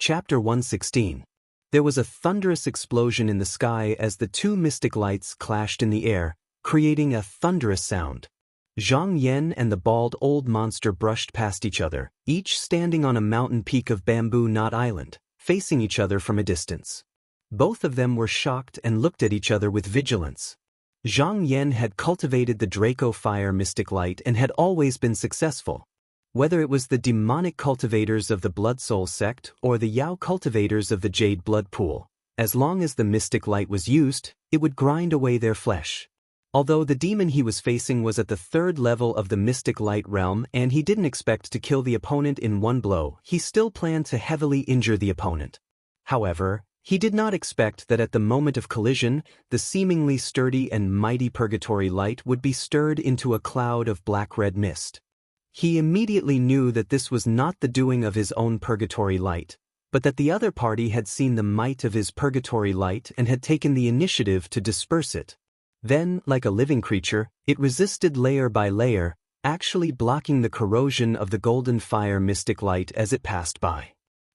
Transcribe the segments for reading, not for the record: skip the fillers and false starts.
Chapter 116. There was a thunderous explosion in the sky as the two mystic lights clashed in the air, creating a thunderous sound. Zhang Yan and the bald old monster brushed past each other, each standing on a mountain peak of Bamboo Knot Island, facing each other from a distance. Both of them were shocked and looked at each other with vigilance. Zhang Yan had cultivated the Draco Fire mystic light and had always been successful. Whether it was the demonic cultivators of the Blood Soul sect or the Yao cultivators of the Jade Blood Pool, as long as the mystic light was used, it would grind away their flesh. Although the demon he was facing was at the third level of the mystic light realm and he didn't expect to kill the opponent in one blow, he still planned to heavily injure the opponent. However, he did not expect that at the moment of collision, the seemingly sturdy and mighty purgatory light would be stirred into a cloud of black-red mist. He immediately knew that this was not the doing of his own purgatory light, but that the other party had seen the might of his purgatory light and had taken the initiative to disperse it. Then, like a living creature, it resisted layer by layer, actually blocking the corrosion of the golden fire mystic light as it passed by.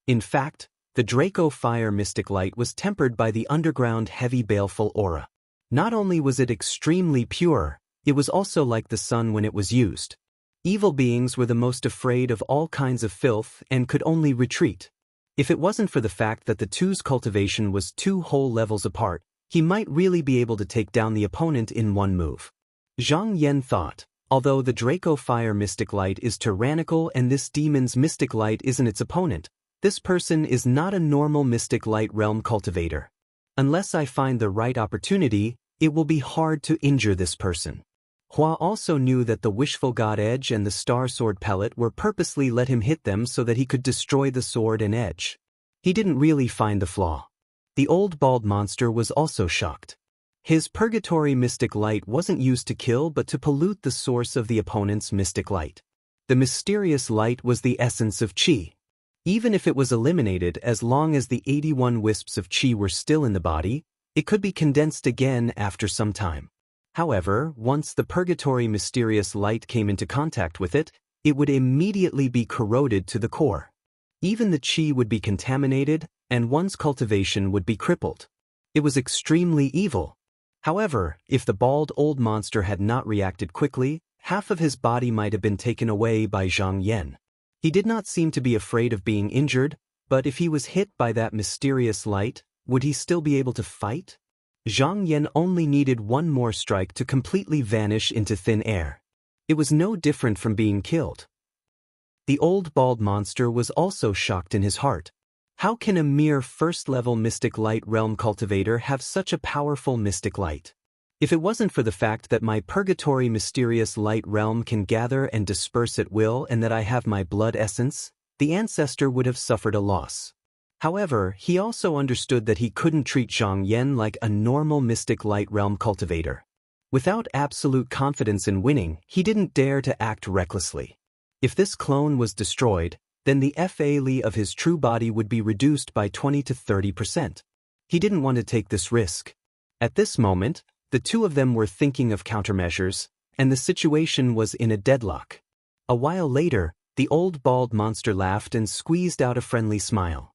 In fact, the Draco Fire mystic light was tempered by the underground heavy baleful aura. Not only was it extremely pure, it was also like the sun when it was used. Evil beings were the most afraid of all kinds of filth and could only retreat. If it wasn't for the fact that the two's cultivation was 2 whole levels apart, he might really be able to take down the opponent in one move. Zhang Yan thought, although the Draco Fire mystic light is tyrannical and this demon's mystic light isn't its opponent, this person is not a normal mystic light realm cultivator. Unless I find the right opportunity, it will be hard to injure this person. Hua also knew that the Wishful God Edge and the Star Sword Pellet were purposely let him hit them so that he could destroy the sword and edge. He didn't really find the flaw. The old bald monster was also shocked. His purgatory mystic light wasn't used to kill but to pollute the source of the opponent's mystic light. The mysterious light was the essence of Qi. Even if it was eliminated, as long as the 81 wisps of Qi were still in the body, it could be condensed again after some time. However, once the purgatory mysterious light came into contact with it, it would immediately be corroded to the core. Even the Qi would be contaminated, and one's cultivation would be crippled. It was extremely evil. However, if the bald old monster had not reacted quickly, half of his body might have been taken away by Zhang Yan. He did not seem to be afraid of being injured, but if he was hit by that mysterious light, would he still be able to fight? Zhang Yan only needed one more strike to completely vanish into thin air. It was no different from being killed. The old bald monster was also shocked in his heart. How can a mere first-level mystic light realm cultivator have such a powerful mystic light? If it wasn't for the fact that my purgatory mysterious light realm can gather and disperse at will and that I have my blood essence, the ancestor would have suffered a loss. However, he also understood that he couldn't treat Zhang Yan like a normal mystic light realm cultivator. Without absolute confidence in winning, he didn't dare to act recklessly. If this clone was destroyed, then the FA of his true body would be reduced by 20 to 30%. He didn't want to take this risk. At this moment, the two of them were thinking of countermeasures, and the situation was in a deadlock. A while later, the old bald monster laughed and squeezed out a friendly smile.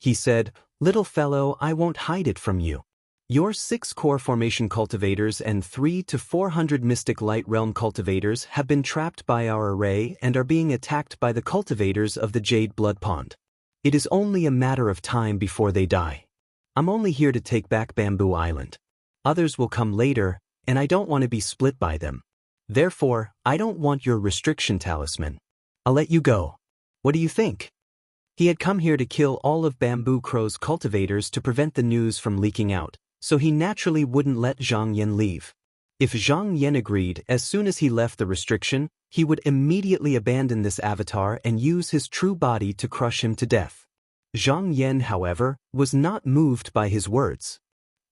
He said, "Little fellow, I won't hide it from you. Your 6 core formation cultivators and 300 to 400 mystic light realm cultivators have been trapped by our array and are being attacked by the cultivators of the Jade Blood Pond. It is only a matter of time before they die. I'm only here to take back Bamboo Island. Others will come later, and I don't want to be split by them. Therefore, I don't want your restriction talisman. I'll let you go. What do you think?" He had come here to kill all of Bamboo Crow's cultivators to prevent the news from leaking out, so he naturally wouldn't let Zhang Yan leave. If Zhang Yan agreed, as soon as he left the restriction, he would immediately abandon this avatar and use his true body to crush him to death. Zhang Yan, however, was not moved by his words.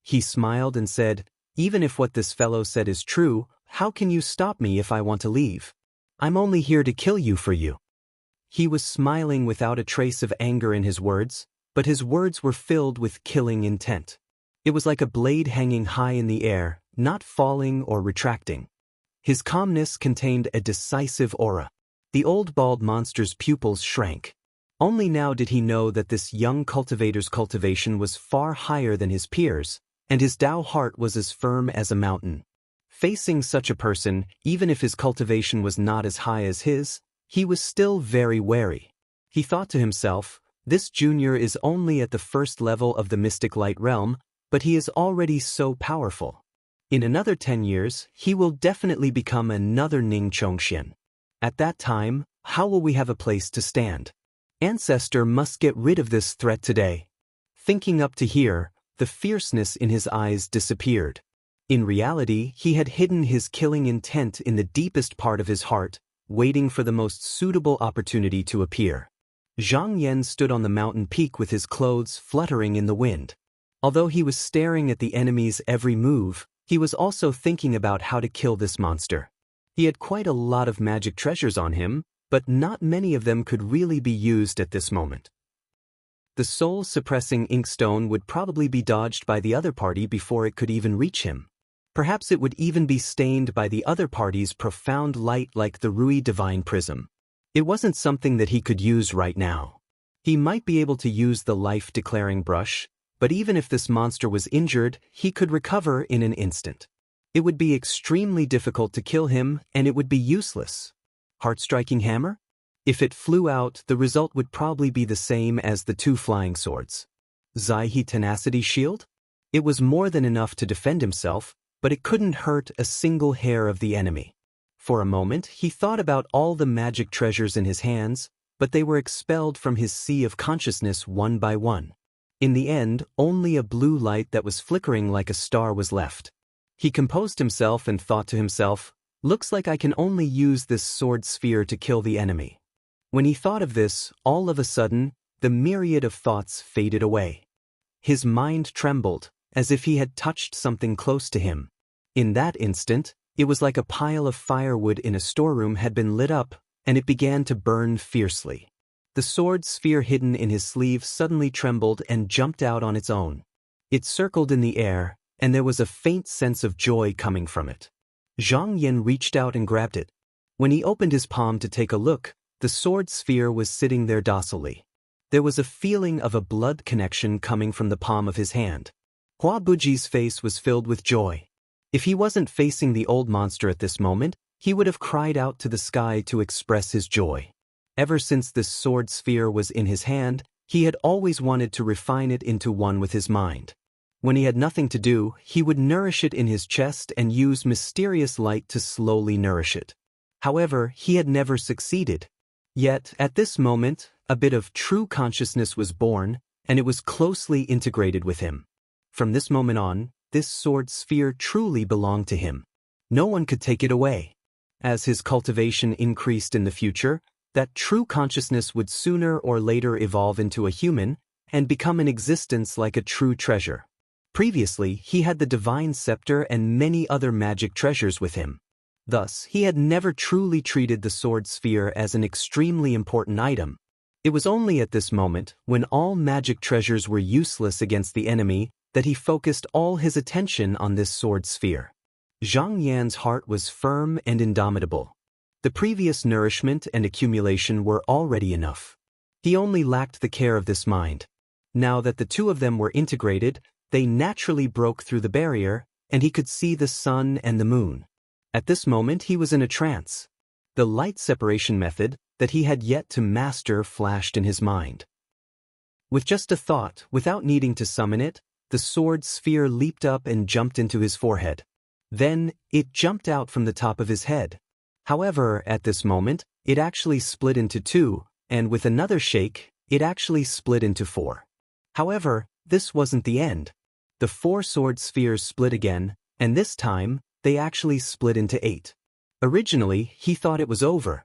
He smiled and said, "Even if what this fellow said is true, how can you stop me if I want to leave? I'm only here to kill you for you." He was smiling without a trace of anger in his words, but his words were filled with killing intent. It was like a blade hanging high in the air, not falling or retracting. His calmness contained a decisive aura. The old bald monster's pupils shrank. Only now did he know that this young cultivator's cultivation was far higher than his peers, and his Tao heart was as firm as a mountain. Facing such a person, even if his cultivation was not as high as his, he was still very wary. He thought to himself, this junior is only at the first level of the mystic light realm, but he is already so powerful. In another 10 years, he will definitely become another Ning Chongxian. At that time, how will we have a place to stand? Ancestor must get rid of this threat today. Thinking up to here, the fierceness in his eyes disappeared. In reality, he had hidden his killing intent in the deepest part of his heart, waiting for the most suitable opportunity to appear. Zhang Yan stood on the mountain peak with his clothes fluttering in the wind. Although he was staring at the enemy's every move, he was also thinking about how to kill this monster. He had quite a lot of magic treasures on him, but not many of them could really be used at this moment. The soul-suppressing inkstone would probably be dodged by the other party before it could even reach him. Perhaps it would even be stained by the other party's profound light like the Rui Divine Prism. It wasn't something that he could use right now. He might be able to use the life-declaring brush, but even if this monster was injured, he could recover in an instant. It would be extremely difficult to kill him, and it would be useless. Heart-striking hammer? If it flew out, the result would probably be the same as the 2 flying swords. Zaihe tenacity shield? It was more than enough to defend himself, but it couldn't hurt a single hair of the enemy. For a moment, he thought about all the magic treasures in his hands, but they were expelled from his sea of consciousness one by one. In the end, only a blue light that was flickering like a star was left. He composed himself and thought to himself, looks like I can only use this sword sphere to kill the enemy. When he thought of this, all of a sudden, the myriad of thoughts faded away. His mind trembled, as if he had touched something close to him. In that instant, it was like a pile of firewood in a storeroom had been lit up, and it began to burn fiercely. The sword sphere hidden in his sleeve suddenly trembled and jumped out on its own. It circled in the air, and there was a faint sense of joy coming from it. Zhang Yan reached out and grabbed it. When he opened his palm to take a look, the sword sphere was sitting there docilely. There was a feeling of a blood connection coming from the palm of his hand. Hua Buji's face was filled with joy. If he wasn't facing the old monster at this moment, he would have cried out to the sky to express his joy. Ever since this sword sphere was in his hand, he had always wanted to refine it into one with his mind. When he had nothing to do, he would nourish it in his chest and use mysterious light to slowly nourish it. However, he had never succeeded. Yet, at this moment, a bit of true consciousness was born, and it was closely integrated with him. From this moment on, this sword sphere truly belonged to him. No one could take it away. As his cultivation increased in the future, that true consciousness would sooner or later evolve into a human and become an existence like a true treasure. Previously, he had the divine scepter and many other magic treasures with him. Thus, he had never truly treated the sword sphere as an extremely important item. It was only at this moment, when all magic treasures were useless against the enemy, that he focused all his attention on this sword sphere. Zhang Yan's heart was firm and indomitable. The previous nourishment and accumulation were already enough. He only lacked the care of this mind. Now that the two of them were integrated, they naturally broke through the barrier, and he could see the sun and the moon. At this moment he was in a trance. The light separation method that he had yet to master flashed in his mind. With just a thought, without needing to summon it, the sword sphere leaped up and jumped into his forehead. Then, it jumped out from the top of his head. However, at this moment, it actually split into 2, and with another shake, it actually split into 4. However, this wasn't the end. The 4 sword spheres split again, and this time, they actually split into 8. Originally, he thought it was over.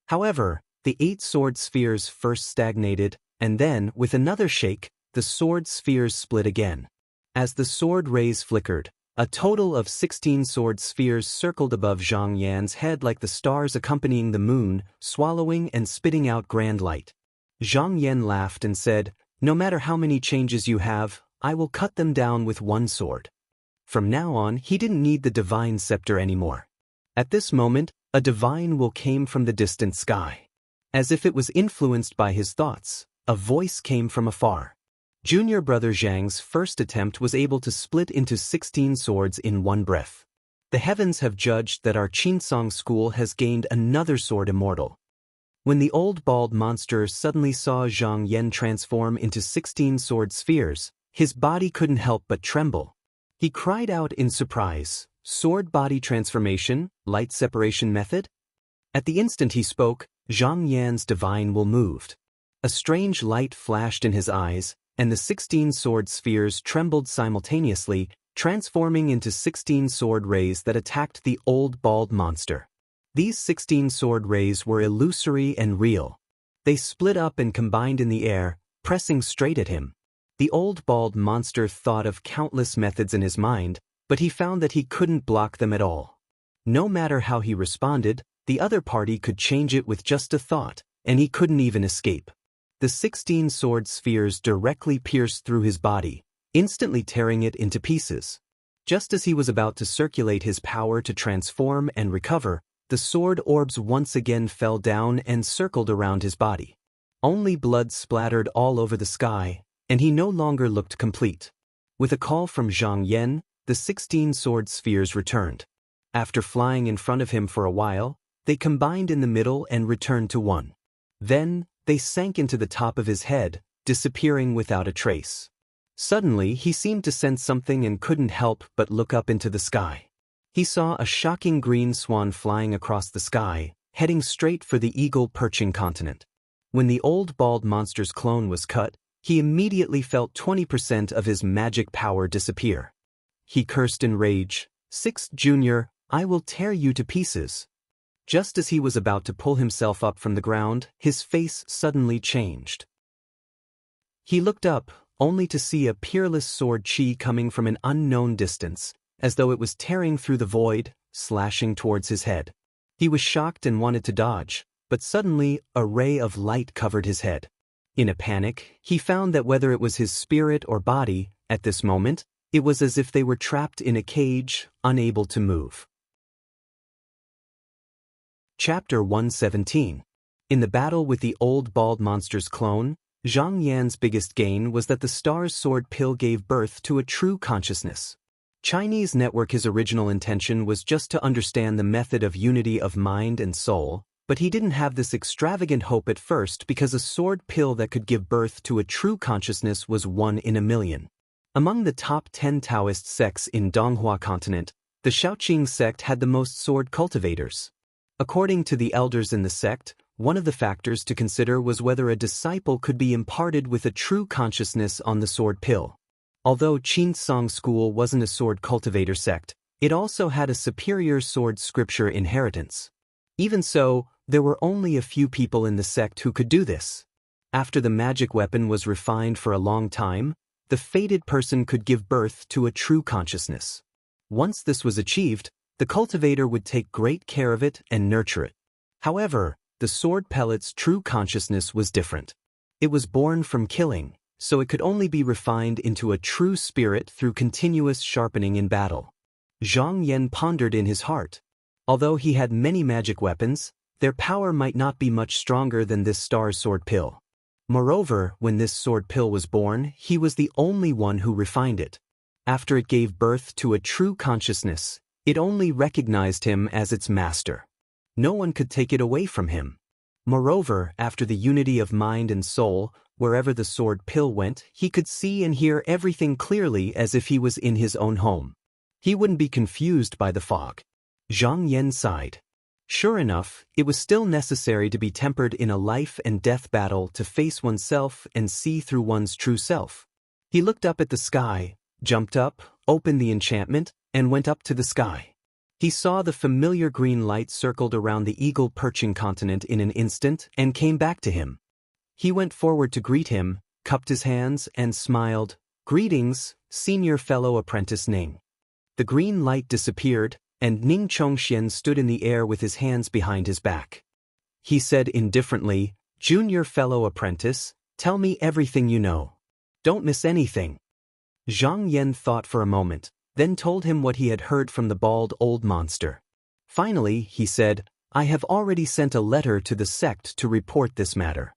However, the 8 sword spheres first stagnated, and then, with another shake, the sword spheres split again. As the sword rays flickered, a total of 16 sword spheres circled above Zhang Yan's head like the stars accompanying the moon, swallowing and spitting out grand light. Zhang Yan laughed and said, "No matter how many changes you have, I will cut them down with one sword." From now on, he didn't need the divine scepter anymore. At this moment, a divine will came from the distant sky. As if it was influenced by his thoughts, a voice came from afar. Junior brother Zhang's first attempt was able to split into 16 swords in one breath. The heavens have judged that our Qinsong school has gained another sword immortal. When the old bald monster suddenly saw Zhang Yan transform into 16 sword spheres, his body couldn't help but tremble. He cried out in surprise, "Sword body transformation, light separation method?" At the instant he spoke, Zhang Yan's divine will moved. A strange light flashed in his eyes, and the 16 sword spheres trembled simultaneously, transforming into 16 sword rays that attacked the old bald monster. These 16 sword rays were illusory and real. They split up and combined in the air, pressing straight at him. The old bald monster thought of countless methods in his mind, but he found that he couldn't block them at all. No matter how he responded, the other party could change it with just a thought, and he couldn't even escape. The 16 sword spheres directly pierced through his body, instantly tearing it into pieces. Just as he was about to circulate his power to transform and recover, the sword orbs once again fell down and circled around his body. Only blood splattered all over the sky, and he no longer looked complete. With a call from Zhang Yan, the 16 sword spheres returned. After flying in front of him for a while, they combined in the middle and returned to one. Then, they sank into the top of his head, disappearing without a trace. Suddenly, he seemed to sense something and couldn't help but look up into the sky. He saw a shocking green swan flying across the sky, heading straight for the eagle-perching continent. When the old bald monster's clone was cut, he immediately felt 20% of his magic power disappear. He cursed in rage, "Sixth Junior, I will tear you to pieces." Just as he was about to pull himself up from the ground, his face suddenly changed. He looked up, only to see a peerless sword chi coming from an unknown distance, as though it was tearing through the void, slashing towards his head. He was shocked and wanted to dodge, but suddenly a ray of light covered his head. In a panic, he found that whether it was his spirit or body, at this moment, it was as if they were trapped in a cage, unable to move. Chapter 117. In the battle with the old bald monster's clone, Zhang Yan's biggest gain was that the star's sword pill gave birth to a true consciousness. Chinese network. His original intention was just to understand the method of unity of mind and soul, but he didn't have this extravagant hope at first because a sword pill that could give birth to a true consciousness was 1 in a million. Among the top 10 Taoist sects in Donghua continent, the Shaoqing sect had the most sword cultivators. According to the elders in the sect, one of the factors to consider was whether a disciple could be imparted with a true consciousness on the sword pill. Although Qinsong school wasn't a sword cultivator sect, it also had a superior sword scripture inheritance. Even so, there were only a few people in the sect who could do this. After the magic weapon was refined for a long time, the fated person could give birth to a true consciousness. Once this was achieved, the cultivator would take great care of it and nurture it. However, the sword pellet's true consciousness was different. It was born from killing, so it could only be refined into a true spirit through continuous sharpening in battle. Zhang Yan pondered in his heart. Although he had many magic weapons, their power might not be much stronger than this star's sword pill. Moreover, when this sword pill was born, he was the only one who refined it. After it gave birth to a true consciousness, it only recognized him as its master. No one could take it away from him. Moreover, after the unity of mind and soul, wherever the sword pill went, he could see and hear everything clearly as if he was in his own home. He wouldn't be confused by the fog. Zhang Yan sighed. Sure enough, it was still necessary to be tempered in a life and death battle to face oneself and see through one's true self. He looked up at the sky, jumped up, opened the enchantment, and went up to the sky. He saw the familiar green light circled around the eagle-perching continent in an instant and came back to him. He went forward to greet him, cupped his hands, and smiled. "Greetings, senior fellow apprentice Ning." The green light disappeared, and Ning Chongxian stood in the air with his hands behind his back. He said indifferently, "Junior fellow apprentice, tell me everything you know. Don't miss anything." Zhang Yan thought for a moment, then told him what he had heard from the bald old monster. Finally, he said, "I have already sent a letter to the sect to report this matter."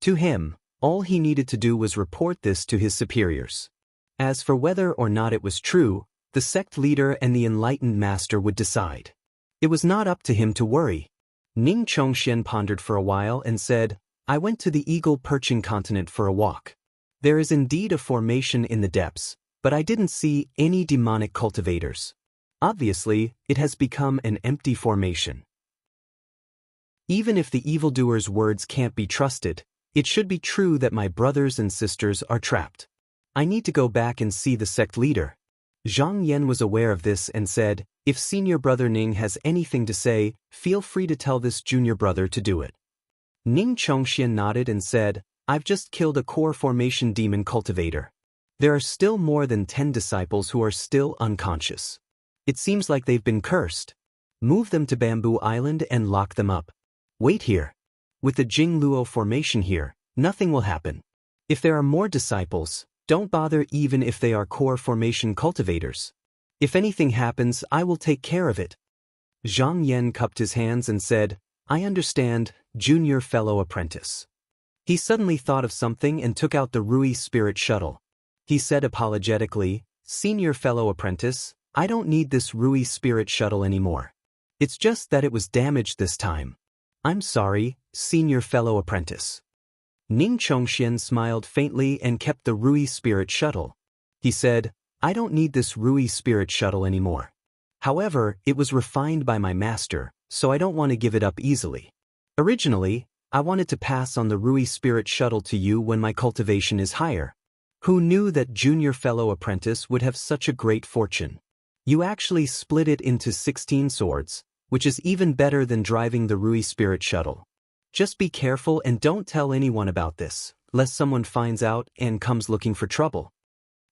To him, All he needed to do was report this to his superiors. As for whether or not it was true, the sect leader and the enlightened master would decide. It was not up to him to worry. Ning Chongxian pondered for a while and said, I went to the eagle-perching continent for a walk. There is indeed a formation in the depths, but I didn't see any demonic cultivators. Obviously, it has become an empty formation. Even if the evildoer's words can't be trusted, it should be true that my brothers and sisters are trapped. I need to go back and see the sect leader. Zhang Yan was aware of this and said, if senior brother Ning has anything to say, feel free to tell this junior brother to do it. Ning Chongxian nodded and said, I've just killed a core formation demon cultivator. There are still more than 10 disciples who are still unconscious. It seems like they've been cursed. Move them to Bamboo Island and lock them up. Wait here. With the Jingluo formation here, nothing will happen. If there are more disciples, don't bother even if they are core formation cultivators. If anything happens, I will take care of it. Zhang Yan cupped his hands and said, I understand, junior fellow apprentice. He suddenly thought of something and took out the Rui spirit shuttle. He said apologetically, senior fellow apprentice, I don't need this Rui spirit shuttle anymore. It's just that it was damaged this time. I'm sorry, senior fellow apprentice. Ning Chongxian smiled faintly and kept the Rui spirit shuttle. He said, I don't need this Rui spirit shuttle anymore. However, it was refined by my master, so I don't want to give it up easily. Originally, I wanted to pass on the Rui spirit shuttle to you when my cultivation is higher. Who knew that junior fellow apprentice would have such a great fortune? You actually split it into 16 swords, which is even better than driving the Rui spirit shuttle. Just be careful and don't tell anyone about this, lest someone finds out and comes looking for trouble.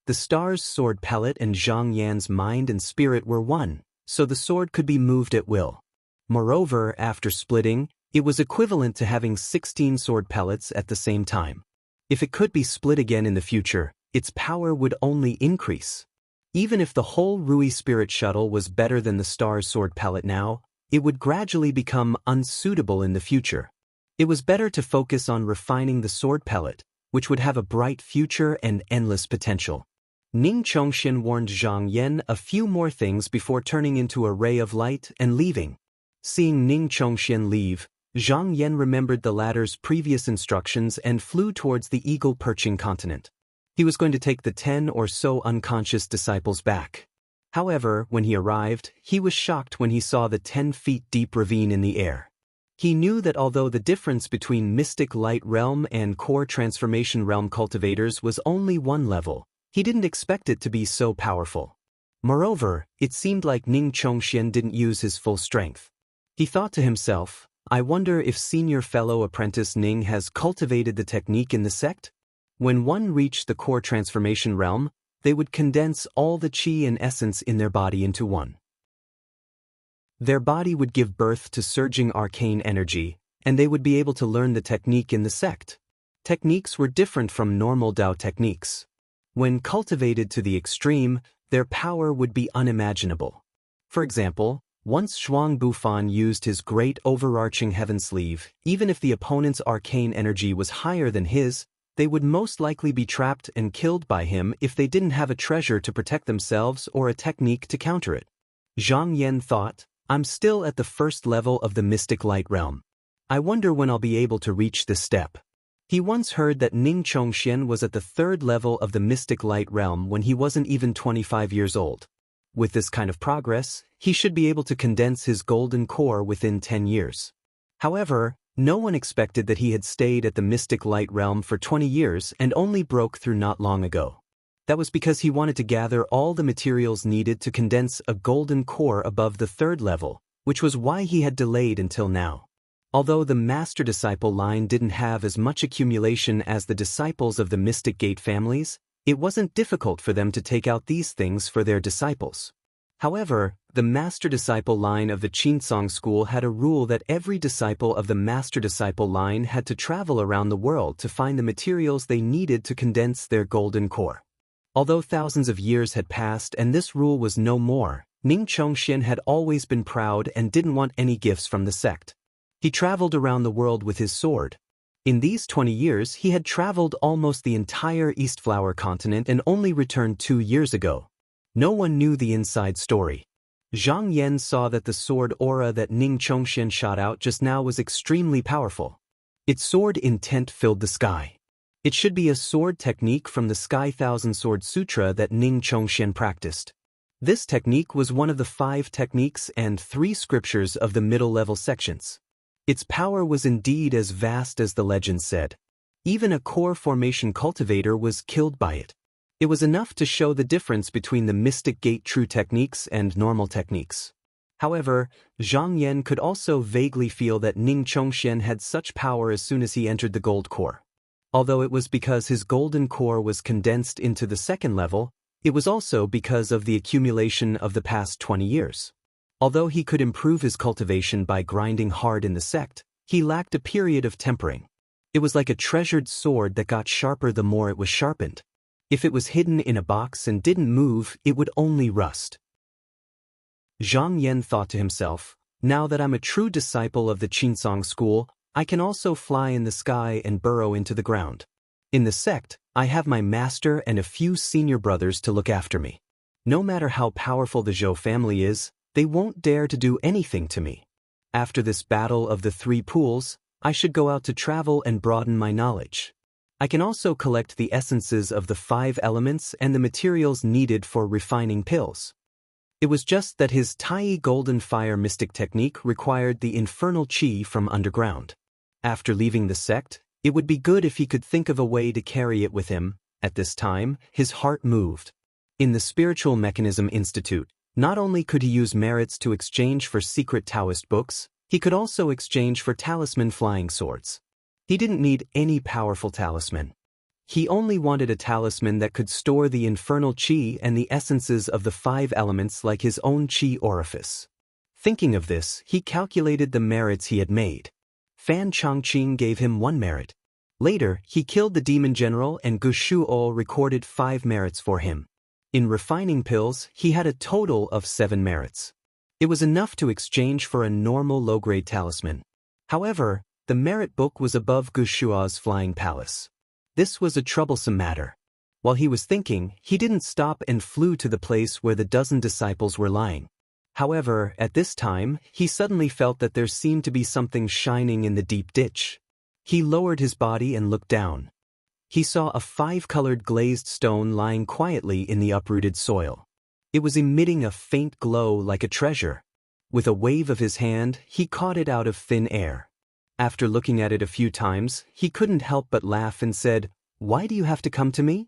The star's sword pellet and Zhang Yan's mind and spirit were one, so the sword could be moved at will. Moreover, after splitting, it was equivalent to having 16 sword pellets at the same time. If it could be split again in the future, its power would only increase. Even if the whole Rui spirit shuttle was better than the star's sword pellet now, it would gradually become unsuitable in the future. It was better to focus on refining the sword pellet, which would have a bright future and endless potential. Ning Chongxian warned Zhang Yan a few more things before turning into a ray of light and leaving. Seeing Ning Chongxian leave, Zhang Yan remembered the latter's previous instructions and flew towards the eagle-perching continent. He was going to take the 10 or so unconscious disciples back. However, when he arrived, he was shocked when he saw the 10-feet-deep ravine in the air. He knew that although the difference between Mystic Light Realm and Core Transformation Realm cultivators was only one level, he didn't expect it to be so powerful. Moreover, it seemed like Ning Chongxian didn't use his full strength. He thought to himself, I wonder if senior fellow apprentice Ning has cultivated the technique in the sect? When one reached the Core Transformation Realm, they would condense all the qi and essence in their body into one. Their body would give birth to surging arcane energy, and they would be able to learn the technique in the sect. Techniques were different from normal Dao techniques. When cultivated to the extreme, their power would be unimaginable. For example, once Shuang Bufan used his great overarching heaven sleeve, even if the opponent's arcane energy was higher than his, they would most likely be trapped and killed by him if they didn't have a treasure to protect themselves or a technique to counter it. Zhang Yan thought, I'm still at the first level of the Mystic Light Realm. I wonder when I'll be able to reach this step. He once heard that Ning Chongxian was at the third level of the Mystic Light Realm when he wasn't even 25 years old. With this kind of progress, he should be able to condense his golden core within 10 years. However, no one expected that he had stayed at the Mystic Light Realm for 20 years and only broke through not long ago. That was because he wanted to gather all the materials needed to condense a golden core above the third level, which was why he had delayed until now. Although the master-disciple line didn't have as much accumulation as the disciples of the Mystic Gate families, it wasn't difficult for them to take out these things for their disciples. However, the master-disciple line of the Qinsong school had a rule that every disciple of the master-disciple line had to travel around the world to find the materials they needed to condense their golden core. Although thousands of years had passed and this rule was no more, Ning Chongxian had always been proud and didn't want any gifts from the sect. He traveled around the world with his sword. In these 20 years he had traveled almost the entire Eastflower continent and only returned 2 years ago. No one knew the inside story. Zhang Yan saw that the sword aura that Ning Chongxian shot out just now was extremely powerful. Its sword intent filled the sky. It should be a sword technique from the Sky Thousand Sword Sutra that Ning Chongxian practiced. This technique was one of the 5 techniques and 3 scriptures of the middle-level sections. Its power was indeed as vast as the legend said. Even a core formation cultivator was killed by it. It was enough to show the difference between the Mystic Gate True techniques and normal techniques. However, Zhang Yan could also vaguely feel that Ning Chongxian had such power as soon as he entered the gold core. Although it was because his golden core was condensed into the second level, it was also because of the accumulation of the past 20 years. Although he could improve his cultivation by grinding hard in the sect, he lacked a period of tempering. It was like a treasured sword that got sharper the more it was sharpened. If it was hidden in a box and didn't move, it would only rust. Zhang Yan thought to himself, now that I'm a true disciple of the Qinsong school, I can also fly in the sky and burrow into the ground. In the sect, I have my master and a few senior brothers to look after me. No matter how powerful the Zhou family is, they won't dare to do anything to me. After this battle of the 3 pools, I should go out to travel and broaden my knowledge. I can also collect the essences of the 5 elements and the materials needed for refining pills. It was just that his Tai Golden Fire Mystic technique required the infernal qi from underground. After leaving the sect, it would be good if he could think of a way to carry it with him. At this time, his heart moved. In the Spiritual Mechanism Institute, not only could he use merits to exchange for secret Taoist books, he could also exchange for talisman flying swords. He didn't need any powerful talisman. He only wanted a talisman that could store the infernal qi and the essences of the 5 elements like his own qi orifice. Thinking of this, he calculated the merits he had made. Fan Chongqing gave him 1 merit. Later, he killed the demon general and Gu Shuo recorded 5 merits for him. In refining pills, he had a total of 7 merits. It was enough to exchange for a normal low-grade talisman. However, the merit book was above Gu Shuo's flying palace. This was a troublesome matter. While he was thinking, he didn't stop and flew to the place where the 12 disciples were lying. However, at this time, he suddenly felt that there seemed to be something shining in the deep ditch. He lowered his body and looked down. He saw a 5-colored glazed stone lying quietly in the uprooted soil. It was emitting a faint glow like a treasure. With a wave of his hand, he caught it out of thin air. After looking at it a few times, he couldn't help but laugh and said, "Why do you have to come to me?"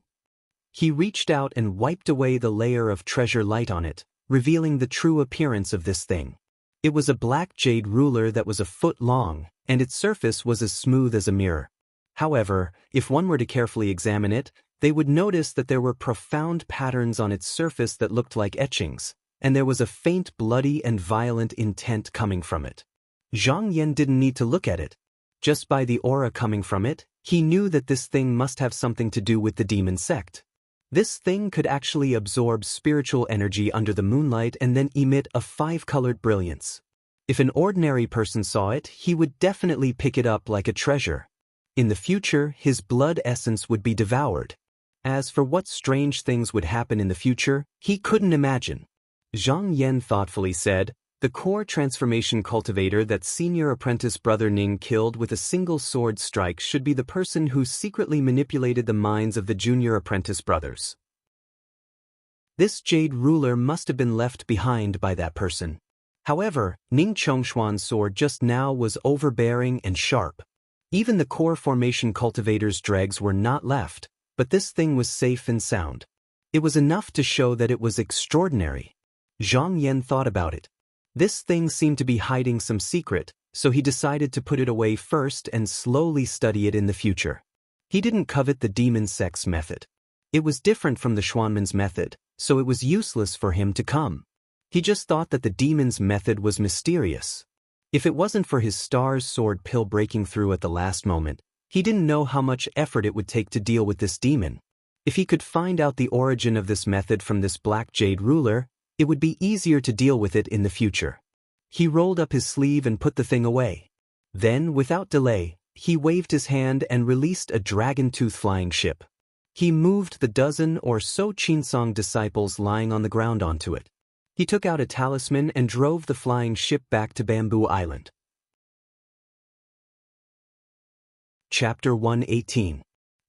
He reached out and wiped away the layer of treasure light on it, revealing the true appearance of this thing. It was a black jade ruler that was a foot long, and its surface was as smooth as a mirror. However, if one were to carefully examine it, they would notice that there were profound patterns on its surface that looked like etchings, and there was a faint bloody and violent intent coming from it. Zhang Yan didn't need to look at it. Just by the aura coming from it, he knew that this thing must have something to do with the demon sect. This thing could actually absorb spiritual energy under the moonlight and then emit a 5-colored brilliance. If an ordinary person saw it, he would definitely pick it up like a treasure. In the future, his blood essence would be devoured. As for what strange things would happen in the future, he couldn't imagine. Zhang Yan thoughtfully said, "The core transformation cultivator that senior apprentice brother Ning killed with a single sword strike should be the person who secretly manipulated the minds of the junior apprentice brothers. This jade ruler must have been left behind by that person." However, Ning Chongshuan's sword just now was overbearing and sharp. Even the core formation cultivator's dregs were not left, but this thing was safe and sound. It was enough to show that it was extraordinary. Zhang Yan thought about it. This thing seemed to be hiding some secret, so he decided to put it away first and slowly study it in the future. He didn't covet the demon sect's method. It was different from the Xuanmen's method, so it was useless for him to come. He just thought that the demon's method was mysterious. If it wasn't for his star's sword pill breaking through at the last moment, he didn't know how much effort it would take to deal with this demon. If he could find out the origin of this method from this black jade ruler, it would be easier to deal with it in the future. He rolled up his sleeve and put the thing away. Then, without delay, he waved his hand and released a dragon-tooth flying ship. He moved the dozen or so Qinsong disciples lying on the ground onto it. He took out a talisman and drove the flying ship back to Bamboo Island. Chapter 118.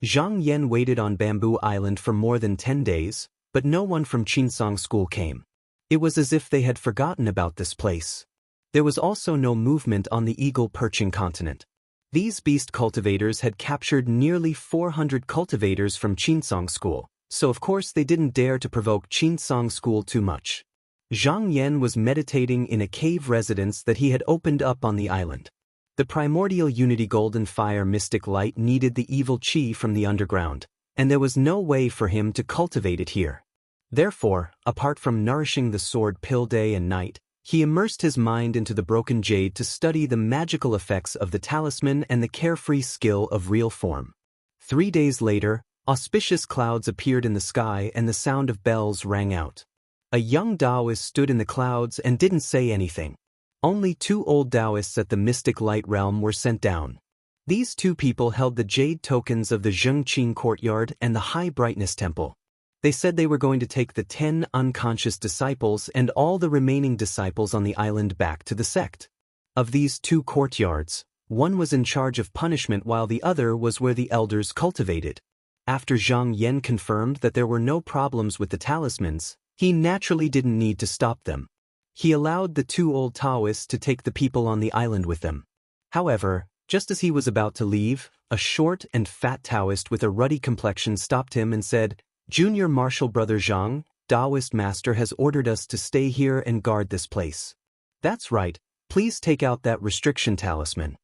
Zhang Yan waited on Bamboo Island for more than 10 days, but no one from Qinsong School came. It was as if they had forgotten about this place. There was also no movement on the eagle-perching continent. These beast cultivators had captured nearly 400 cultivators from Qinsong School, so of course they didn't dare to provoke Qinsong School too much. Zhang Yan was meditating in a cave residence that he had opened up on the island. The primordial unity golden fire mystic light needed the evil qi from the underground, and there was no way for him to cultivate it here. Therefore, apart from nourishing the sword pill day and night, he immersed his mind into the broken jade to study the magical effects of the talisman and the carefree skill of real form. 3 days later, auspicious clouds appeared in the sky and the sound of bells rang out. A young Taoist stood in the clouds and didn't say anything. Only 2 old Taoists at the mystic light realm were sent down. These 2 people held the jade tokens of the Zhengqing courtyard and the high brightness temple. They said they were going to take the 10 unconscious disciples and all the remaining disciples on the island back to the sect. Of these 2 courtyards, one was in charge of punishment while the other was where the elders cultivated. After Zhang Yan confirmed that there were no problems with the talismans, he naturally didn't need to stop them. He allowed the 2 old Taoists to take the people on the island with them. However, just as he was about to leave, a short and fat Taoist with a ruddy complexion stopped him and said, "Junior Martial Brother Zhang, Taoist Master has ordered us to stay here and guard this place." "That's right, please take out that restriction talisman."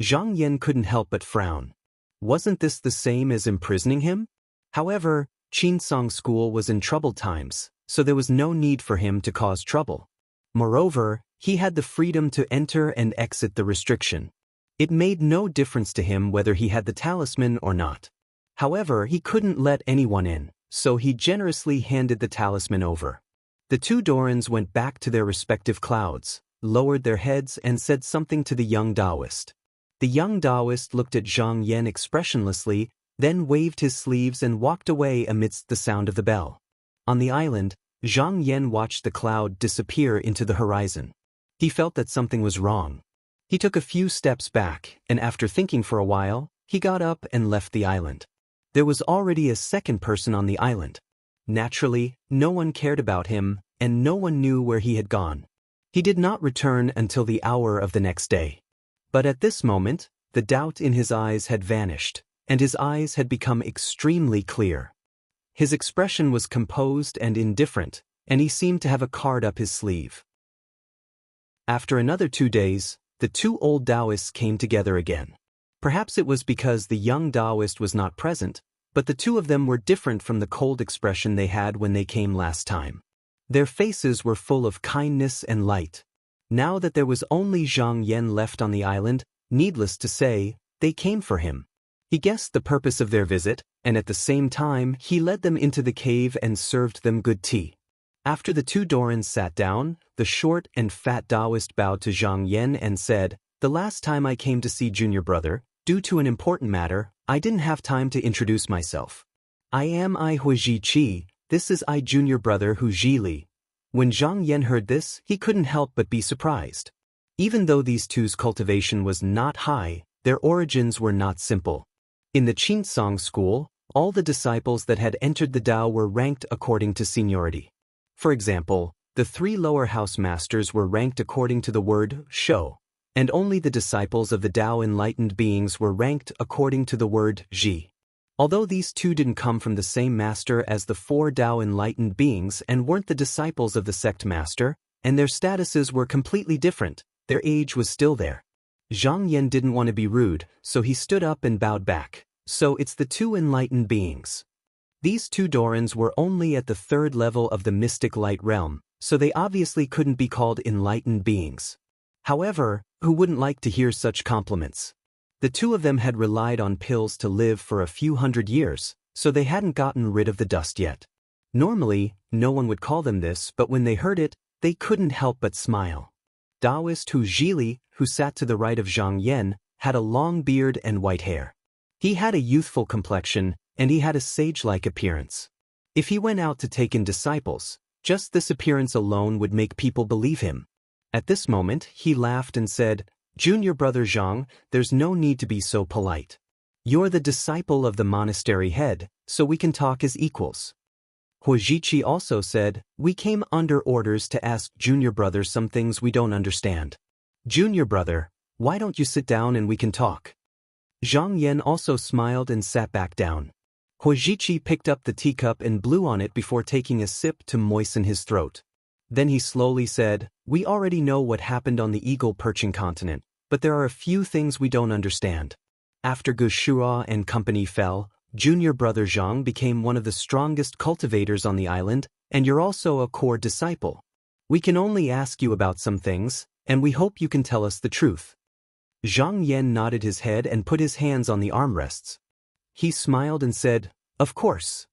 Zhang Yan couldn't help but frown. Wasn't this the same as imprisoning him? However, Qinsong School was in troubled times, so there was no need for him to cause trouble. Moreover, he had the freedom to enter and exit the restriction. It made no difference to him whether he had the talisman or not. However, he couldn't let anyone in, so he generously handed the talisman over. The 2 Dorans went back to their respective clouds, lowered their heads and said something to the young Taoist. The young Taoist looked at Zhang Yan expressionlessly, then waved his sleeves and walked away amidst the sound of the bell. On the island, Zhang Yan watched the cloud disappear into the horizon. He felt that something was wrong. He took a few steps back, and after thinking for a while, he got up and left the island. There was already a second person on the island. Naturally, no one cared about him, and no one knew where he had gone. He did not return until the hour of the next day. But at this moment, the doubt in his eyes had vanished, and his eyes had become extremely clear. His expression was composed and indifferent, and he seemed to have a card up his sleeve. After another 2 days, the 2 old Taoists came together again. Perhaps it was because the young Taoist was not present, but the 2 of them were different from the cold expression they had when they came last time. Their faces were full of kindness and light. Now that there was only Zhang Yan left on the island, needless to say, they came for him. He guessed the purpose of their visit, and at the same time he led them into the cave and served them good tea. After the 2 Dorans sat down, the short and fat Taoist bowed to Zhang Yan and said, "The last time I came to see Junior Brother, due to an important matter, I didn't have time to introduce myself. I am I Hui Ji Qi, this is I Junior Brother Hu Ji Li." When Zhang Yan heard this, he couldn't help but be surprised. Even though these 2's cultivation was not high, their origins were not simple. In the Qinsong School, all the disciples that had entered the Tao were ranked according to seniority. For example, the 3 lower house masters were ranked according to the word shou, and only the disciples of the Tao enlightened beings were ranked according to the word ji. Although these 2 didn't come from the same master as the 4 Tao enlightened beings and weren't the disciples of the sect master, and their statuses were completely different, their age was still there. Zhang Yan didn't want to be rude, so he stood up and bowed back. "So it's the 2 enlightened beings." These 2 Dorans were only at the 3rd level of the mystic light realm, so they obviously couldn't be called enlightened beings. However, who wouldn't like to hear such compliments? The 2 of them had relied on pills to live for a few hundred years, so they hadn't gotten rid of the dust yet. Normally, no one would call them this, but when they heard it, they couldn't help but smile. Taoist Hu Jili, who sat to the right of Zhang Yan, had a long beard and white hair. He had a youthful complexion, and he had a sage-like appearance. If he went out to take in disciples, just this appearance alone would make people believe him. At this moment, he laughed and said, "Junior brother Zhang, there's no need to be so polite. You're the disciple of the monastery head, so we can talk as equals." Huijiqi also said, "We came under orders to ask junior brother some things we don't understand. Junior brother, why don't you sit down and we can talk?" Zhang Yan also smiled and sat back down. Huijiqi picked up the teacup and blew on it before taking a sip to moisten his throat. Then he slowly said, "We already know what happened on the eagle perching continent, but there are a few things we don't understand. After Gushua and company fell, junior brother Zhang became one of the strongest cultivators on the island, and you're also a core disciple. We can only ask you about some things, and we hope you can tell us the truth." Zhang Yan nodded his head and put his hands on the armrests. He smiled and said, "Of course."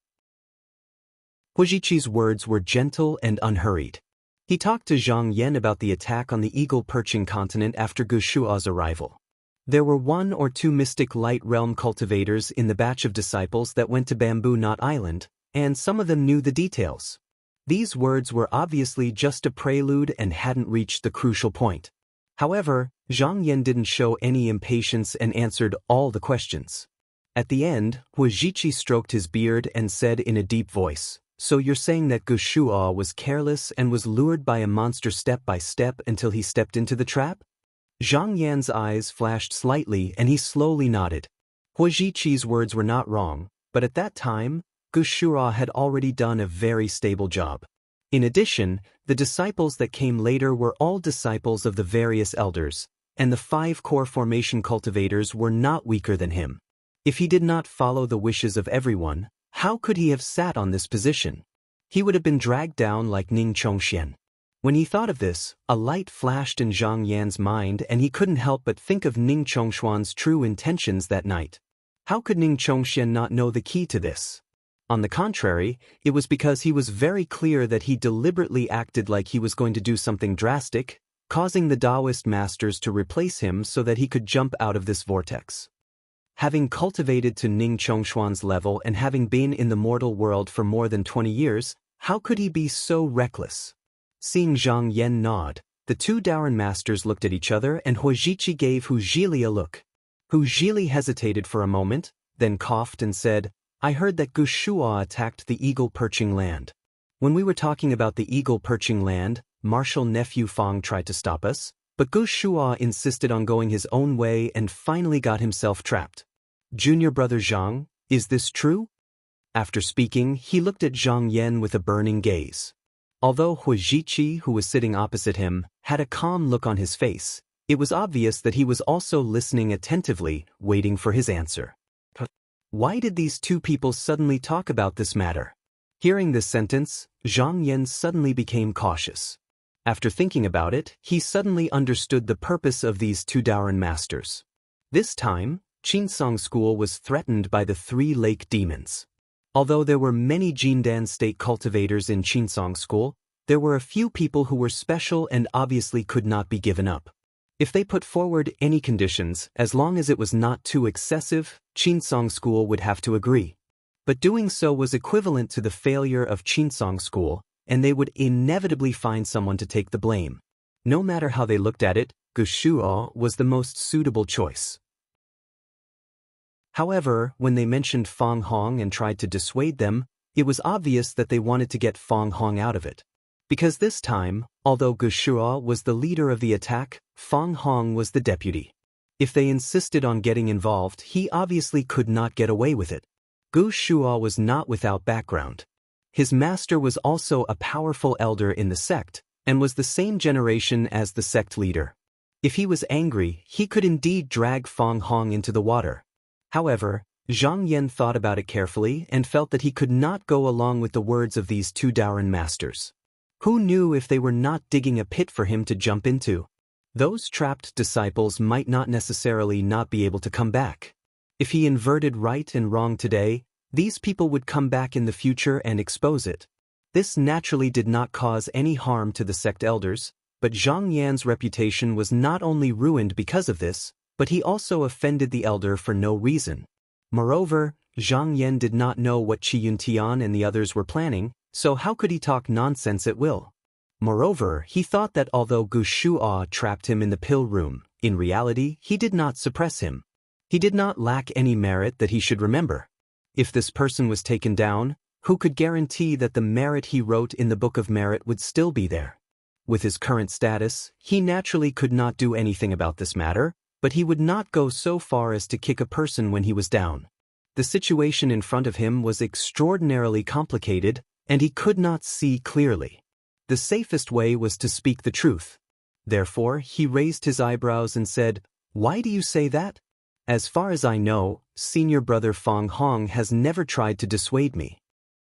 Huijiqi's words were gentle and unhurried. He talked to Zhang Yan about the attack on the eagle perching continent after Gushua's arrival. There were 1 or 2 mystic light realm cultivators in the batch of disciples that went to Bamboo Knot Island, and some of them knew the details. These words were obviously just a prelude and hadn't reached the crucial point. However, Zhang Yan didn't show any impatience and answered all the questions. At the end, Huijiqi stroked his beard and said in a deep voice, "So you're saying that Gushua was careless and was lured by a monster step by step until he stepped into the trap?" Zhang Yan's eyes flashed slightly and he slowly nodded. Huijiqi's words were not wrong, but at that time, Gushua had already done a very stable job. In addition, the disciples that came later were all disciples of the various elders, and the 5 core formation cultivators were not weaker than him. If he did not follow the wishes of everyone, how could he have sat on this position? He would have been dragged down like Ning Chongxian. When he thought of this, a light flashed in Zhang Yan's mind and he couldn't help but think of Ning Chongshuan's true intentions that night. How could Ning Chongxian not know the key to this? On the contrary, it was because he was very clear that he deliberately acted like he was going to do something drastic, causing the Taoist masters to replace him so that he could jump out of this vortex. Having cultivated to Ning Chongshuan's level and having been in the mortal world for more than 20 years, how could he be so reckless? Seeing Zhang Yan nod, the 2 Daoran masters looked at each other and Huijiqi gave Huzhili a look. Huzhili hesitated for a moment, then coughed and said, "I heard that Gushua attacked the eagle perching land. When we were talking about the eagle perching land, Marshal Nephew Fong tried to stop us, but Gushua insisted on going his own way and finally got himself trapped. Junior brother Zhang, is this true?" After speaking, he looked at Zhang Yan with a burning gaze. Although Huijiqi, who was sitting opposite him, had a calm look on his face, it was obvious that he was also listening attentively, waiting for his answer. Why did these 2 people suddenly talk about this matter? Hearing this sentence, Zhang Yan suddenly became cautious. After thinking about it, he suddenly understood the purpose of these 2 Daoran masters. This time, Qinsong School was threatened by the 3 lake demons. Although there were many Jindan state cultivators in Qinsong School, there were a few people who were special and obviously could not be given up. If they put forward any conditions, as long as it was not too excessive, Qinsong School would have to agree. But doing so was equivalent to the failure of Qinsong School, and they would inevitably find someone to take the blame. No matter how they looked at it, Gushua was the most suitable choice. However, when they mentioned Fong Hong and tried to dissuade them, it was obvious that they wanted to get Fong Hong out of it. Because this time, although Gushua was the leader of the attack, Fong Hong was the deputy. If they insisted on getting involved, he obviously could not get away with it. Gushua was not without background. His master was also a powerful elder in the sect, and was the same generation as the sect leader. If he was angry, he could indeed drag Fong Hong into the water. However, Zhang Yan thought about it carefully and felt that he could not go along with the words of these 2 Daoran masters. Who knew if they were not digging a pit for him to jump into? Those trapped disciples might not necessarily not be able to come back. If he inverted right and wrong today, these people would come back in the future and expose it. This naturally did not cause any harm to the sect elders, but Zhang Yan's reputation was not only ruined because of this, But he also offended the elder for no reason. Moreover, Zhang Yan did not know what Qi Yuntian and the others were planning, so how could he talk nonsense at will? Moreover, he thought that although Gu Shuo trapped him in the pill room, in reality he did not suppress him. He did not lack any merit that he should remember. If this person was taken down, who could guarantee that the merit he wrote in the Book of Merit would still be there? With his current status, he naturally could not do anything about this matter, but he would not go so far as to kick a person when he was down. The situation in front of him was extraordinarily complicated, and he could not see clearly. The safest way was to speak the truth. Therefore, he raised his eyebrows and said, "Why do you say that? As far as I know, senior brother Fang Hong has never tried to dissuade me."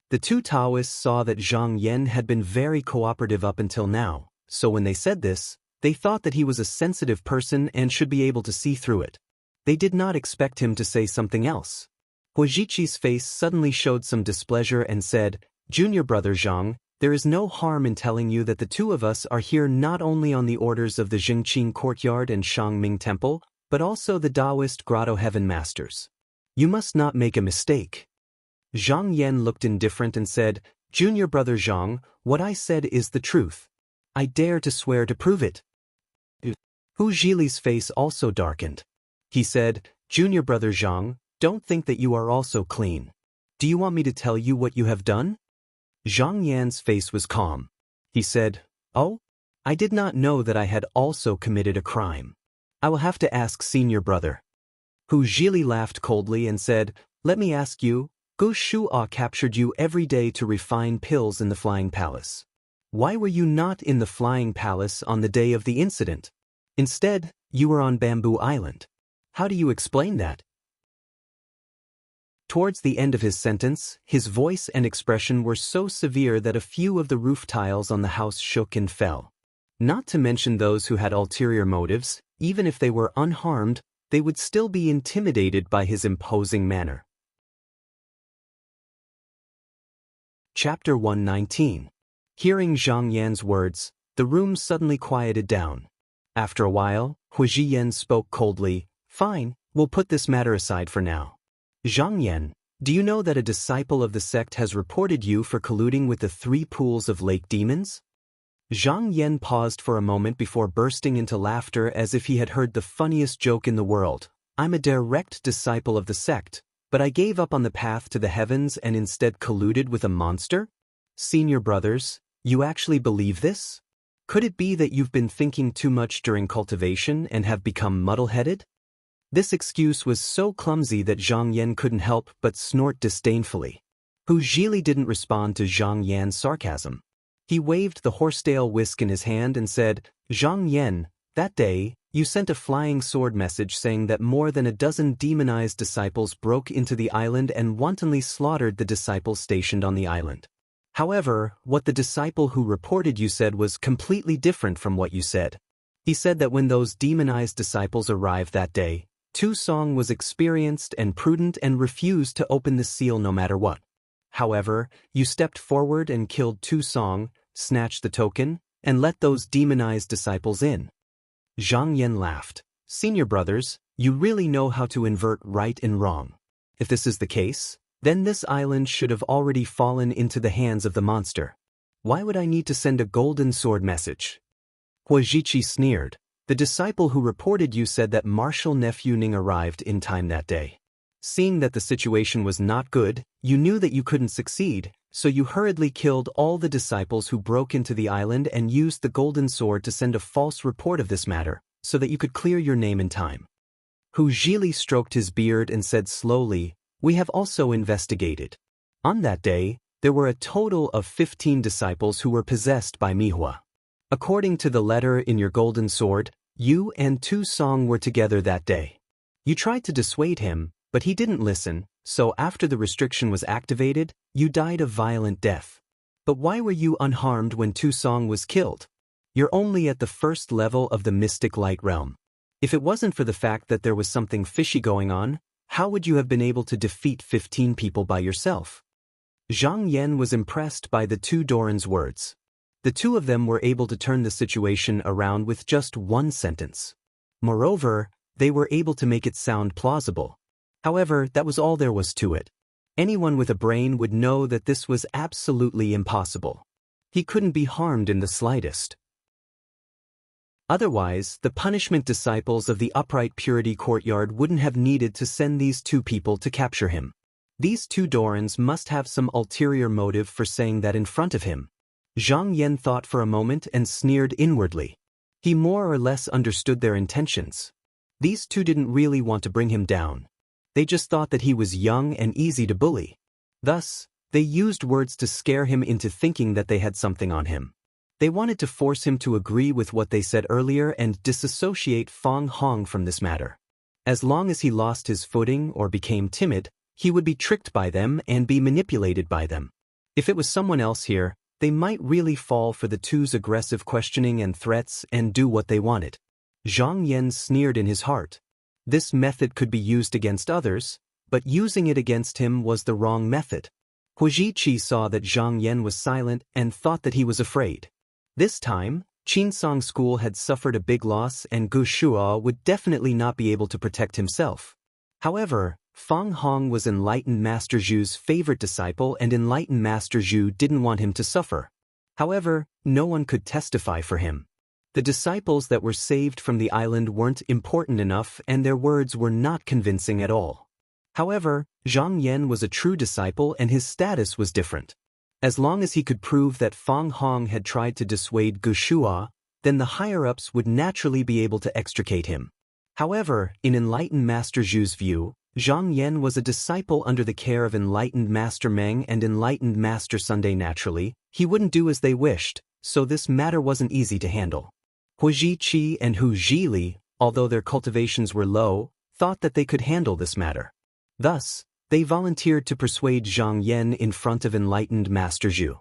The two Taoists saw that Zhang Yan had been very cooperative up until now, so when they said this, they thought that he was a sensitive person and should be able to see through it. They did not expect him to say something else. Huajiqi's face suddenly showed some displeasure and said, "Junior brother Zhang, there is no harm in telling you that the two of us are here not only on the orders of the Jingqing Courtyard and Shangming Temple, but also the Taoist Grotto Heaven Masters. You must not make a mistake." Zhang Yan looked indifferent and said, "Junior brother Zhang, what I said is the truth. I dare to swear to prove it." Hu Zhili's face also darkened. He said, "Junior brother Zhang, don't think that you are also clean. Do you want me to tell you what you have done?" Zhang Yan's face was calm. He said, "Oh? I did not know that I had also committed a crime. I will have to ask senior brother." Hu Zhili laughed coldly and said, "Let me ask you, Gu Shuo captured you every day to refine pills in the Flying Palace. Why were you not in the Flying Palace on the day of the incident? Instead, you were on Bamboo Island. How do you explain that?" Towards the end of his sentence, his voice and expression were so severe that a few of the roof tiles on the house shook and fell. Not to mention those who had ulterior motives, even if they were unharmed, they would still be intimidated by his imposing manner. Chapter 119. Hearing Zhang Yan's words, the room suddenly quieted down. After a while, Huiji Yan spoke coldly, "Fine, we'll put this matter aside for now. Zhang Yan, do you know that a disciple of the sect has reported you for colluding with the 3 pools of lake demons?" Zhang Yan paused for a moment before bursting into laughter as if he had heard the funniest joke in the world. "I'm a direct disciple of the sect, but I gave up on the path to the heavens and instead colluded with a monster? Senior brothers, you actually believe this? Could it be that you've been thinking too much during cultivation and have become muddle-headed?" This excuse was so clumsy that Zhang Yan couldn't help but snort disdainfully. Hu Zhili didn't respond to Zhang Yan's sarcasm. He waved the horsetail whisk in his hand and said, "Zhang Yan, that day, you sent a flying sword message saying that more than a dozen demonized disciples broke into the island and wantonly slaughtered the disciples stationed on the island. However, what the disciple who reported you said was completely different from what you said. He said that when those demonized disciples arrived that day, Tu Song was experienced and prudent and refused to open the seal no matter what. However, you stepped forward and killed Tu Song, snatched the token, and let those demonized disciples in." Zhang Yan laughed. "Senior brothers, you really know how to invert right and wrong. If this is the case, then this island should have already fallen into the hands of the monster. Why would I need to send a golden sword message?" Huajiqi sneered. "The disciple who reported you said that martial nephew Ning arrived in time that day. Seeing that the situation was not good, you knew that you couldn't succeed, so you hurriedly killed all the disciples who broke into the island and used the golden sword to send a false report of this matter, so that you could clear your name in time." Hu Zhili stroked his beard and said slowly, "We have also investigated. On that day, there were a total of 15 disciples who were possessed by Mihua. According to the letter in your golden sword, you and Tu Song were together that day. You tried to dissuade him, but he didn't listen, so after the restriction was activated, you died a violent death. But why were you unharmed when Tu Song was killed? You're only at the first level of the mystic light realm. If it wasn't for the fact that there was something fishy going on, how would you have been able to defeat 15 people by yourself?" Zhang Yan was impressed by the two Doran's words. The two of them were able to turn the situation around with just one sentence. Moreover, they were able to make it sound plausible. However, that was all there was to it. Anyone with a brain would know that this was absolutely impossible. He couldn't be harmed in the slightest. Otherwise, the punishment disciples of the Upright Purity Courtyard wouldn't have needed to send these two people to capture him. These two Dorans must have some ulterior motive for saying that in front of him. Zhang Yan thought for a moment and sneered inwardly. He more or less understood their intentions. These two didn't really want to bring him down. They just thought that he was young and easy to bully. Thus, they used words to scare him into thinking that they had something on him. They wanted to force him to agree with what they said earlier and disassociate Fang Hong from this matter. As long as he lost his footing or became timid, he would be tricked by them and be manipulated by them. If it was someone else here, they might really fall for the two's aggressive questioning and threats and do what they wanted. Zhang Yan sneered in his heart. This method could be used against others, but using it against him was the wrong method. Huiji Qi saw that Zhang Yan was silent and thought that he was afraid. This time, Qinsong School had suffered a big loss and Gu Shuo would definitely not be able to protect himself. However, Fang Hong was Enlightened Master Zhu's favorite disciple and Enlightened Master Zhu didn't want him to suffer. However, no one could testify for him. The disciples that were saved from the island weren't important enough and their words were not convincing at all. However, Zhang Yan was a true disciple and his status was different. As long as he could prove that Fang Hong had tried to dissuade Gu Shuo, then the higher-ups would naturally be able to extricate him. However, in Enlightened Master Zhu's view, Zhang Yan was a disciple under the care of Enlightened Master Meng and Enlightened Master Sunday. Naturally, he wouldn't do as they wished, so this matter wasn't easy to handle. Huiji Qi and Hu Zhili, although their cultivations were low, thought that they could handle this matter. Thus, they volunteered to persuade Zhang Yan in front of Enlightened Master Zhu.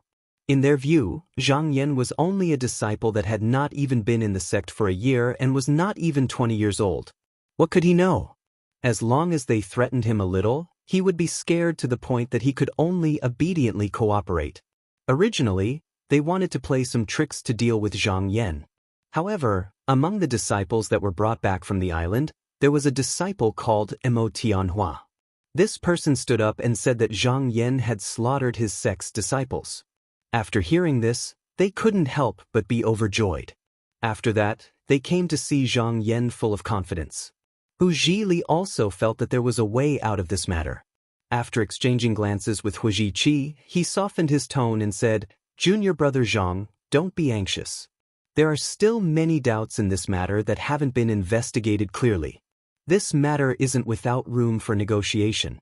In their view, Zhang Yan was only a disciple that had not even been in the sect for a year and was not even 20 years old. What could he know? As long as they threatened him a little, he would be scared to the point that he could only obediently cooperate. Originally, they wanted to play some tricks to deal with Zhang Yan. However, among the disciples that were brought back from the island, there was a disciple called Mo Tianhua. This person stood up and said that Zhang Yan had slaughtered his sect's disciples. After hearing this, they couldn't help but be overjoyed. After that, they came to see Zhang Yan full of confidence. Hu Zhili also felt that there was a way out of this matter. After exchanging glances with Huiji Qi, he softened his tone and said, "Junior brother Zhang, don't be anxious. There are still many doubts in this matter that haven't been investigated clearly. This matter isn't without room for negotiation.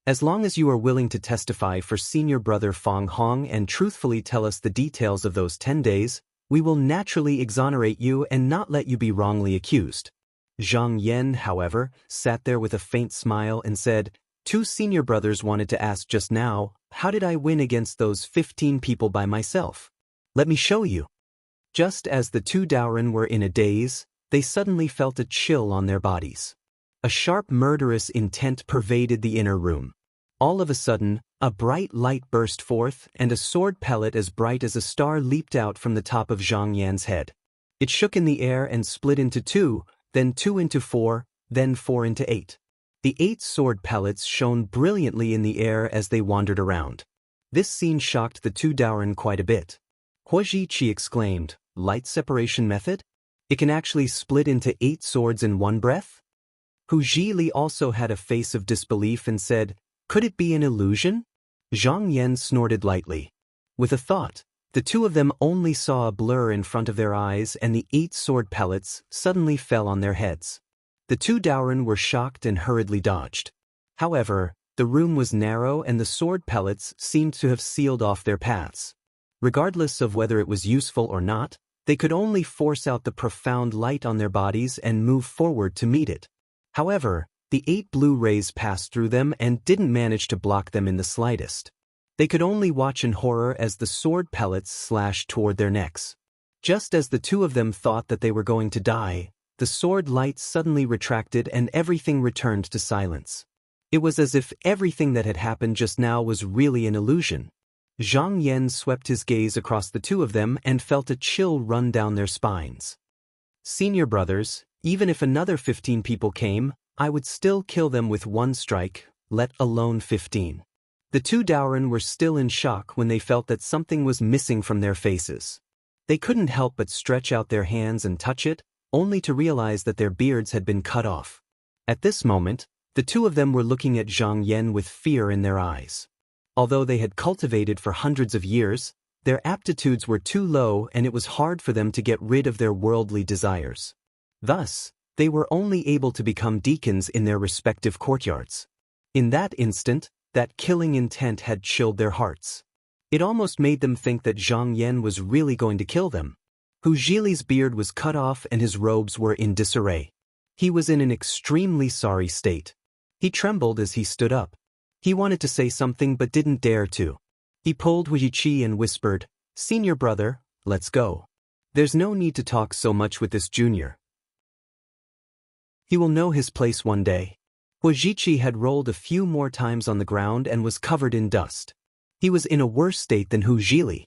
As long as you are willing to testify for senior brother Fang Hong and truthfully tell us the details of those 10 days, we will naturally exonerate you and not let you be wrongly accused." Zhang Yan, however, sat there with a faint smile and said, "Two senior brothers wanted to ask just now, how did I win against those 15 people by myself? Let me show you." Just as the two Daoran were in a daze, they suddenly felt a chill on their bodies. A sharp murderous intent pervaded the inner room. All of a sudden, a bright light burst forth and a sword pellet as bright as a star leaped out from the top of Zhang Yan's head. It shook in the air and split into two, then 2 into 4, then 4 into 8. The 8 sword pellets shone brilliantly in the air as they wandered around. This scene shocked the two Daoran quite a bit. Huiji Qi exclaimed, "Light separation method? It can actually split into 8 swords in one breath?" Hu Zhili also had a face of disbelief and said, "Could it be an illusion?" Zhang Yan snorted lightly. With a thought, the two of them only saw a blur in front of their eyes and the 8 sword pellets suddenly fell on their heads. The two Daoran were shocked and hurriedly dodged. However, the room was narrow and the sword pellets seemed to have sealed off their paths. Regardless of whether it was useful or not, they could only force out the profound light on their bodies and move forward to meet it. However, the 8 blue rays passed through them and didn't manage to block them in the slightest. They could only watch in horror as the sword pellets slashed toward their necks. Just as the two of them thought that they were going to die, the sword light suddenly retracted and everything returned to silence. It was as if everything that had happened just now was really an illusion. Zhang Yan swept his gaze across the two of them and felt a chill run down their spines. "Senior brothers, Even if another 15 people came, I would still kill them with one strike, let alone 15. The two Daoren were still in shock when they felt that something was missing from their faces. They couldn't help but stretch out their hands and touch it, only to realize that their beards had been cut off. At this moment, the two of them were looking at Zhang Yan with fear in their eyes. Although they had cultivated for hundreds of years, their aptitudes were too low and it was hard for them to get rid of their worldly desires. Thus, they were only able to become deacons in their respective courtyards. In that instant, that killing intent had chilled their hearts. It almost made them think that Zhang Yan was really going to kill them. Hu Zhili's beard was cut off and his robes were in disarray. He was in an extremely sorry state. He trembled as he stood up. He wanted to say something but didn't dare to. He pulled Hu Yiqi and whispered, "Senior brother, let's go. There's no need to talk so much with this junior. He will know his place one day." Hu Yiqi had rolled a few more times on the ground and was covered in dust. He was in a worse state than Hu Zhili.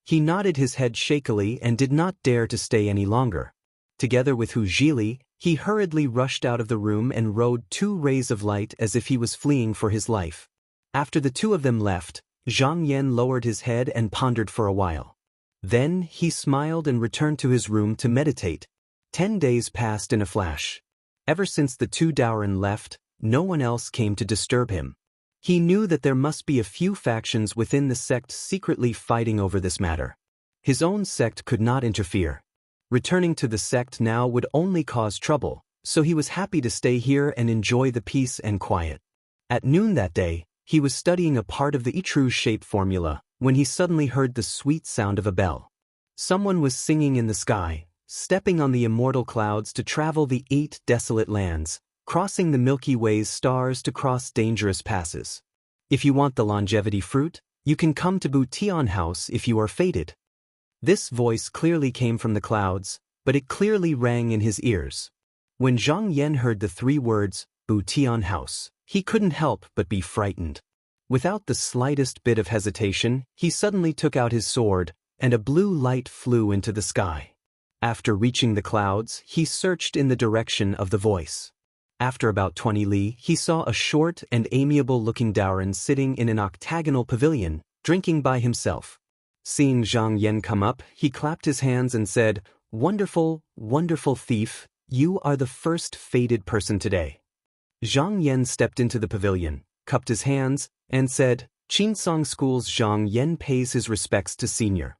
He nodded his head shakily and did not dare to stay any longer. Together with Hu Zhili, he hurriedly rushed out of the room and rode 2 rays of light as if he was fleeing for his life. After the two of them left, Zhang Yan lowered his head and pondered for a while. Then he smiled and returned to his room to meditate. 10 days passed in a flash. Ever since the two Daoren left, no one else came to disturb him. He knew that there must be a few factions within the sect secretly fighting over this matter. His own sect could not interfere. Returning to the sect now would only cause trouble, so he was happy to stay here and enjoy the peace and quiet. At noon that day, he was studying a part of the Itrue shape formula when he suddenly heard the sweet sound of a bell. Someone was singing in the sky, stepping on the immortal clouds to travel the 8 desolate lands, crossing the Milky Way's stars to cross dangerous passes. If you want the longevity fruit, you can come to Butian House if you are fated. This voice clearly came from the clouds, but it clearly rang in his ears. When Zhang Yan heard the 3 words, Butian House, he couldn't help but be frightened. Without the slightest bit of hesitation, he suddenly took out his sword, and a blue light flew into the sky. After reaching the clouds, he searched in the direction of the voice. After about 20 li, he saw a short and amiable-looking Daoren sitting in an octagonal pavilion, drinking by himself. Seeing Zhang Yan come up, he clapped his hands and said, "Wonderful, wonderful thief, you are the first fated person today." Zhang Yan stepped into the pavilion, cupped his hands, and said, "Qinsong School's Zhang Yan pays his respects to Senior."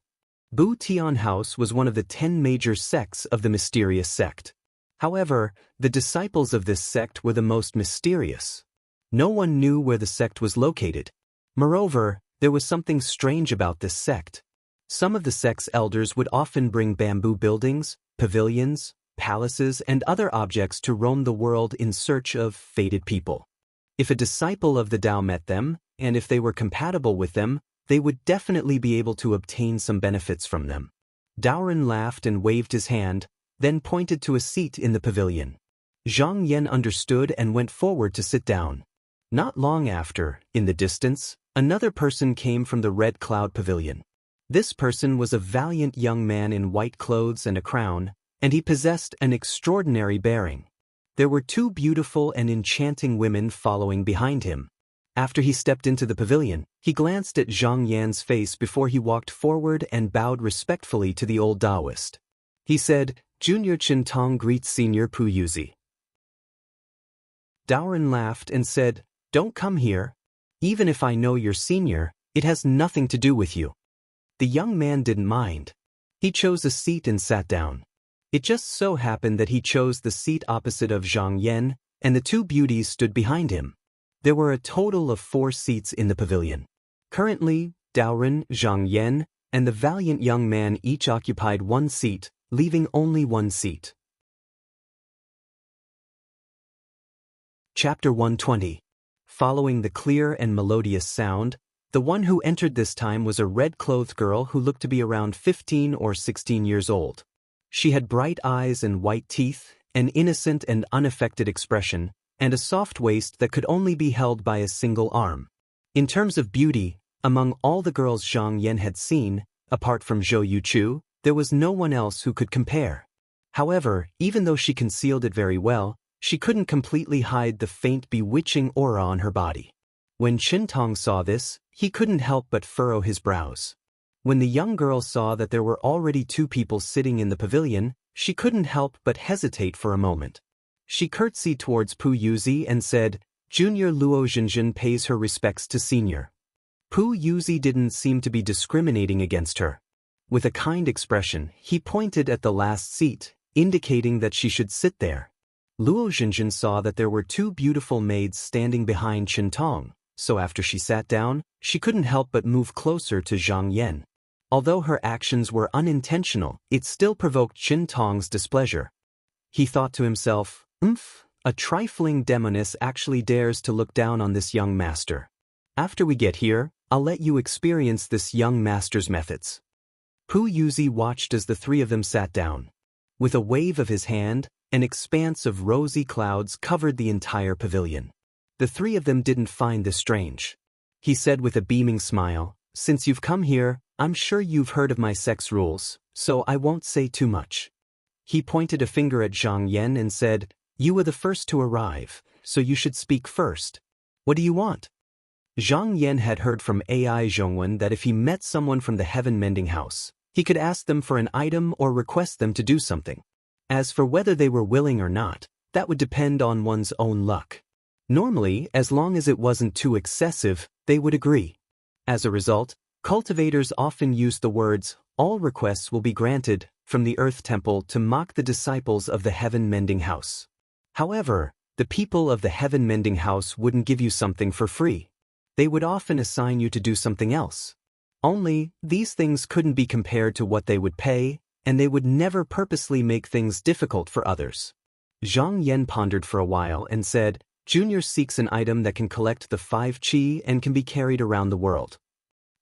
Butian House was one of the 10 major sects of the mysterious sect. However, the disciples of this sect were the most mysterious. No one knew where the sect was located. Moreover, there was something strange about this sect. Some of the sect's elders would often bring bamboo buildings, pavilions, palaces, and other objects to roam the world in search of fated people. If a disciple of the Tao met them, and if they were compatible with them, they would definitely be able to obtain some benefits from them. Daoren laughed and waved his hand, then pointed to a seat in the pavilion. Zhang Yan understood and went forward to sit down. Not long after, in the distance, another person came from the Red Cloud Pavilion. This person was a valiant young man in white clothes and a crown, and he possessed an extraordinary bearing. There were 2 beautiful and enchanting women following behind him. After he stepped into the pavilion, he glanced at Zhang Yan's face before he walked forward and bowed respectfully to the old Taoist. He said, "Junior Chen Tong greets Senior Pu Yuzi." Daoren laughed and said, "Don't come here. Even if I know you're senior, it has nothing to do with you." The young man didn't mind. He chose a seat and sat down. It just so happened that he chose the seat opposite of Zhang Yan, and the 2 beauties stood behind him. There were a total of 4 seats in the pavilion. Currently, Daoren, Zhang Yan, and the valiant young man each occupied 1 seat, leaving only 1 seat. Chapter 120. Following the clear and melodious sound, the one who entered this time was a red-clothed girl who looked to be around 15 or 16 years old. She had bright eyes and white teeth, an innocent and unaffected expression, and a soft waist that could only be held by a single arm. In terms of beauty, among all the girls Zhang Yan had seen, apart from Zhou Yuchu, there was no one else who could compare. However, even though she concealed it very well, she couldn't completely hide the faint bewitching aura on her body. When Qintong saw this, he couldn't help but furrow his brows. When the young girl saw that there were already 2 people sitting in the pavilion, she couldn't help but hesitate for a moment. She curtsied towards Pu Yuzi and said, "Junior Luo Zhenzhen pays her respects to senior." Pu Yuzi didn't seem to be discriminating against her. With a kind expression, he pointed at the last seat, indicating that she should sit there. Luo Zhenzhen saw that there were 2 beautiful maids standing behind Qintong, so after she sat down, she couldn't help but move closer to Zhang Yan. Although her actions were unintentional, it still provoked Qintong's displeasure. He thought to himself, a trifling demoness actually dares to look down on this young master. After we get here, I'll let you experience this young master's methods." Pu Yuzi watched as the 3 of them sat down. With a wave of his hand, an expanse of rosy clouds covered the entire pavilion. The 3 of them didn't find this strange. He said with a beaming smile, "Since you've come here, I'm sure you've heard of my sex rules, so I won't say too much." He pointed a finger at Zhang Yan and said, "You were the first to arrive, so you should speak first. What do you want?" Zhang Yan had heard from Ai Zhongwen that if he met someone from the Heaven Mending House, he could ask them for an item or request them to do something. As for whether they were willing or not, that would depend on one's own luck. Normally, as long as it wasn't too excessive, they would agree. As a result, cultivators often use the words, "all requests will be granted," from the Earth Temple to mock the disciples of the Heaven Mending House. However, the people of the Heaven Mending House wouldn't give you something for free. They would often assign you to do something else. Only, these things couldn't be compared to what they would pay, and they would never purposely make things difficult for others. Zhang Yan pondered for a while and said, "Junior seeks an item that can collect the 5 qi and can be carried around the world."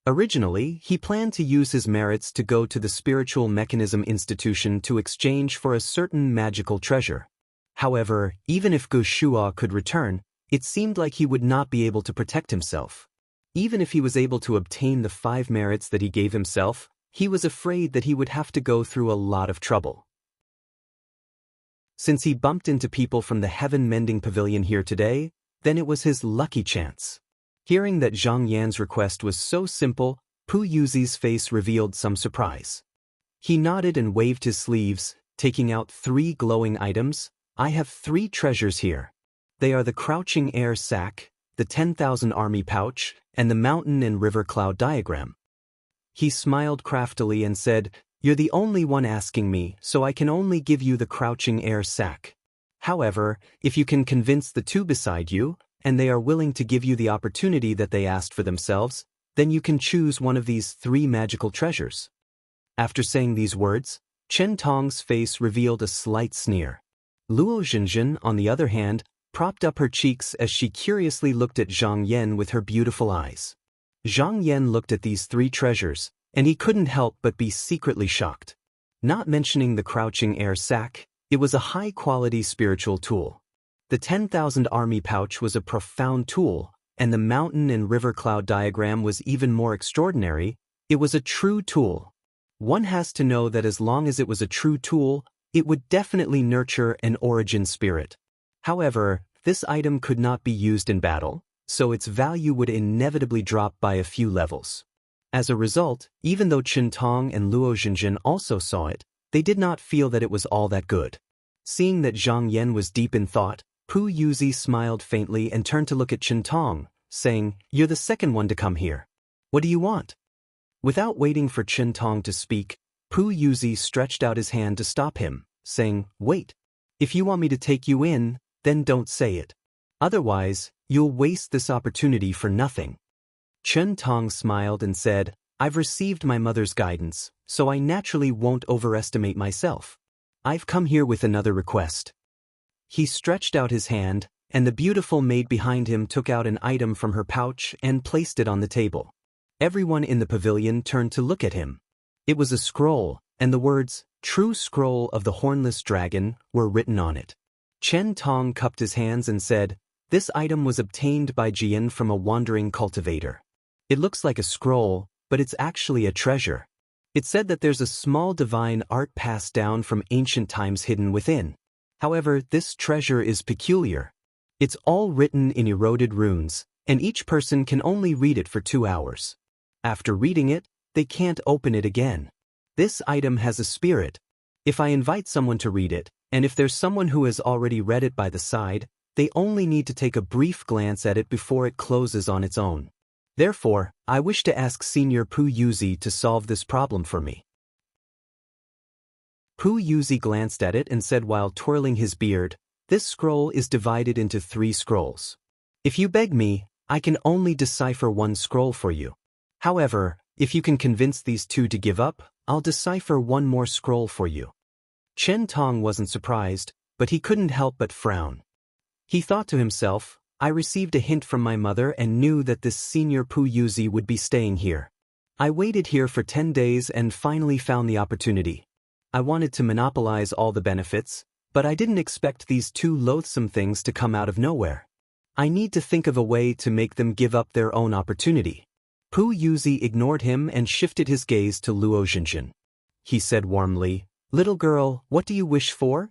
Originally, he planned to use his merits to go to the Spiritual Mechanism Institution to exchange for a certain magical treasure. However, even if Gu Shuo could return, it seemed like he would not be able to protect himself. Even if he was able to obtain the 5 merits that he gave himself, he was afraid that he would have to go through a lot of trouble. Since he bumped into people from the Heaven Mending Pavilion here today, then it was his lucky chance. Hearing that Zhang Yan's request was so simple, Pu Yuzi's face revealed some surprise. He nodded and waved his sleeves, taking out 3 glowing items. "I have 3 treasures here. They are the Crouching Air Sack, the 10,000 Army Pouch, and the Mountain and River Cloud Diagram." He smiled craftily and said, "You're the only one asking me, so I can only give you the Crouching Air Sack. However, if you can convince the 2 beside you, and they are willing to give you the opportunity that they asked for themselves, then you can choose one of these 3 magical treasures." After saying these words, Qintong's face revealed a slight sneer. Luo Zhenzhen, on the other hand, propped up her cheeks as she curiously looked at Zhang Yan with her beautiful eyes. Zhang Yan looked at these 3 treasures, and he couldn't help but be secretly shocked. Not mentioning the Crouching Air Sack, it was a high-quality spiritual tool. The 10,000 Army Pouch was a profound tool, and the Mountain and River Cloud Diagram was even more extraordinary. It was a true tool. One has to know that as long as it was a true tool, it would definitely nurture an origin spirit. However, this item could not be used in battle, so its value would inevitably drop by a few levels. As a result, even though Qintong and Luo Zhenzhen also saw it, they did not feel that it was all that good. Seeing that Zhang Yan was deep in thought, Pu Yuzi smiled faintly and turned to look at Qintong, saying, "You're the second one to come here. What do you want?" Without waiting for Qintong to speak, Pu Yuzi stretched out his hand to stop him, saying, "Wait. If you want me to take you in, then don't say it. Otherwise, you'll waste this opportunity for nothing." Qintong smiled and said, "I've received my mother's guidance, so I naturally won't overestimate myself. I've come here with another request." He stretched out his hand, and the beautiful maid behind him took out an item from her pouch and placed it on the table. Everyone in the pavilion turned to look at him. It was a scroll, and the words, "True Scroll of the Hornless Dragon," were written on it. Qintong cupped his hands and said, "This item was obtained by Jian from a wandering cultivator. It looks like a scroll, but it's actually a treasure." It said that there's a small divine art passed down from ancient times hidden within. However, this treasure is peculiar. It's all written in eroded runes, and each person can only read it for 2 hours. After reading it, they can't open it again. This item has a spirit. If I invite someone to read it, and if there's someone who has already read it by the side, they only need to take a brief glance at it before it closes on its own. Therefore, I wish to ask Senior Pu Yuzi to solve this problem for me. Pu Yuzi glanced at it and said while twirling his beard, "This scroll is divided into 3 scrolls. If you beg me, I can only decipher 1 scroll for you. However, if you can convince these 2 to give up, I'll decipher 1 more scroll for you." Chen Tong wasn't surprised, but he couldn't help but frown. He thought to himself, I received a hint from my mother and knew that this Senior Pu Yuzi would be staying here. I waited here for 10 days and finally found the opportunity. I wanted to monopolize all the benefits, but I didn't expect these 2 loathsome things to come out of nowhere. I need to think of a way to make them give up their own opportunity. Pu Yuzi ignored him and shifted his gaze to Luo Zhenjin. He said warmly, "Little girl, what do you wish for?"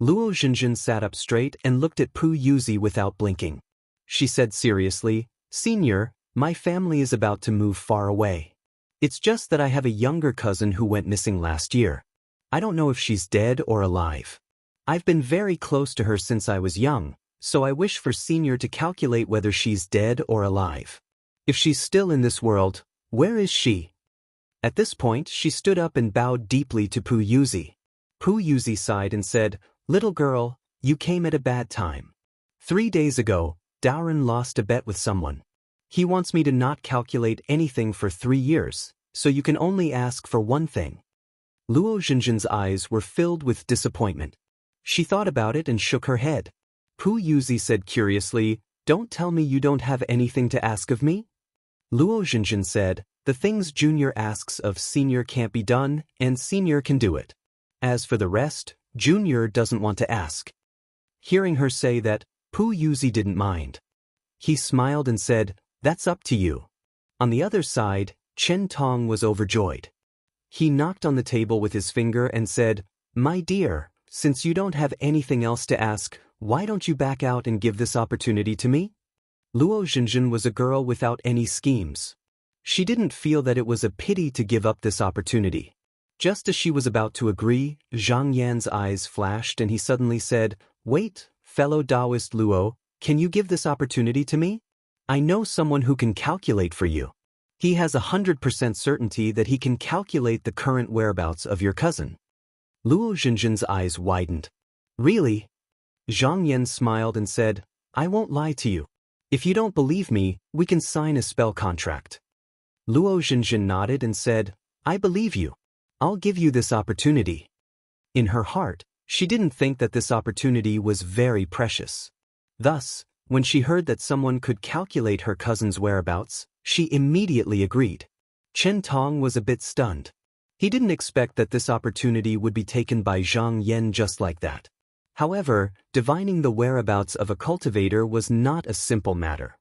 Luo Zhenjin sat up straight and looked at Pu Yuzi without blinking. She said seriously, "Senior, my family is about to move far away. It's just that I have a younger cousin who went missing last year. I don't know if she's dead or alive. I've been very close to her since I was young, so I wish for Senior to calculate whether she's dead or alive. If she's still in this world, where is she?" At this point, she stood up and bowed deeply to Pu Yuzi. Pu Yuzi sighed and said, "Little girl, you came at a bad time. 3 days ago, Daoren lost a bet with someone. He wants me to not calculate anything for 3 years, so you can only ask for 1 thing." Luo Zhenjin's eyes were filled with disappointment. She thought about it and shook her head. Pu Yuzi said curiously, "Don't tell me you don't have anything to ask of me?" Luo Zhenjin said, "The things Junior asks of Senior can't be done, and Senior can do it. As for the rest, Junior doesn't want to ask." Hearing her say that, Pu Yuzi didn't mind. He smiled and said, "That's up to you." On the other side, Chen Tong was overjoyed. He knocked on the table with his finger and said, "My dear, since you don't have anything else to ask, why don't you back out and give this opportunity to me?" Luo Zhenjin was a girl without any schemes. She didn't feel that it was a pity to give up this opportunity. Just as she was about to agree, Zhang Yan's eyes flashed and he suddenly said, "Wait, fellow Taoist Luo, can you give this opportunity to me? I know someone who can calculate for you. He has 100% certainty that he can calculate the current whereabouts of your cousin." Luo Zhenjin's eyes widened. "Really?" Zhang Yan smiled and said, "I won't lie to you. If you don't believe me, we can sign a spell contract." Luo Zhenjin nodded and said, "I believe you. I'll give you this opportunity." In her heart, she didn't think that this opportunity was very precious. Thus, when she heard that someone could calculate her cousin's whereabouts, she immediately agreed. Chen Tong was a bit stunned. He didn't expect that this opportunity would be taken by Zhang Yan just like that. However, divining the whereabouts of a cultivator was not a simple matter.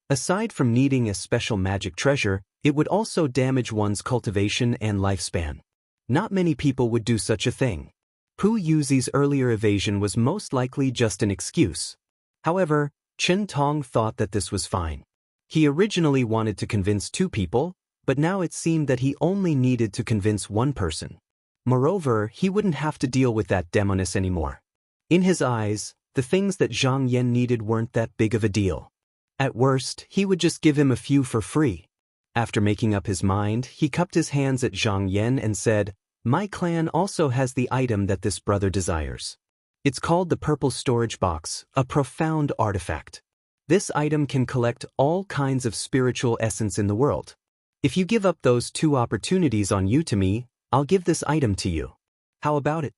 Aside from needing a special magic treasure, it would also damage one's cultivation and lifespan. Not many people would do such a thing. Pu Yuzi's earlier evasion was most likely just an excuse. However, Chen Tong thought that this was fine. He originally wanted to convince 2 people, but now it seemed that he only needed to convince 1 person. Moreover, he wouldn't have to deal with that demoness anymore. In his eyes, the things that Zhang Yan needed weren't that big of a deal. At worst, he would just give him a few for free. After making up his mind, he cupped his hands at Zhang Yan and said, "My clan also has the item that this brother desires. It's called the Purple Storage Box, a profound artifact. This item can collect all kinds of spiritual essence in the world. If you give up those 2 opportunities on you to me, I'll give this item to you. How about it?"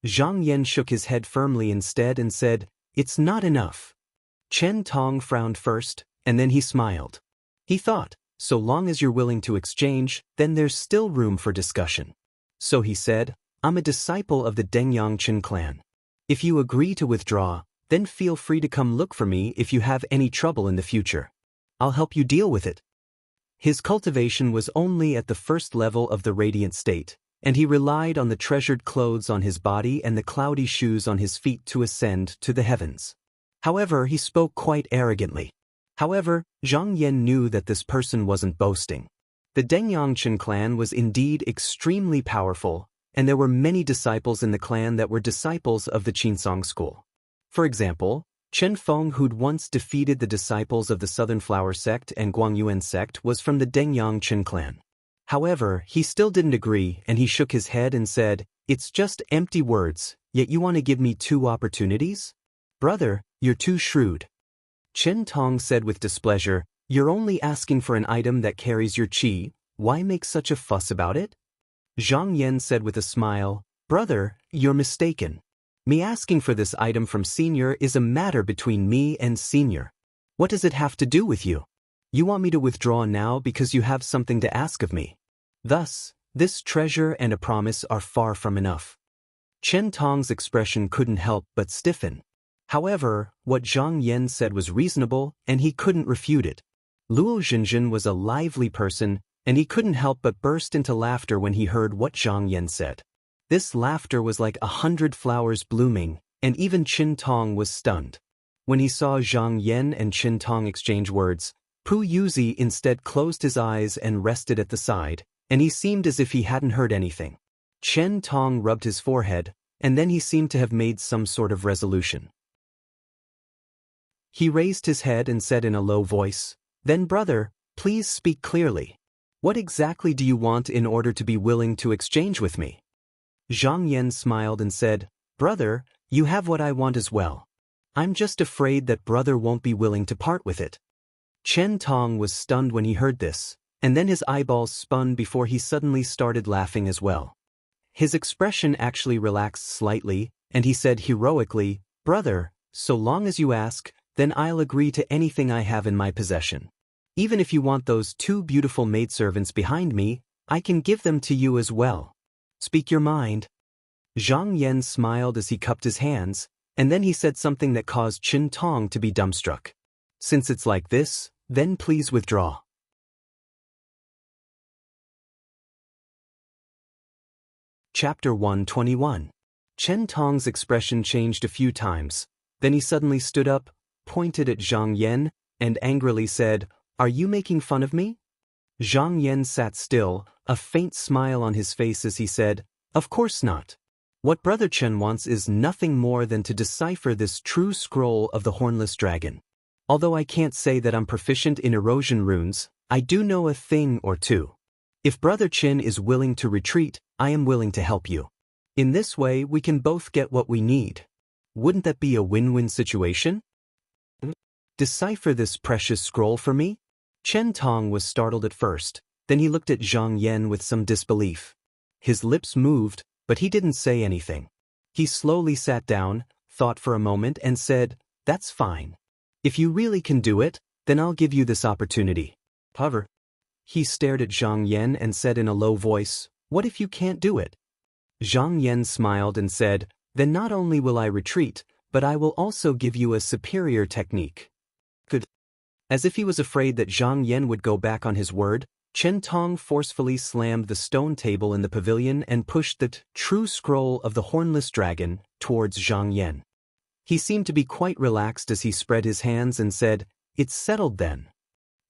Zhang Yan shook his head firmly instead and said, "It's not enough." Chen Tong frowned first, and then he smiled. He thought, so long as you're willing to exchange, then there's still room for discussion. So he said, "I'm a disciple of the Dengyangchen clan. If you agree to withdraw, then feel free to come look for me if you have any trouble in the future. I'll help you deal with it." His cultivation was only at the first level of the radiant state, and he relied on the treasured clothes on his body and the cloudy shoes on his feet to ascend to the heavens. However, he spoke quite arrogantly. However, Zhang Yan knew that this person wasn't boasting. The Dengyangchen clan was indeed extremely powerful, and there were many disciples in the clan that were disciples of the Qinsong school. For example, Chen Feng, who'd once defeated the disciples of the Southern Flower sect and Guangyuan sect, was from the Dengyangchen clan. However, he still didn't agree, and he shook his head and said, "It's just empty words, yet you want to give me 2 opportunities? Brother, you're too shrewd." Chen Tong said with displeasure, "You're only asking for an item that carries your qi, why make such a fuss about it?" Zhang Yan said with a smile, "Brother, you're mistaken. Me asking for this item from Senior is a matter between me and Senior. What does it have to do with you? You want me to withdraw now because you have something to ask of me. Thus, this treasure and a promise are far from enough." Chen Tong's expression couldn't help but stiffen. However, what Zhang Yan said was reasonable, and he couldn't refute it. Luo Zhenjin was a lively person, and he couldn't help but burst into laughter when he heard what Zhang Yan said. This laughter was like 100 flowers blooming, and even Qin Tong was stunned. When he saw Zhang Yan and Qin Tong exchange words, Pu Yuzi instead closed his eyes and rested at the side, and he seemed as if he hadn't heard anything. Chen Tong rubbed his forehead, and then he seemed to have made some sort of resolution. He raised his head and said in a low voice, "Then brother, please speak clearly. What exactly do you want in order to be willing to exchange with me?" Zhang Yan smiled and said, "Brother, you have what I want as well. I'm just afraid that brother won't be willing to part with it." Chen Tong was stunned when he heard this, and then his eyeballs spun before he suddenly started laughing as well. His expression actually relaxed slightly, and he said heroically, "Brother, so long as you ask, then I'll agree to anything I have in my possession. Even if you want those 2 beautiful maidservants behind me, I can give them to you as well. Speak your mind." Zhang Yan smiled as he cupped his hands, and then he said something that caused Qin Tong to be dumbstruck. "Since it's like this, then please withdraw." Chapter 121. Chen Tong's expression changed a few times. Then he suddenly stood up, pointed at Zhang Yan, and angrily said, "Are you making fun of me?" Zhang Yan sat still, a faint smile on his face as he said, "Of course not. What Brother Chen wants is nothing more than to decipher this true scroll of the Hornless Dragon. Although I can't say that I'm proficient in erosion runes, I do know a thing or two. If Brother Chen is willing to retreat, I am willing to help you. In this way, we can both get what we need. Wouldn't that be a win-win situation? Decipher this precious scroll for me?" Chen Tong was startled at first, then he looked at Zhang Yan with some disbelief. His lips moved, but he didn't say anything. He slowly sat down, thought for a moment and said, "That's fine. If you really can do it, then I'll give you this opportunity." However, he stared at Zhang Yan and said in a low voice, "What if you can't do it?" Zhang Yan smiled and said, "Then not only will I retreat, but I will also give you a superior technique." Good. As if he was afraid that Zhang Yan would go back on his word, Chen Tong forcefully slammed the stone table in the pavilion and pushed the true scroll of the Hornless Dragon towards Zhang Yan. He seemed to be quite relaxed as he spread his hands and said, "It's settled then."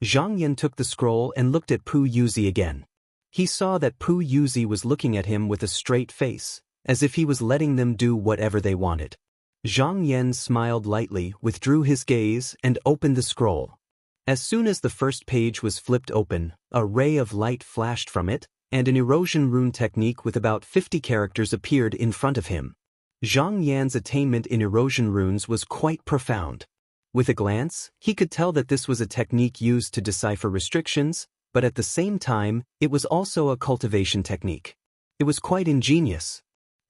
Zhang Yan took the scroll and looked at Pu Yuzi again. He saw that Pu Yuzi was looking at him with a straight face, as if he was letting them do whatever they wanted. Zhang Yan smiled lightly, withdrew his gaze, and opened the scroll. As soon as the first page was flipped open, a ray of light flashed from it, and an erosion rune technique with about 50 characters appeared in front of him. Zhang Yan's attainment in erosion runes was quite profound. With a glance, he could tell that this was a technique used to decipher restrictions, but at the same time, it was also a cultivation technique. It was quite ingenious.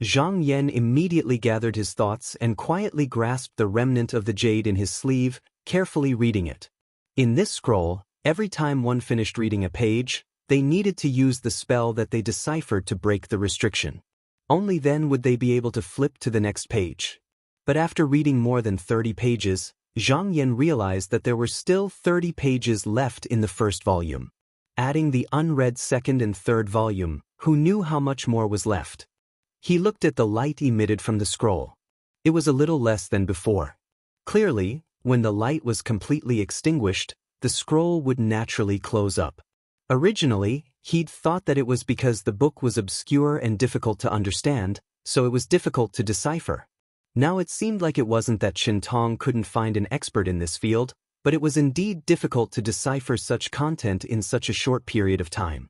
Zhang Yan immediately gathered his thoughts and quietly grasped the remnant of the jade in his sleeve, carefully reading it. In this scroll, every time one finished reading a page, they needed to use the spell that they deciphered to break the restriction. Only then would they be able to flip to the next page. But after reading more than 30 pages, Zhang Yan realized that there were still 30 pages left in the first volume. adding the unread second and third volume. Who knew how much more was left? He looked at the light emitted from the scroll. It was a little less than before. Clearly, when the light was completely extinguished, the scroll would naturally close up. Originally, he'd thought that it was because the book was obscure and difficult to understand, so it was difficult to decipher. Now it seemed like it wasn't that Qin couldn't find an expert in this field, but it was indeed difficult to decipher such content in such a short period of time.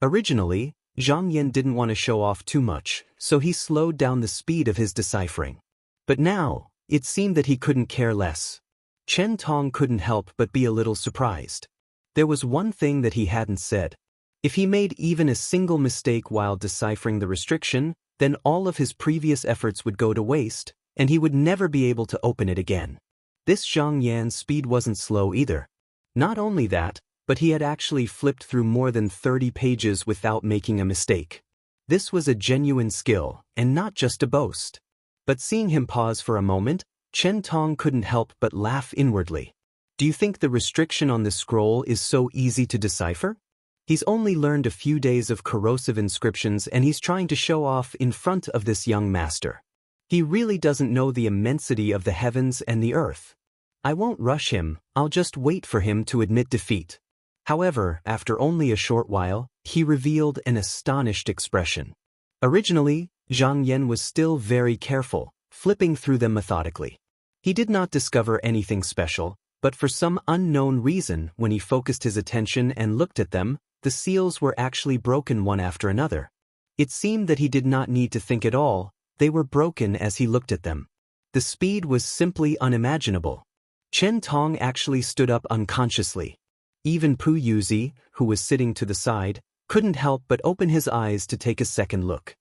Originally, Zhang Yan didn't want to show off too much, so he slowed down the speed of his deciphering. But now, it seemed that he couldn't care less. Chen Tong couldn't help but be a little surprised. There was one thing that he hadn't said. If he made even a single mistake while deciphering the restriction, then all of his previous efforts would go to waste, and he would never be able to open it again. This Zhang Yan's speed wasn't slow either. Not only that, but he had actually flipped through more than 30 pages without making a mistake. This was a genuine skill, and not just a boast. But seeing him pause for a moment, Chen Tong couldn't help but laugh inwardly. Do you think the restriction on this scroll is so easy to decipher? He's only learned a few days of corrosive inscriptions and he's trying to show off in front of this young master. He really doesn't know the immensity of the heavens and the earth. I won't rush him, I'll just wait for him to admit defeat. However, after only a short while, he revealed an astonished expression. Originally, Zhang Yan was still very careful, flipping through them methodically. He did not discover anything special, but for some unknown reason, when he focused his attention and looked at them, the seals were actually broken one after another. It seemed that he did not need to think at all, they were broken as he looked at them. The speed was simply unimaginable. Chen Tong actually stood up unconsciously. Even Pu Yuzi, who was sitting to the side, couldn't help but open his eyes to take a second look.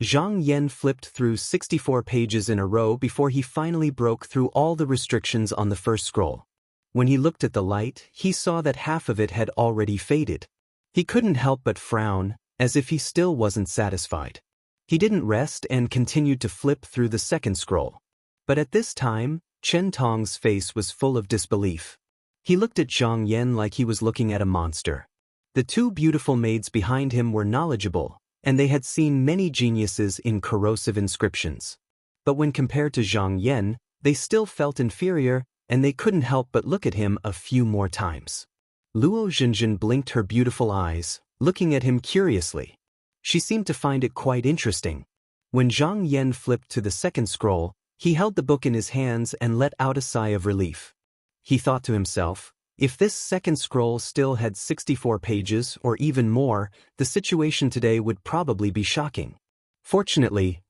Zhang Yan flipped through 64 pages in a row before he finally broke through all the restrictions on the first scroll. When he looked at the light, he saw that half of it had already faded. He couldn't help but frown, as if he still wasn't satisfied. He didn't rest and continued to flip through the second scroll. But at this time, Chen Tong's face was full of disbelief. He looked at Zhang Yan like he was looking at a monster. The two beautiful maids behind him were knowledgeable, and they had seen many geniuses in corrosive inscriptions. But when compared to Zhang Yan, they still felt inferior, and they couldn't help but look at him a few more times. Luo Zhenzhen blinked her beautiful eyes, looking at him curiously. She seemed to find it quite interesting. When Zhang Yan flipped to the second scroll, he held the book in his hands and let out a sigh of relief. He thought to himself, if this second scroll still had 64 pages or even more, the situation today would probably be shocking. Fortunately,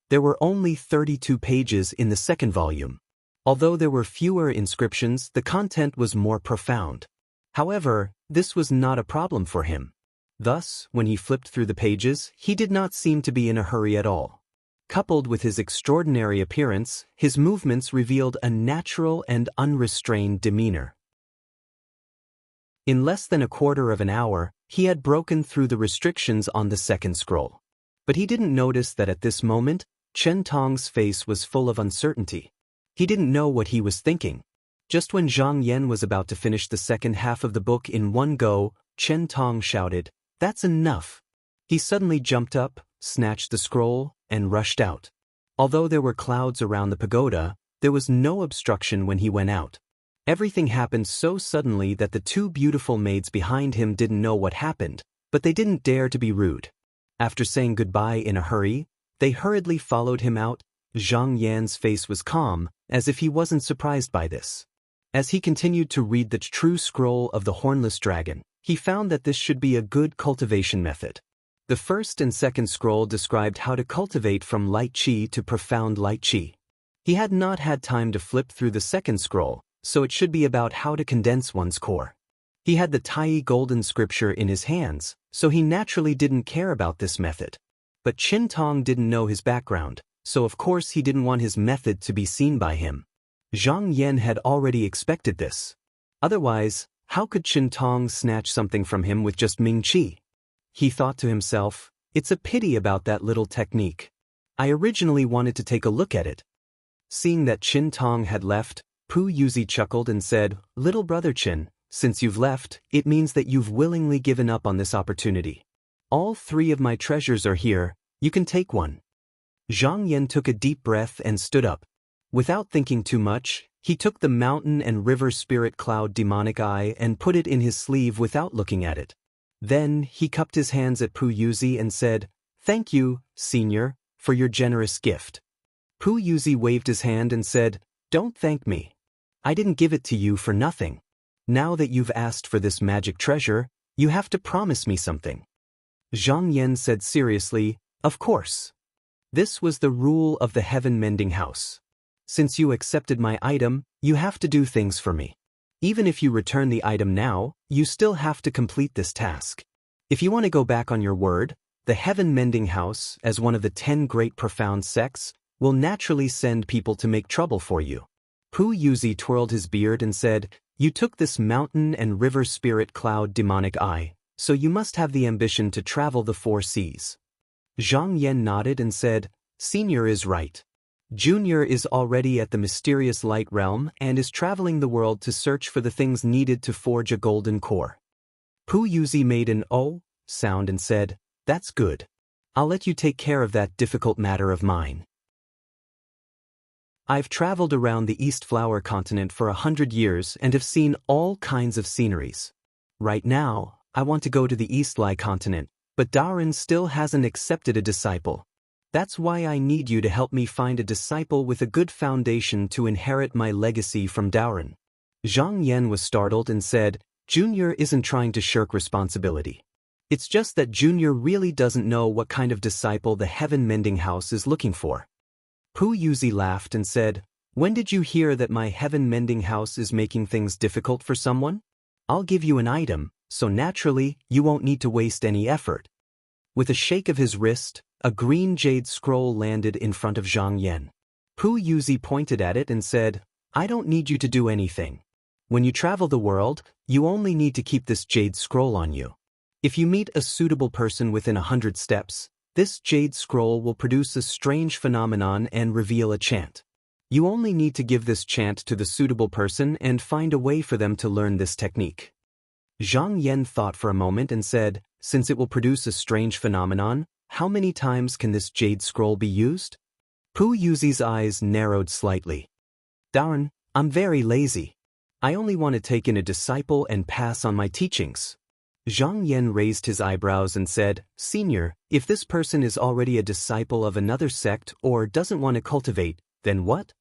there were only 32 pages in the second volume. Although there were fewer inscriptions, the content was more profound. However, this was not a problem for him. Thus, when he flipped through the pages, he did not seem to be in a hurry at all. Coupled with his extraordinary appearance, his movements revealed a natural and unrestrained demeanor. In less than a quarter of an hour, he had broken through the restrictions on the second scroll. But he didn't notice that at this moment, Chen Tong's face was full of uncertainty. He didn't know what he was thinking. Just when Zhang Yan was about to finish the second half of the book in one go, Chen Tong shouted, "That's enough!" He suddenly jumped up, snatched the scroll, and rushed out. Although there were clouds around the pagoda, there was no obstruction when he went out. Everything happened so suddenly that the two beautiful maids behind him didn't know what happened, but they didn't dare to be rude. After saying goodbye in a hurry, they hurriedly followed him out. Zhang Yan's face was calm, as if he wasn't surprised by this. As he continued to read the true scroll of the Hornless Dragon, he found that this should be a good cultivation method. The first and second scroll described how to cultivate from light qi to profound light qi. He had not had time to flip through the second scroll, so it should be about how to condense one's core. He had the Tai Golden Scripture in his hands, so he naturally didn't care about this method. But Chen Tong didn't know his background, so of course he didn't want his method to be seen by him. Zhang Yan had already expected this. Otherwise, how could Chen Tong snatch something from him with just Ming Qi? He thought to himself, it's a pity about that little technique. I originally wanted to take a look at it. Seeing that Chen Tong had left, Pu Yuzi chuckled and said, "Little brother Chen, Since you've left, it means that you've willingly given up on this opportunity. All 3 of my treasures are here, you can take one. Zhang Yan took a deep breath and stood up. Without thinking too much, he took the mountain and river spirit cloud demonic eye and put it in his sleeve without looking at it. Then, he cupped his hands at Pu Yuzi and said, "Thank you, senior, for your generous gift." Pu Yuzi waved his hand and said, "Don't thank me. I didn't give it to you for nothing. Now that you've asked for this magic treasure, you have to promise me something." Zhang Yan said seriously, "Of course. This was the rule of the Heaven Mending House. Since you accepted my item, you have to do things for me. Even if you return the item now, you still have to complete this task. If you want to go back on your word, the Heaven Mending House, as one of the 10 great profound sects, will naturally send people to make trouble for you." Pu Yuzi twirled his beard and said, "You took this mountain and river spirit cloud demonic eye, so you must have the ambition to travel the 4 seas. Zhang Yan nodded and said, "Senior is right. Junior is already at the mysterious light realm and is traveling the world to search for the things needed to forge a golden core." Pu Yuzi made an "oh" sound and said, "That's good. I'll let you take care of that difficult matter of mine. I've traveled around the East Flower continent for 100 years and have seen all kinds of sceneries. Right now, I want to go to the East Lai continent, but Daoren still hasn't accepted a disciple. That's why I need you to help me find a disciple with a good foundation to inherit my legacy from Daoren." Zhang Yan was startled and said, "Junior isn't trying to shirk responsibility. It's just that Junior really doesn't know what kind of disciple the Heaven Mending House is looking for." Pu Yuzi laughed and said, "When did you hear that my Heaven Mending House is making things difficult for someone? I'll give you an item, so naturally, you won't need to waste any effort." With a shake of his wrist, a green jade scroll landed in front of Zhang Yan. Pu Yuzi pointed at it and said, "I don't need you to do anything. When you travel the world, you only need to keep this jade scroll on you. If you meet a suitable person within 100 steps, this jade scroll will produce a strange phenomenon and reveal a chant. You only need to give this chant to the suitable person and find a way for them to learn this technique." Zhang Yan thought for a moment and said, "Since it will produce a strange phenomenon, how many times can this jade scroll be used?" Pu Yuzi's eyes narrowed slightly. "Darn, I'm very lazy. I only want to take in a disciple and pass on my teachings." Zhang Yan raised his eyebrows and said, "Senior, if this person is already a disciple of another sect or doesn't want to cultivate, then what?"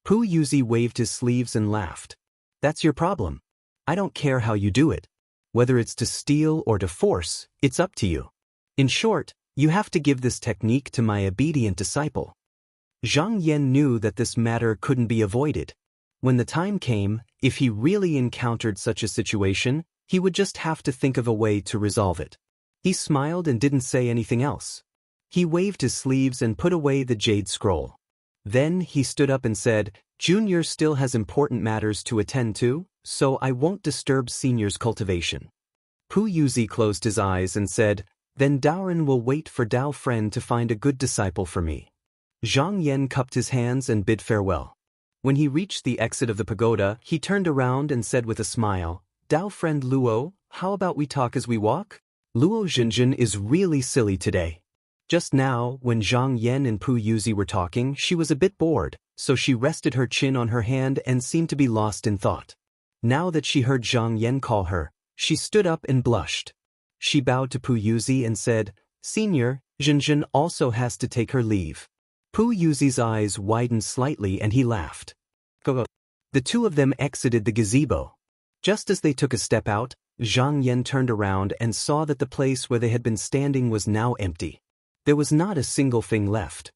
Pu Yuzi waved his sleeves and laughed. "That's your problem. I don't care how you do it. Whether it's to steal or to force, it's up to you. In short, you have to give this technique to my obedient disciple." Zhang Yan knew that this matter couldn't be avoided. When the time came, if he really encountered such a situation, he would just have to think of a way to resolve it. He smiled and didn't say anything else. He waved his sleeves and put away the jade scroll. Then he stood up and said, "Junior still has important matters to attend to, so I won't disturb Senior's cultivation." Pu Yuzi closed his eyes and said, "Then Daoren will wait for Dao Friend to find a good disciple for me." Zhang Yan cupped his hands and bid farewell. When he reached the exit of the pagoda, he turned around and said with a smile, "Dao Friend Luo, how about we talk as we walk?" Luo Zhenjin is really silly today. Just now, when Zhang Yan and Pu Yuzi were talking, she was a bit bored, so she rested her chin on her hand and seemed to be lost in thought. Now that she heard Zhang Yan call her, she stood up and blushed. She bowed to Pu Yuzi and said, "Senior, Zhenjin also has to take her leave." Pu Yuzi's eyes widened slightly and he laughed. Go. The 2 of them exited the gazebo. Just as they took a step out, Zhang Yan turned around and saw that the place where they had been standing was now empty. There was not a single thing left.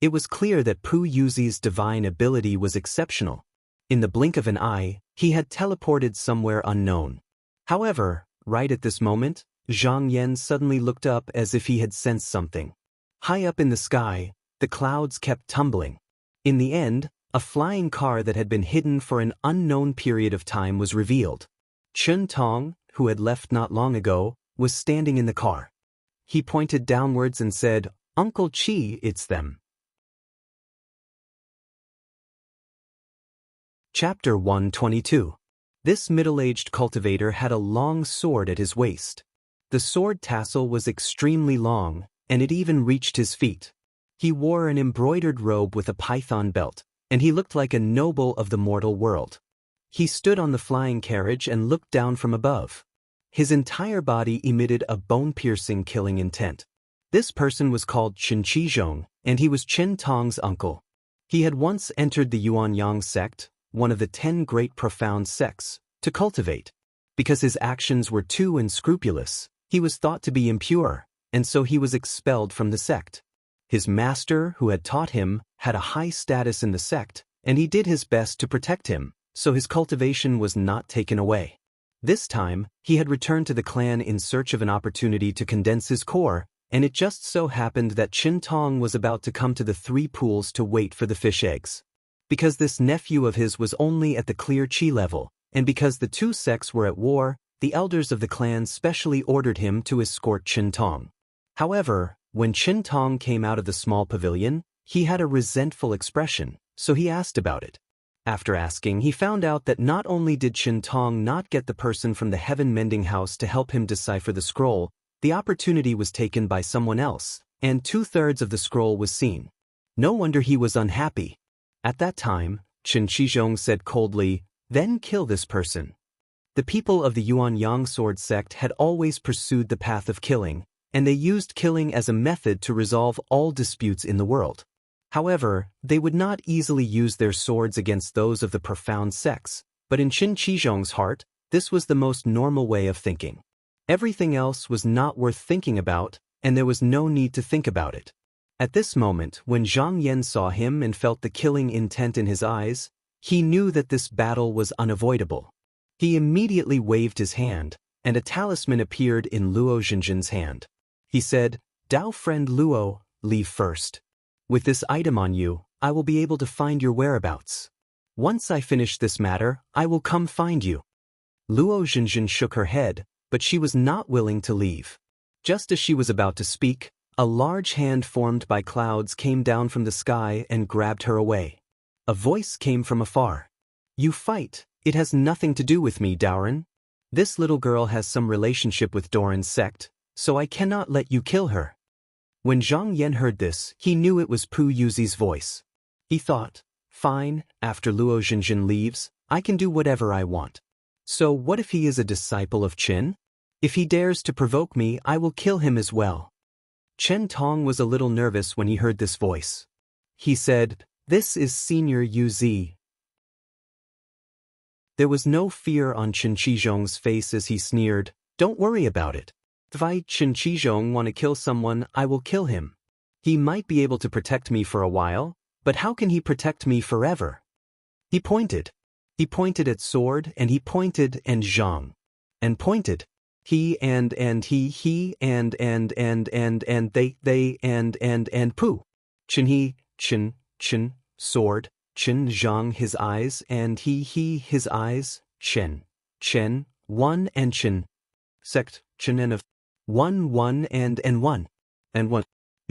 It was clear that Pu Yuzi's divine ability was exceptional. In the blink of an eye, he had teleported somewhere unknown. However, right at this moment, Zhang Yan suddenly looked up as if he had sensed something. High up in the sky, the clouds kept tumbling. In the end, a flying car that had been hidden for an unknown period of time was revealed. Chun Tong, who had left not long ago, was standing in the car. He pointed downwards and said, "Uncle Chi, it's them." Chapter 122. This middle-aged cultivator had a long sword at his waist. The sword tassel was extremely long, and it even reached his feet. He wore an embroidered robe with a python belt, and he looked like a noble of the mortal world. He stood on the flying carriage and looked down from above. His entire body emitted a bone-piercing killing intent. This person was called Chen Qizhong, and he was Chen Tong's uncle. He had once entered the Yuanyang sect, one of the 10 great profound sects, to cultivate. Because his actions were too unscrupulous, he was thought to be impure, and so he was expelled from the sect. His master, who had taught him, had a high status in the sect, and he did his best to protect him, so his cultivation was not taken away. This time, he had returned to the clan in search of an opportunity to condense his core, and it just so happened that Chen Tong was about to come to the 3 pools to wait for the fish eggs. Because this nephew of his was only at the clear chi level, and because the 2 sects were at war, the elders of the clan specially ordered him to escort Chen Tong. However, when Chen Tong came out of the small pavilion, he had a resentful expression, so he asked about it. After asking, he found out that not only did Chen Tong not get the person from the heaven mending house to help him decipher the scroll, the opportunity was taken by someone else, and 2/3 of the scroll was seen. No wonder he was unhappy. At that time, Chen Qizhong said coldly, "Then kill this person." The people of the Yuanyang sword sect had always pursued the path of killing, and they used killing as a method to resolve all disputes in the world. However, they would not easily use their swords against those of the profound sects, but in Chen Qizhong's heart, this was the most normal way of thinking. Everything else was not worth thinking about, and there was no need to think about it. At this moment, when Zhang Yan saw him and felt the killing intent in his eyes, he knew that this battle was unavoidable. He immediately waved his hand, and a talisman appeared in Luo Zhenjin's hand. He said, "Dao friend Luo, leave first. With this item on you, I will be able to find your whereabouts. Once I finish this matter, I will come find you." Luo Zhenjin shook her head, but she was not willing to leave. Just as she was about to speak, a large hand formed by clouds came down from the sky and grabbed her away. A voice came from afar. "You fight, it has nothing to do with me, Daoran. This little girl has some relationship with Doran's sect, so I cannot let you kill her." When Zhang Yan heard this, he knew it was Pu Yuzi's voice. He thought, "Fine, after Luo Zhenjin leaves, I can do whatever I want. So what if he is a disciple of Qin? If he dares to provoke me, I will kill him as well." Chen Tong was a little nervous when he heard this voice. He said, "This is Senior Yuzi." There was no fear on Chen Qizhong's face as he sneered, "Don't worry about it. If I, Chen Qizhong, want to kill someone, I will kill him. He might be able to protect me for a while, but how can he protect me forever?" He pointed. He pointed at sword, and he pointed and Zhang. And pointed. He and he and they and Pu. Chen, sword, Chen Zhang his eyes and he his eyes, Chen, one and Chen. Sect, Chen and of one and one.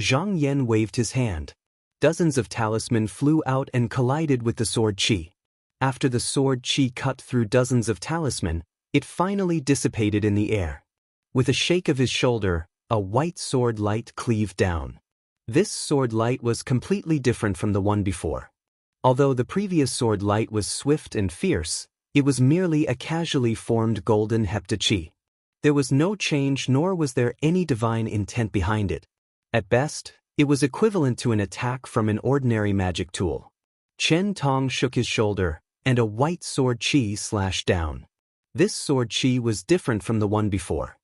Zhang Yan waved his hand. Dozens of talisman flew out and collided with the sword chi. After the sword chi cut through dozens of talisman, it finally dissipated in the air. With a shake of his shoulder, a white sword light cleaved down. This sword light was completely different from the one before. Although the previous sword light was swift and fierce, it was merely a casually formed golden heptachi. There was no change nor was there any divine intent behind it. At best, it was equivalent to an attack from an ordinary magic tool. Chen Tong shook his shoulder, and a white sword chi slashed down. This sword chi was different from the one before.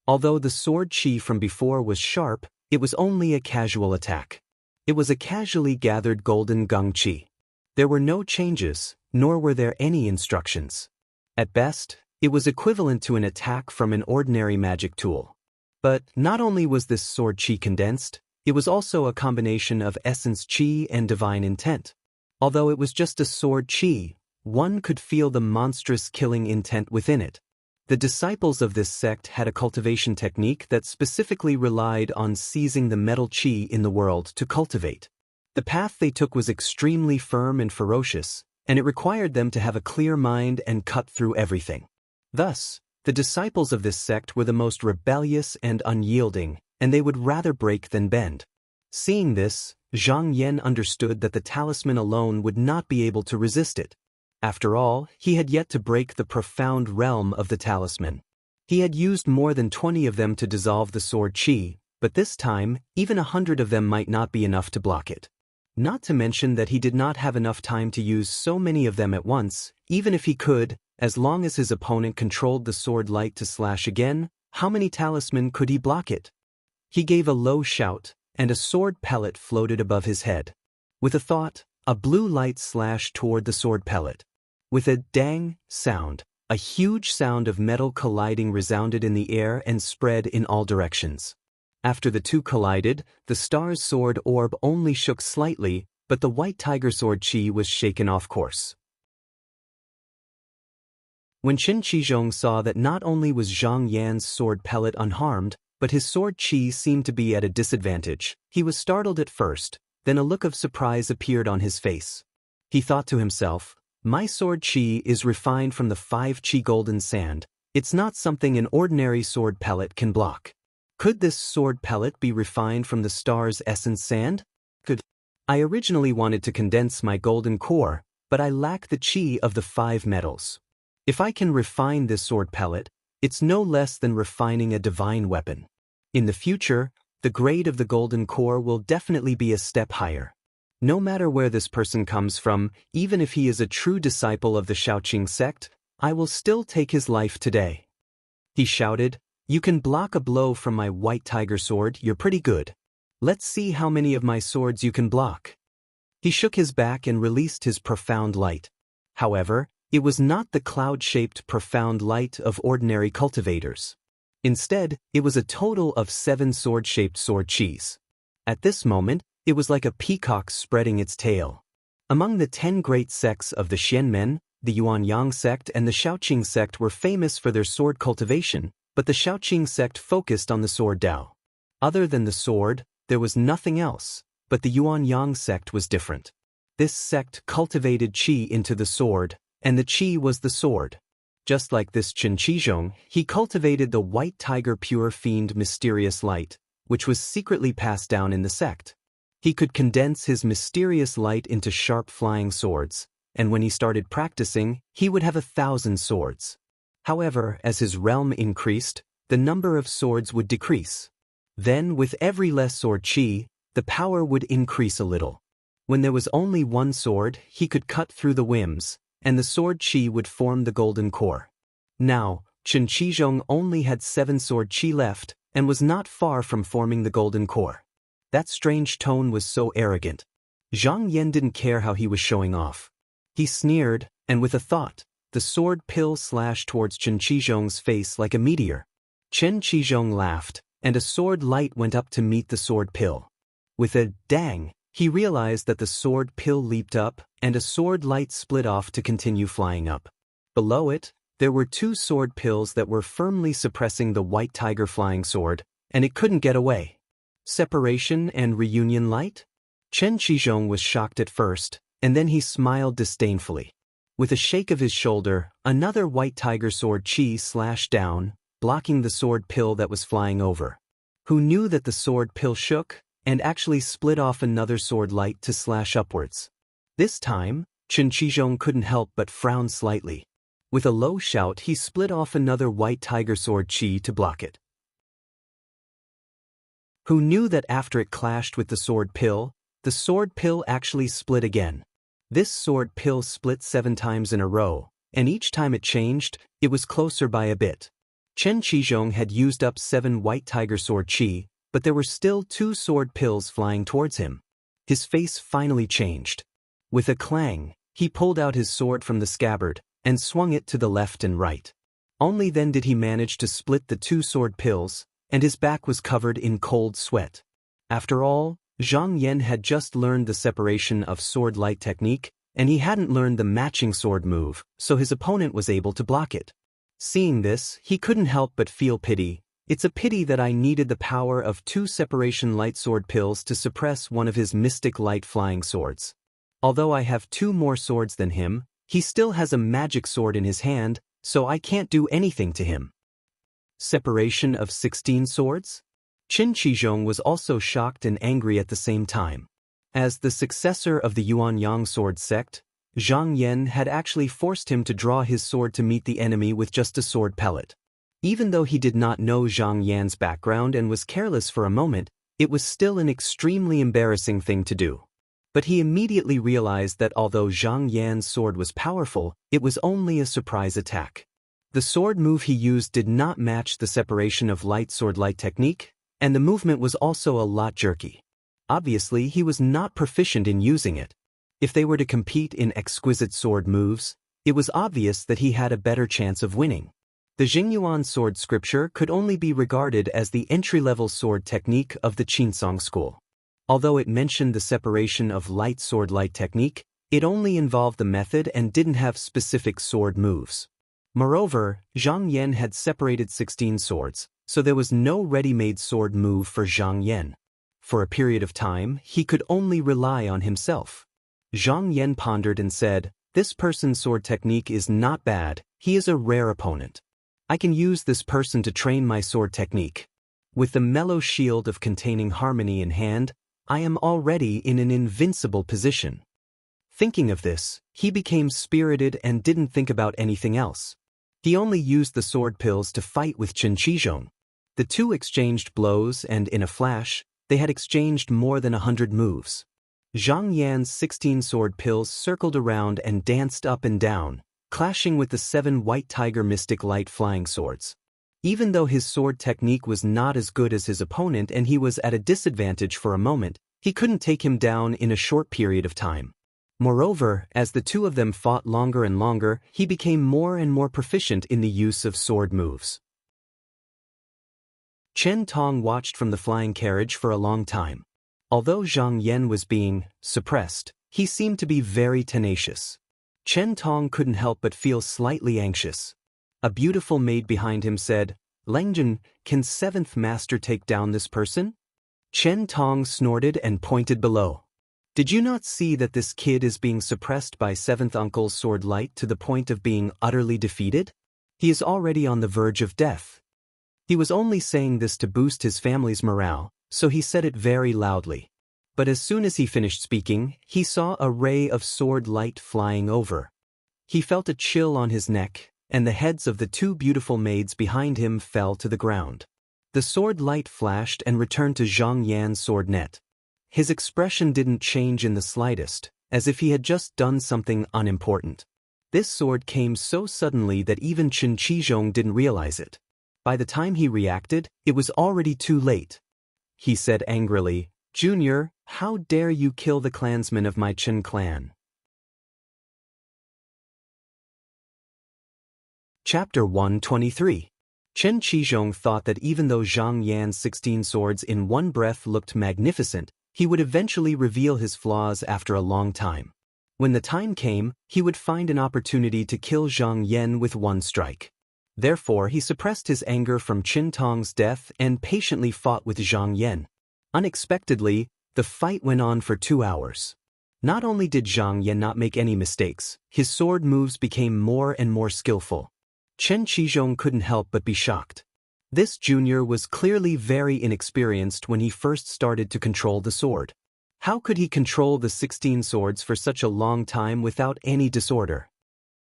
Although the sword chi from before was sharp, it was only a casual attack. It was a casually gathered golden gung chi. There were no changes, nor were there any instructions. At best, it was equivalent to an attack from an ordinary magic tool. But not only was this sword chi condensed, it was also a combination of essence chi and divine intent. Although it was just a sword chi, one could feel the monstrous killing intent within it. The disciples of this sect had a cultivation technique that specifically relied on seizing the metal chi in the world to cultivate. The path they took was extremely firm and ferocious, and it required them to have a clear mind and cut through everything. Thus, the disciples of this sect were the most rebellious and unyielding, and they would rather break than bend. Seeing this, Zhang Yan understood that the talisman alone would not be able to resist it. After all, he had yet to break the profound realm of the talisman. He had used more than 20 of them to dissolve the sword qi, but this time, even 100 of them might not be enough to block it. Not to mention that he did not have enough time to use so many of them at once. Even if he could, as long as his opponent controlled the sword light to slash again, how many talisman could he block it? He gave a low shout, and a sword pellet floated above his head. With a thought, a blue light slashed toward the sword pellet. With a dang sound, a huge sound of metal colliding resounded in the air and spread in all directions. After the two collided, the star's sword orb only shook slightly, but the white tiger sword qi was shaken off course. When Qin Shizhong saw that not only was Zhang Yan's sword pellet unharmed, but his sword qi seemed to be at a disadvantage, he was startled at first, then a look of surprise appeared on his face. He thought to himself, "My sword qi is refined from the 5 qi golden sand. It's not something an ordinary sword pellet can block. Could this sword pellet be refined from the star's essence sand? Could. I originally wanted to condense my golden core, but I lack the qi of the 5 metals. If I can refine this sword pellet, it's no less than refining a divine weapon. In the future, the grade of the golden core will definitely be a step higher. No matter where this person comes from, even if he is a true disciple of the Shaoqing sect, I will still take his life today." He shouted, "You can block a blow from my white tiger sword, you're pretty good. Let's see how many of my swords you can block." He shook his back and released his profound light. However, it was not the cloud-shaped profound light of ordinary cultivators. Instead, it was a total of 7 sword-shaped sword qis. At this moment, it was like a peacock spreading its tail. Among the 10 great sects of the Xianmen, the Yuanyang sect and the Shaoqing sect were famous for their sword cultivation, but the Shaoqing sect focused on the sword Dao. Other than the sword, there was nothing else, but the Yuanyang sect was different. This sect cultivated qi into the sword, and the qi was the sword. Just like this Qin Shizhong, he cultivated the white tiger pure fiend mysterious light, which was secretly passed down in the sect. He could condense his mysterious light into sharp flying swords, and when he started practicing, he would have 1,000 swords. However, as his realm increased, the number of swords would decrease. Then, with every less sword qi, the power would increase a little. When there was only one sword, he could cut through the whims, and the sword qi would form the golden core. Now, Qin Shizhong only had 7 sword qi left, and was not far from forming the golden core. That strange tone was so arrogant. Zhang Yan didn't care how he was showing off. He sneered, and with a thought, the sword pill slashed towards Qin Shizhong's face like a meteor. Qin Shizhong laughed, and a sword light went up to meet the sword pill. With a dang, he realized that the sword pill leaped up, and a sword light split off to continue flying up. Below it, there were 2 sword pills that were firmly suppressing the white tiger flying sword, and it couldn't get away. Separation and reunion light? Qin Shizhong was shocked at first, and then he smiled disdainfully. With a shake of his shoulder, another white tiger sword qi slashed down, blocking the sword pill that was flying over. Who knew that the sword pill shook, and actually split off another sword light to slash upwards? This time, Qin Shizhong couldn't help but frown slightly. With a low shout, he split off another white tiger sword qi to block it. Who knew that after it clashed with the sword pill actually split again? This sword pill split 7 times in a row, and each time it changed, it was closer by a bit. Qin Shizhong had used up 7 white tiger sword qi, but there were still 2 sword pills flying towards him. His face finally changed. With a clang, he pulled out his sword from the scabbard, and swung it to the left and right. Only then did he manage to split the 2 sword pills, and his back was covered in cold sweat. After all, Zhang Yan had just learned the separation of sword light technique, and he hadn't learned the matching sword move, so his opponent was able to block it. Seeing this, he couldn't help but feel pity. It's a pity that I needed the power of 2 separation light sword pills to suppress one of his mystic light flying swords. Although I have 2 more swords than him, he still has a magic sword in his hand, so I can't do anything to him. Separation of 16 swords? Qin Shizhong was also shocked and angry at the same time. As the successor of the Yuanyang sword sect, Zhang Yan had actually forced him to draw his sword to meet the enemy with just a sword pellet. Even though he did not know Zhang Yan's background and was careless for a moment, it was still an extremely embarrassing thing to do. But he immediately realized that although Zhang Yan's sword was powerful, it was only a surprise attack. The sword move he used did not match the separation of light sword light technique, and the movement was also a lot jerky. Obviously, he was not proficient in using it. If they were to compete in exquisite sword moves, it was obvious that he had a better chance of winning. The Jingyuan sword scripture could only be regarded as the entry-level sword technique of the Qinsong school. Although it mentioned the separation of light sword light technique, it only involved the method and didn't have specific sword moves. Moreover, Zhang Yan had separated 16 swords, so there was no ready-made sword move for Zhang Yan. For a period of time, he could only rely on himself. Zhang Yan pondered and said, "This person's sword technique is not bad, he is a rare opponent. I can use this person to train my sword technique. With the mellow shield of containing harmony in hand, I am already in an invincible position." Thinking of this, he became spirited and didn't think about anything else. He only used the sword pills to fight with Qin Shizhong. The two exchanged blows and in a flash, they had exchanged more than 100 moves. Zhang Yan's 16 sword pills circled around and danced up and down, clashing with the 7 white tiger mystic light flying swords. Even though his sword technique was not as good as his opponent and he was at a disadvantage for a moment, he couldn't take him down in a short period of time. Moreover, as the two of them fought longer and longer, he became more and more proficient in the use of sword moves. Chen Tong watched from the flying carriage for a long time. Although Zhang Yan was being suppressed, he seemed to be very tenacious. Chen Tong couldn't help but feel slightly anxious. A beautiful maid behind him said, "Langjun, can 7th Master take down this person?" Chen Tong snorted and pointed below. "Did you not see that this kid is being suppressed by 7th Uncle's sword light to the point of being utterly defeated? He is already on the verge of death." He was only saying this to boost his family's morale, so he said it very loudly. But as soon as he finished speaking, he saw a ray of sword light flying over. He felt a chill on his neck, and the heads of the 2 beautiful maids behind him fell to the ground. The sword light flashed and returned to Zhang Yan's sword net. His expression didn't change in the slightest, as if he had just done something unimportant. This sword came so suddenly that even Qin Shizhong didn't realize it. By the time he reacted, it was already too late. He said angrily, "Junior, how dare you kill the clansmen of my Qin clan?" Chapter 123. Qin Shizhong thought that even though Zhang Yan's 16 swords in one breath looked magnificent, he would eventually reveal his flaws after a long time. When the time came, he would find an opportunity to kill Zhang Yan with one strike. Therefore, he suppressed his anger from Qin Tong's death and patiently fought with Zhang Yan. Unexpectedly, the fight went on for 2 hours. Not only did Zhang Yan not make any mistakes, his sword moves became more and more skillful. Qin Shizhong couldn't help but be shocked. This junior was clearly very inexperienced when he first started to control the sword. How could he control the 16 swords for such a long time without any disorder?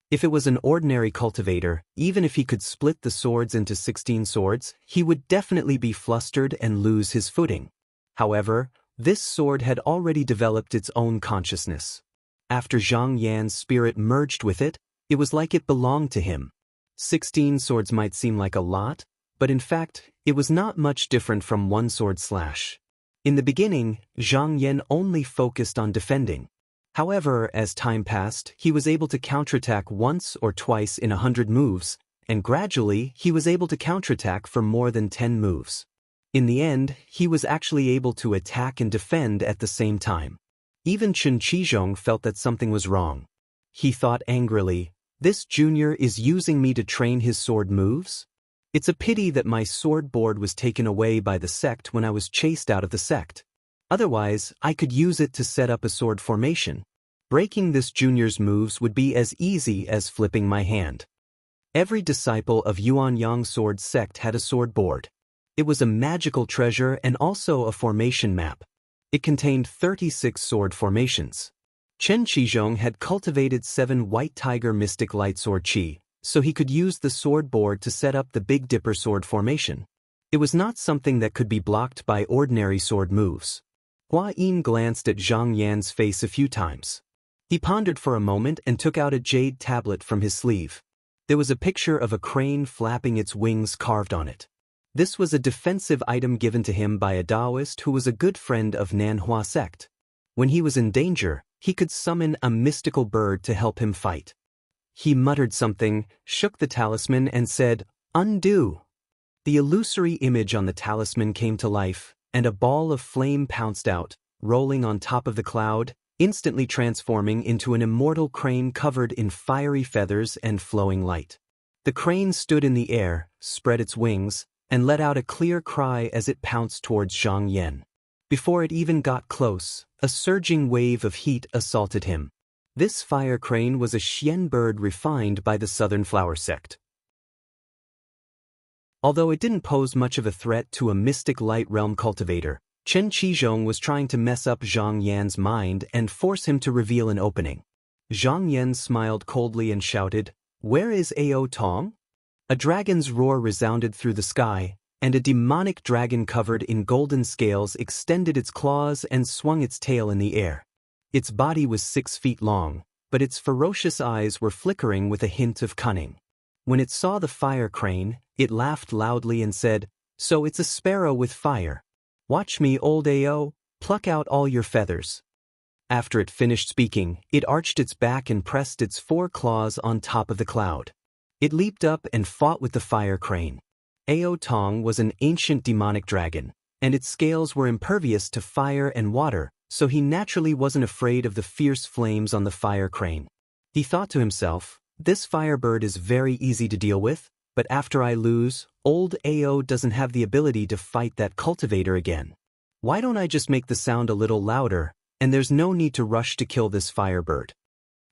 If it was an ordinary cultivator, even if he could split the swords into 16 swords, he would definitely be flustered and lose his footing. However, this sword had already developed its own consciousness. After Zhang Yan's spirit merged with it, it was like it belonged to him. 16 swords might seem like a lot, but in fact, it was not much different from one sword slash. In the beginning, Zhang Yan only focused on defending. However, as time passed, he was able to counterattack once or twice in 100 moves, and gradually he was able to counterattack for more than 10 moves. In the end, he was actually able to attack and defend at the same time. Even Qin Shizhong felt that something was wrong. He thought angrily, "This junior is using me to train his sword moves? It's a pity that my sword board was taken away by the sect when I was chased out of the sect. Otherwise, I could use it to set up a sword formation. Breaking this junior's moves would be as easy as flipping my hand. Every disciple of Yuanyang sword sect had a sword board. It was a magical treasure and also a formation map. It contained 36 sword formations. Chen Qizhong had cultivated 7 White Tiger Mystic Light Sword Qi, so he could use the sword board to set up the Big Dipper sword formation. It was not something that could be blocked by ordinary sword moves. Hua Yin glanced at Zhang Yan's face a few times. He pondered for a moment and took out a jade tablet from his sleeve. There was a picture of a crane flapping its wings carved on it. This was a defensive item given to him by a Taoist who was a good friend of Nanhua sect. When he was in danger, he could summon a mystical bird to help him fight. He muttered something, shook the talisman and said, "Undo." The illusory image on the talisman came to life, and a ball of flame pounced out, rolling on top of the cloud, instantly transforming into an immortal crane covered in fiery feathers and flowing light. The crane stood in the air, spread its wings, and let out a clear cry as it pounced towards Zhang Yan. Before it even got close, a surging wave of heat assaulted him. This fire crane was a Xian bird refined by the Southern Flower Sect. Although it didn't pose much of a threat to a mystic light realm cultivator, Chen Qizhong was trying to mess up Zhang Yan's mind and force him to reveal an opening. Zhang Yan smiled coldly and shouted, "Where is Ao Tong?" A dragon's roar resounded through the sky, and a demonic dragon covered in golden scales extended its claws and swung its tail in the air. Its body was 6 feet long, but its ferocious eyes were flickering with a hint of cunning. When it saw the fire crane, it laughed loudly and said, "So it's a sparrow with fire. Watch me, old Ao, pluck out all your feathers." After it finished speaking, it arched its back and pressed its 4 claws on top of the cloud. It leaped up and fought with the fire crane. Ao Tong was an ancient demonic dragon, and its scales were impervious to fire and water, so he naturally wasn't afraid of the fierce flames on the fire crane. He thought to himself, "This firebird is very easy to deal with, but after I lose, old Ao doesn't have the ability to fight that cultivator again. Why don't I just make the sound a little louder, and there's no need to rush to kill this firebird."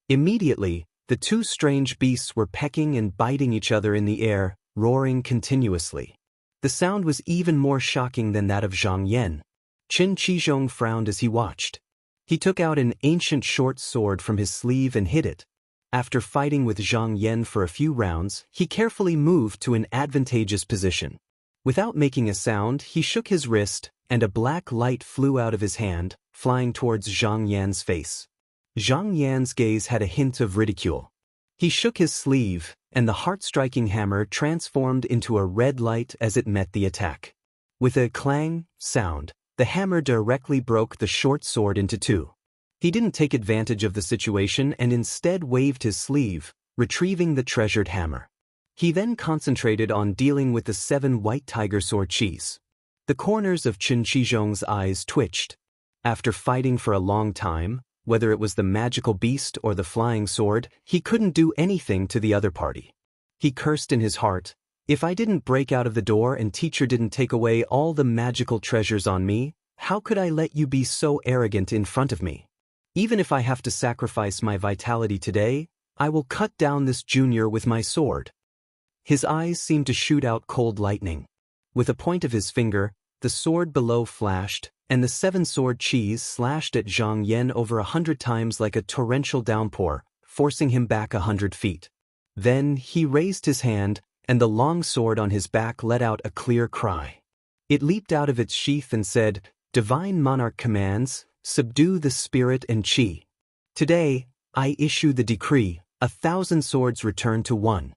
Immediately, the 2 strange beasts were pecking and biting each other in the air, roaring continuously. The sound was even more shocking than that of Zhang Yan. Chen Qizhong frowned as he watched. He took out an ancient short sword from his sleeve and hid it. After fighting with Zhang Yan for a few rounds, he carefully moved to an advantageous position. Without making a sound, he shook his wrist, and a black light flew out of his hand, flying towards Zhang Yan's face. Zhang Yan's gaze had a hint of ridicule. He shook his sleeve, and the heart-striking hammer transformed into a red light as it met the attack. With a clang sound, the hammer directly broke the short sword into 2. He didn't take advantage of the situation and instead waved his sleeve, retrieving the treasured hammer. He then concentrated on dealing with the 7 White Tiger sword Qis. The corners of Chen Qizhong's eyes twitched. After fighting for a long time, whether it was the magical beast or the flying sword, he couldn't do anything to the other party. He cursed in his heart, "If I didn't break out of the door and teacher didn't take away all the magical treasures on me, how could I let you be so arrogant in front of me? Even if I have to sacrifice my vitality today, I will cut down this junior with my sword." His eyes seemed to shoot out cold lightning. With a point of his finger, the sword below flashed, and the 7 sword Qis slashed at Zhang Yan over 100 times like a torrential downpour, forcing him back 100 feet. Then he raised his hand, and the long sword on his back let out a clear cry. It leaped out of its sheath and said, "Divine Monarch commands, subdue the spirit and Qi. Today, I issue the decree, 1,000 swords return to 1."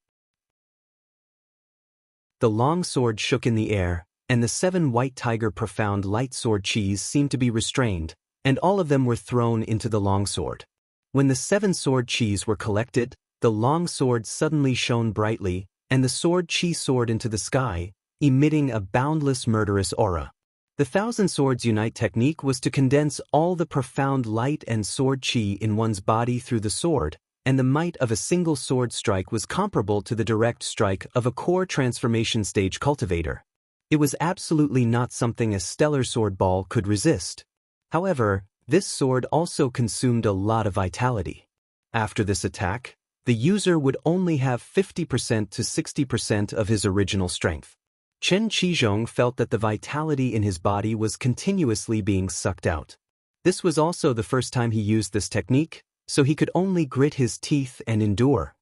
The long sword shook in the air, and the 7 White Tiger Profound Light Sword Qis seemed to be restrained, and all of them were thrown into the long sword. When the 7 sword Qis were collected, the long sword suddenly shone brightly, and the sword Qi soared into the sky, emitting a boundless murderous aura. The 1,000 Swords Unite technique was to condense all the profound light and sword Qi in one's body through the sword, and the might of a single sword strike was comparable to the direct strike of a core transformation stage cultivator. It was absolutely not something a stellar sword ball could resist. However, This sword also consumed a lot of vitality. After this attack, the user would only have 50% to 60% of his original strength. Chen Qizhong felt that the vitality in his body was continuously being sucked out. This was also the first time he used this technique, so he could only grit his teeth and endure.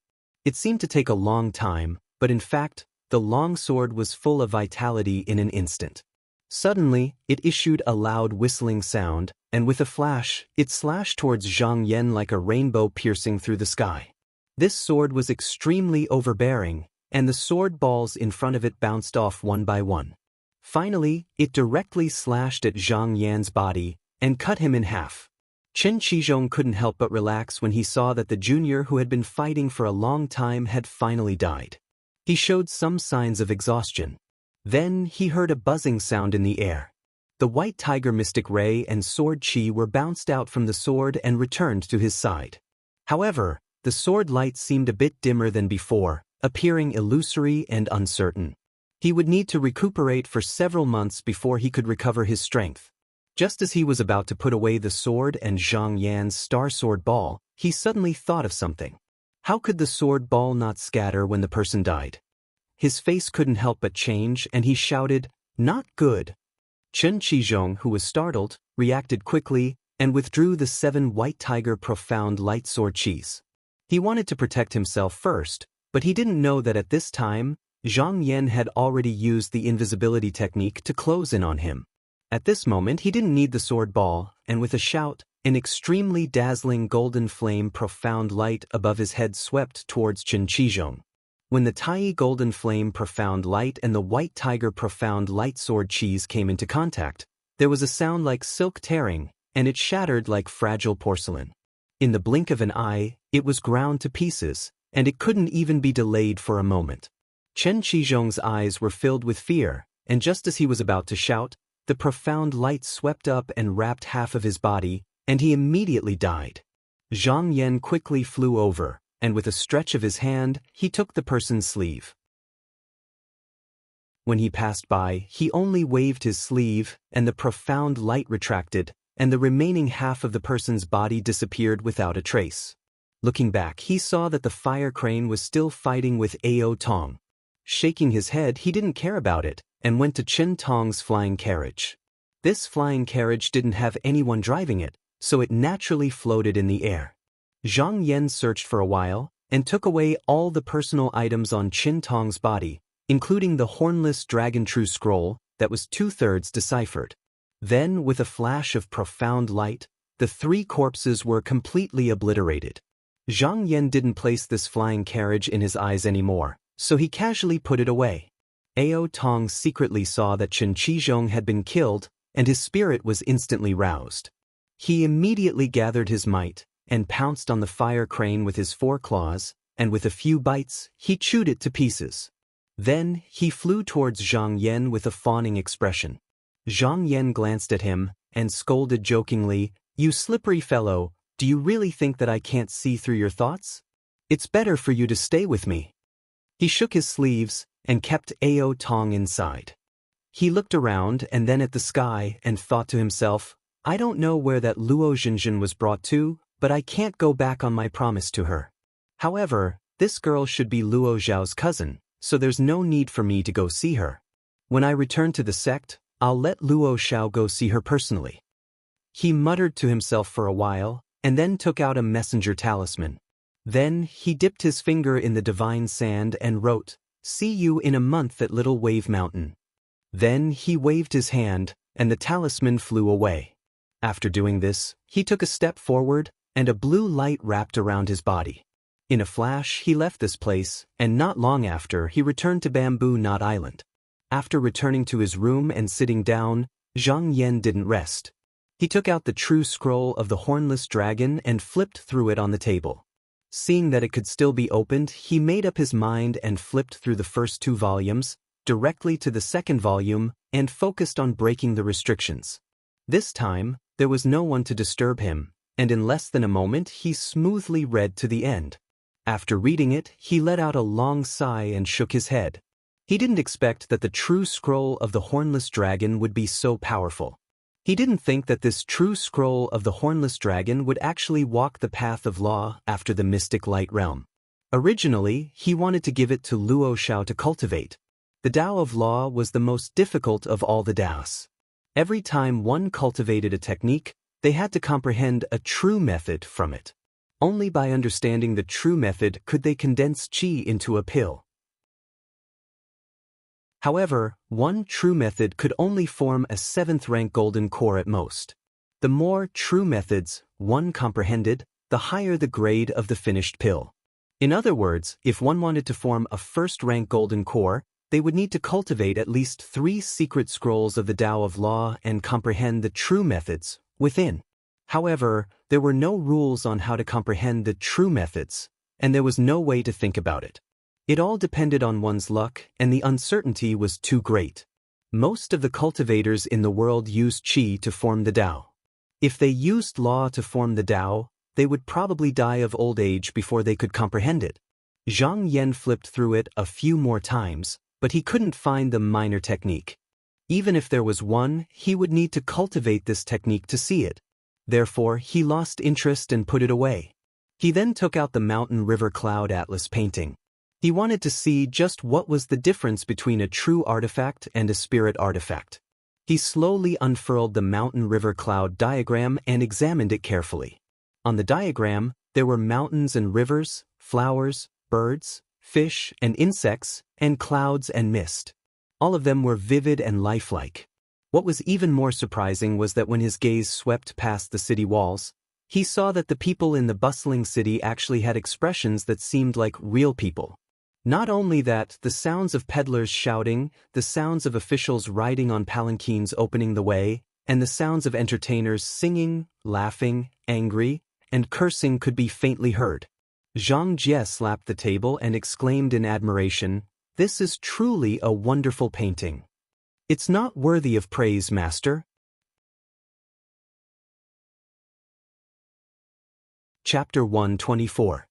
It seemed to take a long time, but in fact, the long sword was full of vitality in an instant. Suddenly, it issued a loud whistling sound, and with a flash, it slashed towards Zhang Yan like a rainbow piercing through the sky. This sword was extremely overbearing, and the sword balls in front of it bounced off one by one. Finally, it directly slashed at Zhang Yan's body and cut him in half. Chen Qizhong couldn't help but relax when he saw that the junior who had been fighting for a long time had finally died. He showed some signs of exhaustion. Then he heard a buzzing sound in the air. The white tiger mystic ray and sword chi were bounced out from the sword and returned to his side. However, the sword light seemed a bit dimmer than before, appearing illusory and uncertain. He would need to recuperate for several months before he could recover his strength. Just as he was about to put away the sword and Zhang Yan's star sword ball, he suddenly thought of something. How could the sword ball not scatter when the person died? His face couldn't help but change, and he shouted, "Not good!" Chen Qizhong, who was startled, reacted quickly and withdrew the 7 white tiger profound light sword chis. He wanted to protect himself first, but he didn't know that at this time, Zhang Yan had already used the invisibility technique to close in on him. At this moment he didn't need the sword ball, and with a shout, an extremely dazzling golden flame profound light above his head swept towards Chen Qizhong. When the Tai golden flame profound light and the white tiger profound light sword chis came into contact, there was a sound like silk tearing, and it shattered like fragile porcelain. In the blink of an eye, it was ground to pieces, and it couldn't even be delayed for a moment. Chen Qizhong's eyes were filled with fear, and just as he was about to shout, the profound light swept up and wrapped half of his body, and he immediately died. Zhang Yan quickly flew over, and with a stretch of his hand, he took the person's sleeve. When he passed by, he only waved his sleeve, and the profound light retracted, and the remaining half of the person's body disappeared without a trace. Looking back, he saw that the fire crane was still fighting with Ao Tong. Shaking his head, he didn't care about it, and went to Chen Tong's flying carriage. This flying carriage didn't have anyone driving it, so it naturally floated in the air. Zhang Yan searched for a while, and took away all the personal items on Chen Tong's body, including the hornless dragon true scroll that was 2/3 deciphered. Then, with a flash of profound light, the 3 corpses were completely obliterated. Zhang Yan didn't place this flying carriage in his eyes anymore, so he casually put it away. Ao Tong secretly saw that Chen Qizhong had been killed, and his spirit was instantly roused. He immediately gathered his might, and pounced on the fire crane with his 4 claws, and with a few bites, he chewed it to pieces. Then, he flew towards Zhang Yan with a fawning expression. Zhang Yan glanced at him, and scolded jokingly, "You slippery fellow, do you really think that I can't see through your thoughts? It's better for you to stay with me." He shook his sleeves, and kept Ao Tong inside. He looked around and then at the sky and thought to himself, "I don't know where that Luo Zhenjin was brought to, but I can't go back on my promise to her. However, this girl should be Luo Zhao's cousin, so there's no need for me to go see her. When I return to the sect, I'll let Luo Zhao go see her personally." He muttered to himself for a while, and then took out a messenger talisman. Then he dipped his finger in the divine sand and wrote, "See you in a month at Little Wave Mountain." Then he waved his hand, and the talisman flew away. After doing this, he took a step forward, and a blue light wrapped around his body. In a flash, he left this place, and not long after, he returned to Bamboo Knot Island. After returning to his room and sitting down, Zhang Yan didn't rest. He took out the true scroll of the hornless dragon and flipped through it on the table. Seeing that it could still be opened, he made up his mind and flipped through the first 2 volumes, directly to the second volume, and focused on breaking the restrictions. This time, there was no one to disturb him, and in less than a moment he smoothly read to the end. After reading it, he let out a long sigh and shook his head. He didn't expect that the true scroll of the hornless dragon would be so powerful. He didn't think that this true scroll of the hornless dragon would actually walk the path of law after the mystic light realm. Originally, he wanted to give it to Luo Xiao to cultivate. The Tao of Law was the most difficult of all the Taos. Every time one cultivated a technique, they had to comprehend a true method from it. Only by understanding the true method could they condense qi into a pill. However, one true method could only form a 7th-rank golden core at most. The more true methods one comprehended, the higher the grade of the finished pill. In other words, if one wanted to form a 1st-rank golden core, they would need to cultivate at least 3 secret scrolls of the Tao of Law and comprehend the true methods within. However, there were no rules on how to comprehend the true methods, and there was no way to think about it. It all depended on one's luck, and the uncertainty was too great. Most of the cultivators in the world used qi to form the Tao. If they used law to form the Tao, they would probably die of old age before they could comprehend it. Zhang Yan flipped through it a few more times, but he couldn't find the minor technique. Even if there was one, he would need to cultivate this technique to see it. Therefore, he lost interest and put it away. He then took out the Mountain River Cloud Atlas painting. He wanted to see just what was the difference between a true artifact and a spirit artifact. He slowly unfurled the Mountain River Cloud diagram and examined it carefully. On the diagram, there were mountains and rivers, flowers, birds, fish and insects, and clouds and mist. All of them were vivid and lifelike. What was even more surprising was that when his gaze swept past the city walls, he saw that the people in the bustling city actually had expressions that seemed like real people. Not only that, the sounds of peddlers shouting, the sounds of officials riding on palanquins opening the way, and the sounds of entertainers singing, laughing, angry, and cursing could be faintly heard. Zhang Jie slapped the table and exclaimed in admiration, "This is truly a wonderful painting. It's not worthy of praise, master." Chapter 124.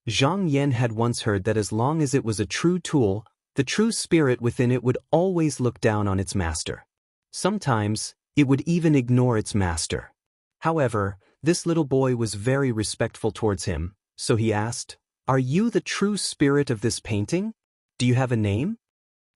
Zhang Yan had once heard that as long as it was a true tool, the true spirit within it would always look down on its master. Sometimes, it would even ignore its master. However, this little boy was very respectful towards him, so he asked, "Are you the true spirit of this painting? Do you have a name?"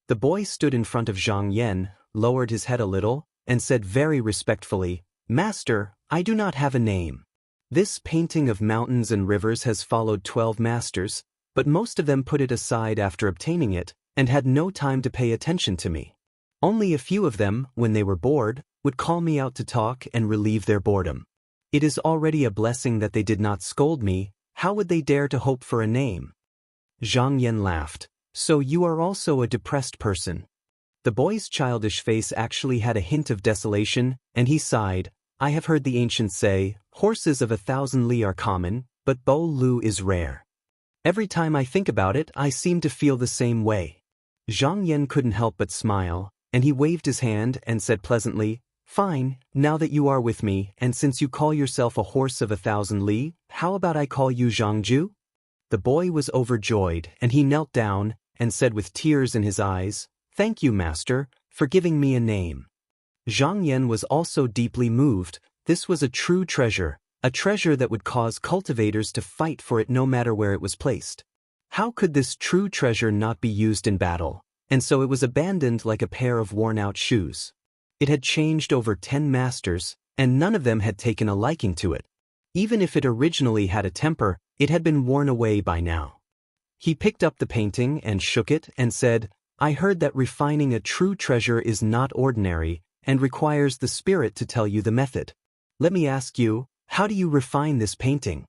The boy stood in front of Zhang Yan, lowered his head a little, and said very respectfully, "Master, I do not have a name. This painting of mountains and rivers has followed 12 masters, but most of them put it aside after obtaining it, and had no time to pay attention to me. Only a few of them, when they were bored, would call me out to talk and relieve their boredom. It is already a blessing that they did not scold me. How would they dare to hope for a name?" Zhang Yan laughed. "So you are also a depressed person." The boy's childish face actually had a hint of desolation, and he sighed. "I have heard the ancients say, horses of 1,000 li are common, but Bo Lu is rare. Every time I think about it, I seem to feel the same way." Zhang Yan couldn't help but smile, and he waved his hand and said pleasantly, "Fine, now that you are with me, and since you call yourself a horse of 1,000 li, how about I call you Zhangju?" The boy was overjoyed, and he knelt down and said with tears in his eyes, "Thank you, master, for giving me a name." Zhang Yan was also deeply moved. This was a true treasure, a treasure that would cause cultivators to fight for it no matter where it was placed. How could this true treasure not be used in battle? And so it was abandoned like a pair of worn-out shoes. It had changed over 10 masters, and none of them had taken a liking to it. Even if it originally had a temper, it had been worn away by now. He picked up the painting and shook it and said, "I heard that refining a true treasure is not ordinary and requires the spirit to tell you the method. Let me ask you, how do you refine this painting?"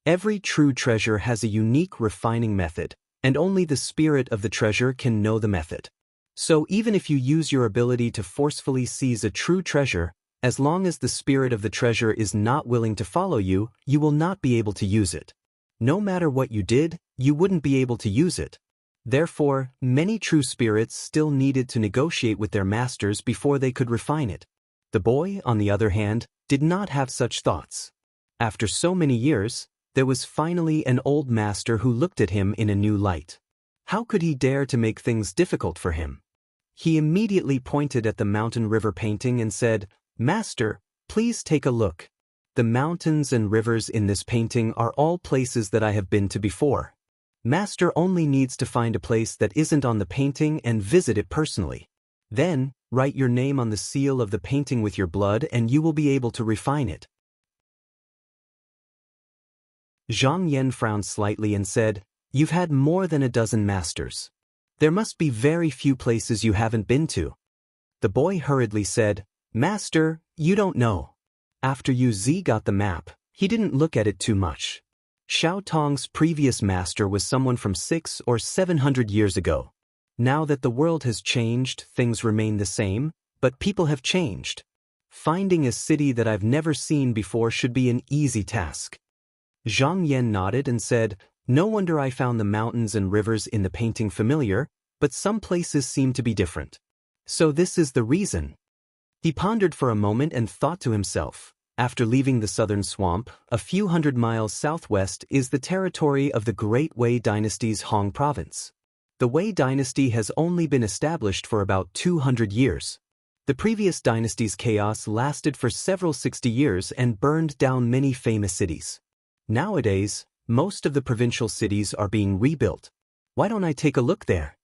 Every true treasure has a unique refining method, and only the spirit of the treasure can know the method. So even if you use your ability to forcefully seize a true treasure, as long as the spirit of the treasure is not willing to follow you, you will not be able to use it. No matter what you did, you wouldn't be able to use it. Therefore, many true spirits still needed to negotiate with their masters before they could refine it. The boy, on the other hand, did not have such thoughts. After so many years, there was finally an old master who looked at him in a new light. How could he dare to make things difficult for him? He immediately pointed at the mountain river painting and said, "Master, please take a look. The mountains and rivers in this painting are all places that I have been to before. Master only needs to find a place that isn't on the painting and visit it personally. Then, write your name on the seal of the painting with your blood and you will be able to refine it." Zhang Yan frowned slightly and said, "You've had more than a dozen masters. There must be very few places you haven't been to." The boy hurriedly said, "Master, you don't know. After Yu Zi got the map, he didn't look at it too much. Xiao Tong's previous master was someone from 600 or 700 years ago. Now that the world has changed, things remain the same, but people have changed. Finding a city that I've never seen before should be an easy task." Zhang Yan nodded and said, "No wonder I found the mountains and rivers in the painting familiar, but some places seem to be different. So this is the reason." He pondered for a moment and thought to himself, after leaving the southern swamp, a few hundred miles southwest is the territory of the Great Wei Dynasty's Hong province. The Wei Dynasty has only been established for about 200 years. The previous dynasty's chaos lasted for several 60 years and burned down many famous cities. Nowadays, most of the provincial cities are being rebuilt. Why don't I take a look there?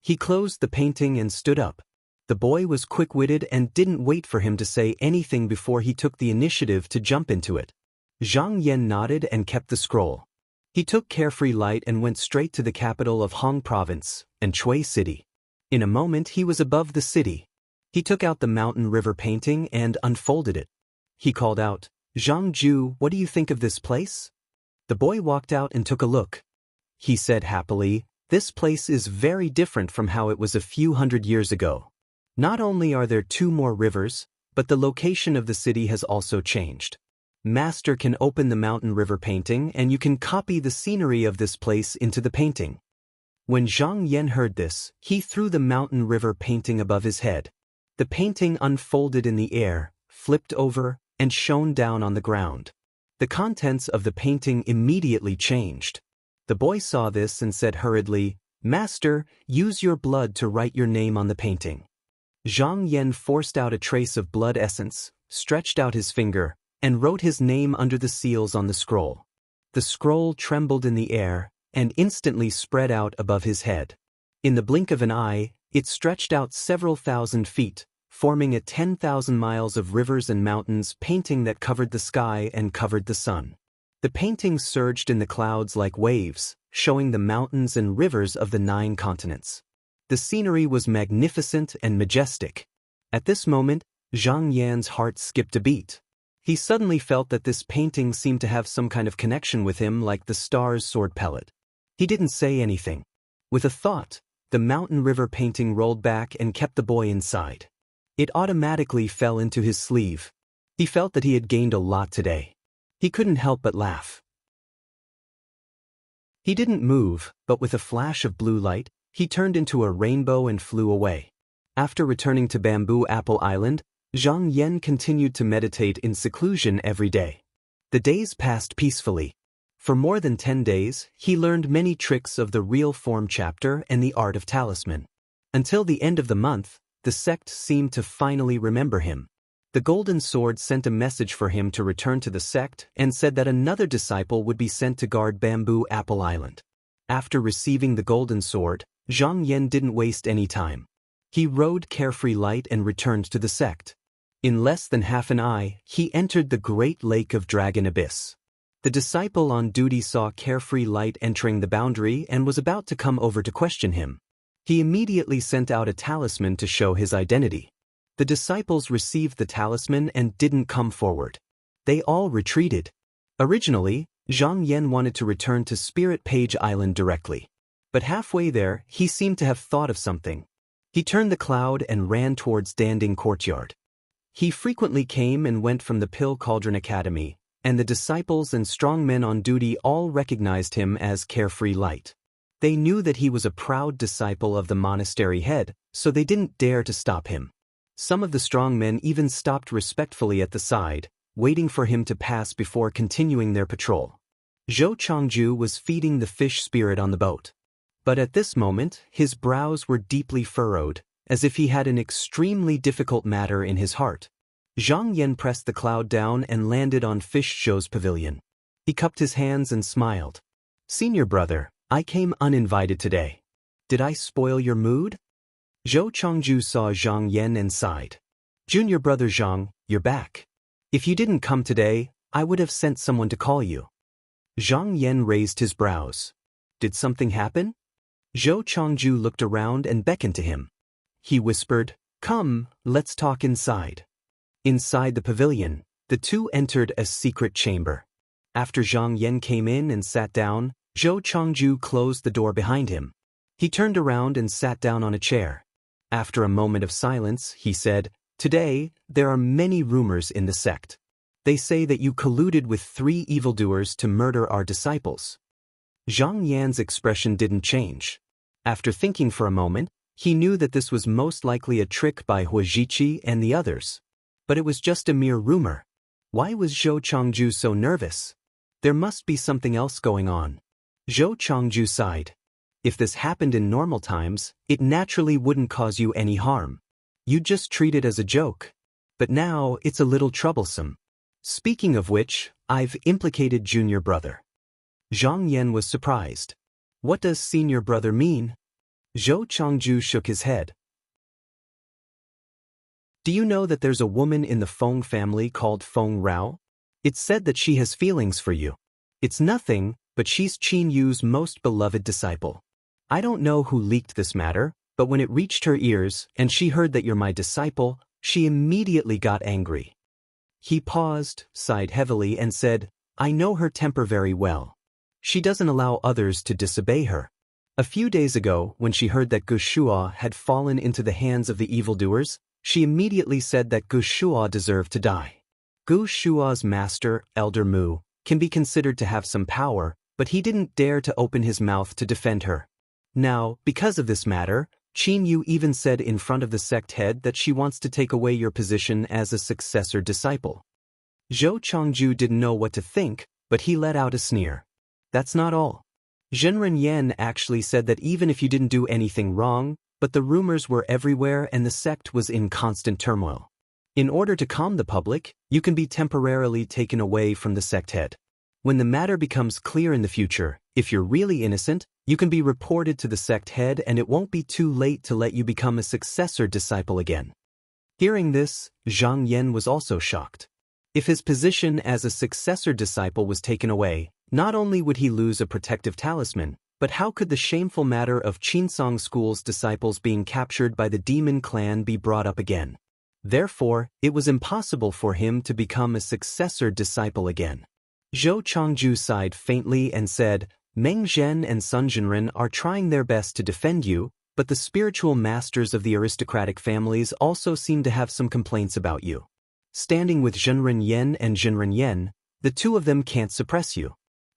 He closed the painting and stood up. The boy was quick-witted and didn't wait for him to say anything before he took the initiative to jump into it. Zhang Yan nodded and kept the scroll. He took Carefree Light and went straight to the capital of Hong Province, and Chui City. In a moment he was above the city. He took out the mountain river painting and unfolded it. He called out, "Zhang Ju, what do you think of this place?" The boy walked out and took a look. He said happily, "This place is very different from how it was a few hundred years ago. Not only are there 2 more rivers, but the location of the city has also changed. Master can open the mountain river painting and you can copy the scenery of this place into the painting." When Zhang Yan heard this, he threw the mountain river painting above his head. The painting unfolded in the air, flipped over, and shone down on the ground. The contents of the painting immediately changed. The boy saw this and said hurriedly, "Master, use your blood to write your name on the painting." Zhang Yan forced out a trace of blood essence, stretched out his finger, and wrote his name under the seals on the scroll. The scroll trembled in the air, and instantly spread out above his head. In the blink of an eye, it stretched out several thousand feet, forming a 10,000 miles of rivers and mountains painting that covered the sky and covered the sun. The painting surged in the clouds like waves, showing the mountains and rivers of the 9 continents. The scenery was magnificent and majestic. At this moment, Zhang Yan's heart skipped a beat. He suddenly felt that this painting seemed to have some kind of connection with him like the star's sword pellet. He didn't say anything. With a thought, the mountain river painting rolled back and kept the boy inside. It automatically fell into his sleeve. He felt that he had gained a lot today. He couldn't help but laugh. He didn't move, but with a flash of blue light, he turned into a rainbow and flew away. After returning to Bamboo Apple Island, Zhang Yan continued to meditate in seclusion every day. The days passed peacefully. For more than 10 days, he learned many tricks of the real form chapter and the art of talisman. Until the end of the month, the sect seemed to finally remember him. The Golden Sword sent a message for him to return to the sect and said that another disciple would be sent to guard Bamboo Apple Island. After receiving the Golden Sword, Zhang Yan didn't waste any time. He rode Carefree Light and returned to the sect. In less than half an eye, he entered the Great Lake of Dragon Abyss. The disciple on duty saw Carefree Light entering the boundary and was about to come over to question him. He immediately sent out a talisman to show his identity. The disciples received the talisman and didn't come forward. They all retreated. Originally, Zhang Yan wanted to return to Spirit Page Island directly. But halfway there, he seemed to have thought of something. He turned the cloud and ran towards Danding Courtyard. He frequently came and went from the Pill Cauldron Academy, and the disciples and strong men on duty all recognized him as Carefree Light. They knew that he was a proud disciple of the monastery head, so they didn't dare to stop him. Some of the strong men even stopped respectfully at the side, waiting for him to pass before continuing their patrol. Zhou Changju was feeding the fish spirit on the boat. But at this moment, his brows were deeply furrowed, as if he had an extremely difficult matter in his heart. Zhang Yan pressed the cloud down and landed on Fish Zhou's pavilion. He cupped his hands and smiled. Senior brother, I came uninvited today. Did I spoil your mood? Zhou Chongju saw Zhang Yan and sighed. Junior brother Zhang, you're back. If you didn't come today, I would have sent someone to call you. Zhang Yan raised his brows. Did something happen? Zhou Chongju looked around and beckoned to him. He whispered, Come, let's talk inside. Inside the pavilion, the two entered a secret chamber. After Zhang Yan came in and sat down, Zhou Chongju closed the door behind him. He turned around and sat down on a chair. After a moment of silence, he said, Today, there are many rumors in the sect. They say that you colluded with 3 evildoers to murder our disciples. Zhang Yan's expression didn't change. After thinking for a moment, he knew that this was most likely a trick by Huajiqi and the others. But it was just a mere rumor. Why was Zhou Chongju so nervous? There must be something else going on. Zhou Chongju sighed. If this happened in normal times, it naturally wouldn't cause you any harm. You'd just treat it as a joke. But now, it's a little troublesome. Speaking of which, I've implicated junior brother. Zhang Yan was surprised. What does senior brother mean? Zhou Chongju shook his head. Do you know that there's a woman in the Feng family called Feng Rao? It's said that she has feelings for you. It's nothing, but she's Qin Yu's most beloved disciple. I don't know who leaked this matter, but when it reached her ears and she heard that you're my disciple, she immediately got angry. He paused, sighed heavily and said, I know her temper very well. She doesn't allow others to disobey her. A few days ago, when she heard that Gu Shuo had fallen into the hands of the evildoers, she immediately said that Gu Shuo deserved to die. Gu Shuo's master, Elder Mu, can be considered to have some power, but he didn't dare to open his mouth to defend her. Now, because of this matter, Qin Yu even said in front of the sect head that she wants to take away your position as a successor disciple. Zhou Chongju didn't know what to think, but he let out a sneer. That's not all. Zhenren Yan actually said that even if you didn't do anything wrong, but the rumors were everywhere and the sect was in constant turmoil. In order to calm the public, you can be temporarily taken away from the sect head. When the matter becomes clear in the future, if you're really innocent, you can be reported to the sect head and it won't be too late to let you become a successor disciple again. Hearing this, Zhang Yan was also shocked. If his position as a successor disciple was taken away, not only would he lose a protective talisman, but how could the shameful matter of Qinsong School's disciples being captured by the demon clan be brought up again? Therefore, it was impossible for him to become a successor disciple again. Zhou Chongju sighed faintly and said, Meng Zhen and Sun Zhenren are trying their best to defend you, but the spiritual masters of the aristocratic families also seem to have some complaints about you. Standing with Zhenren Yan and Zhenren Yan, the two of them can't suppress you.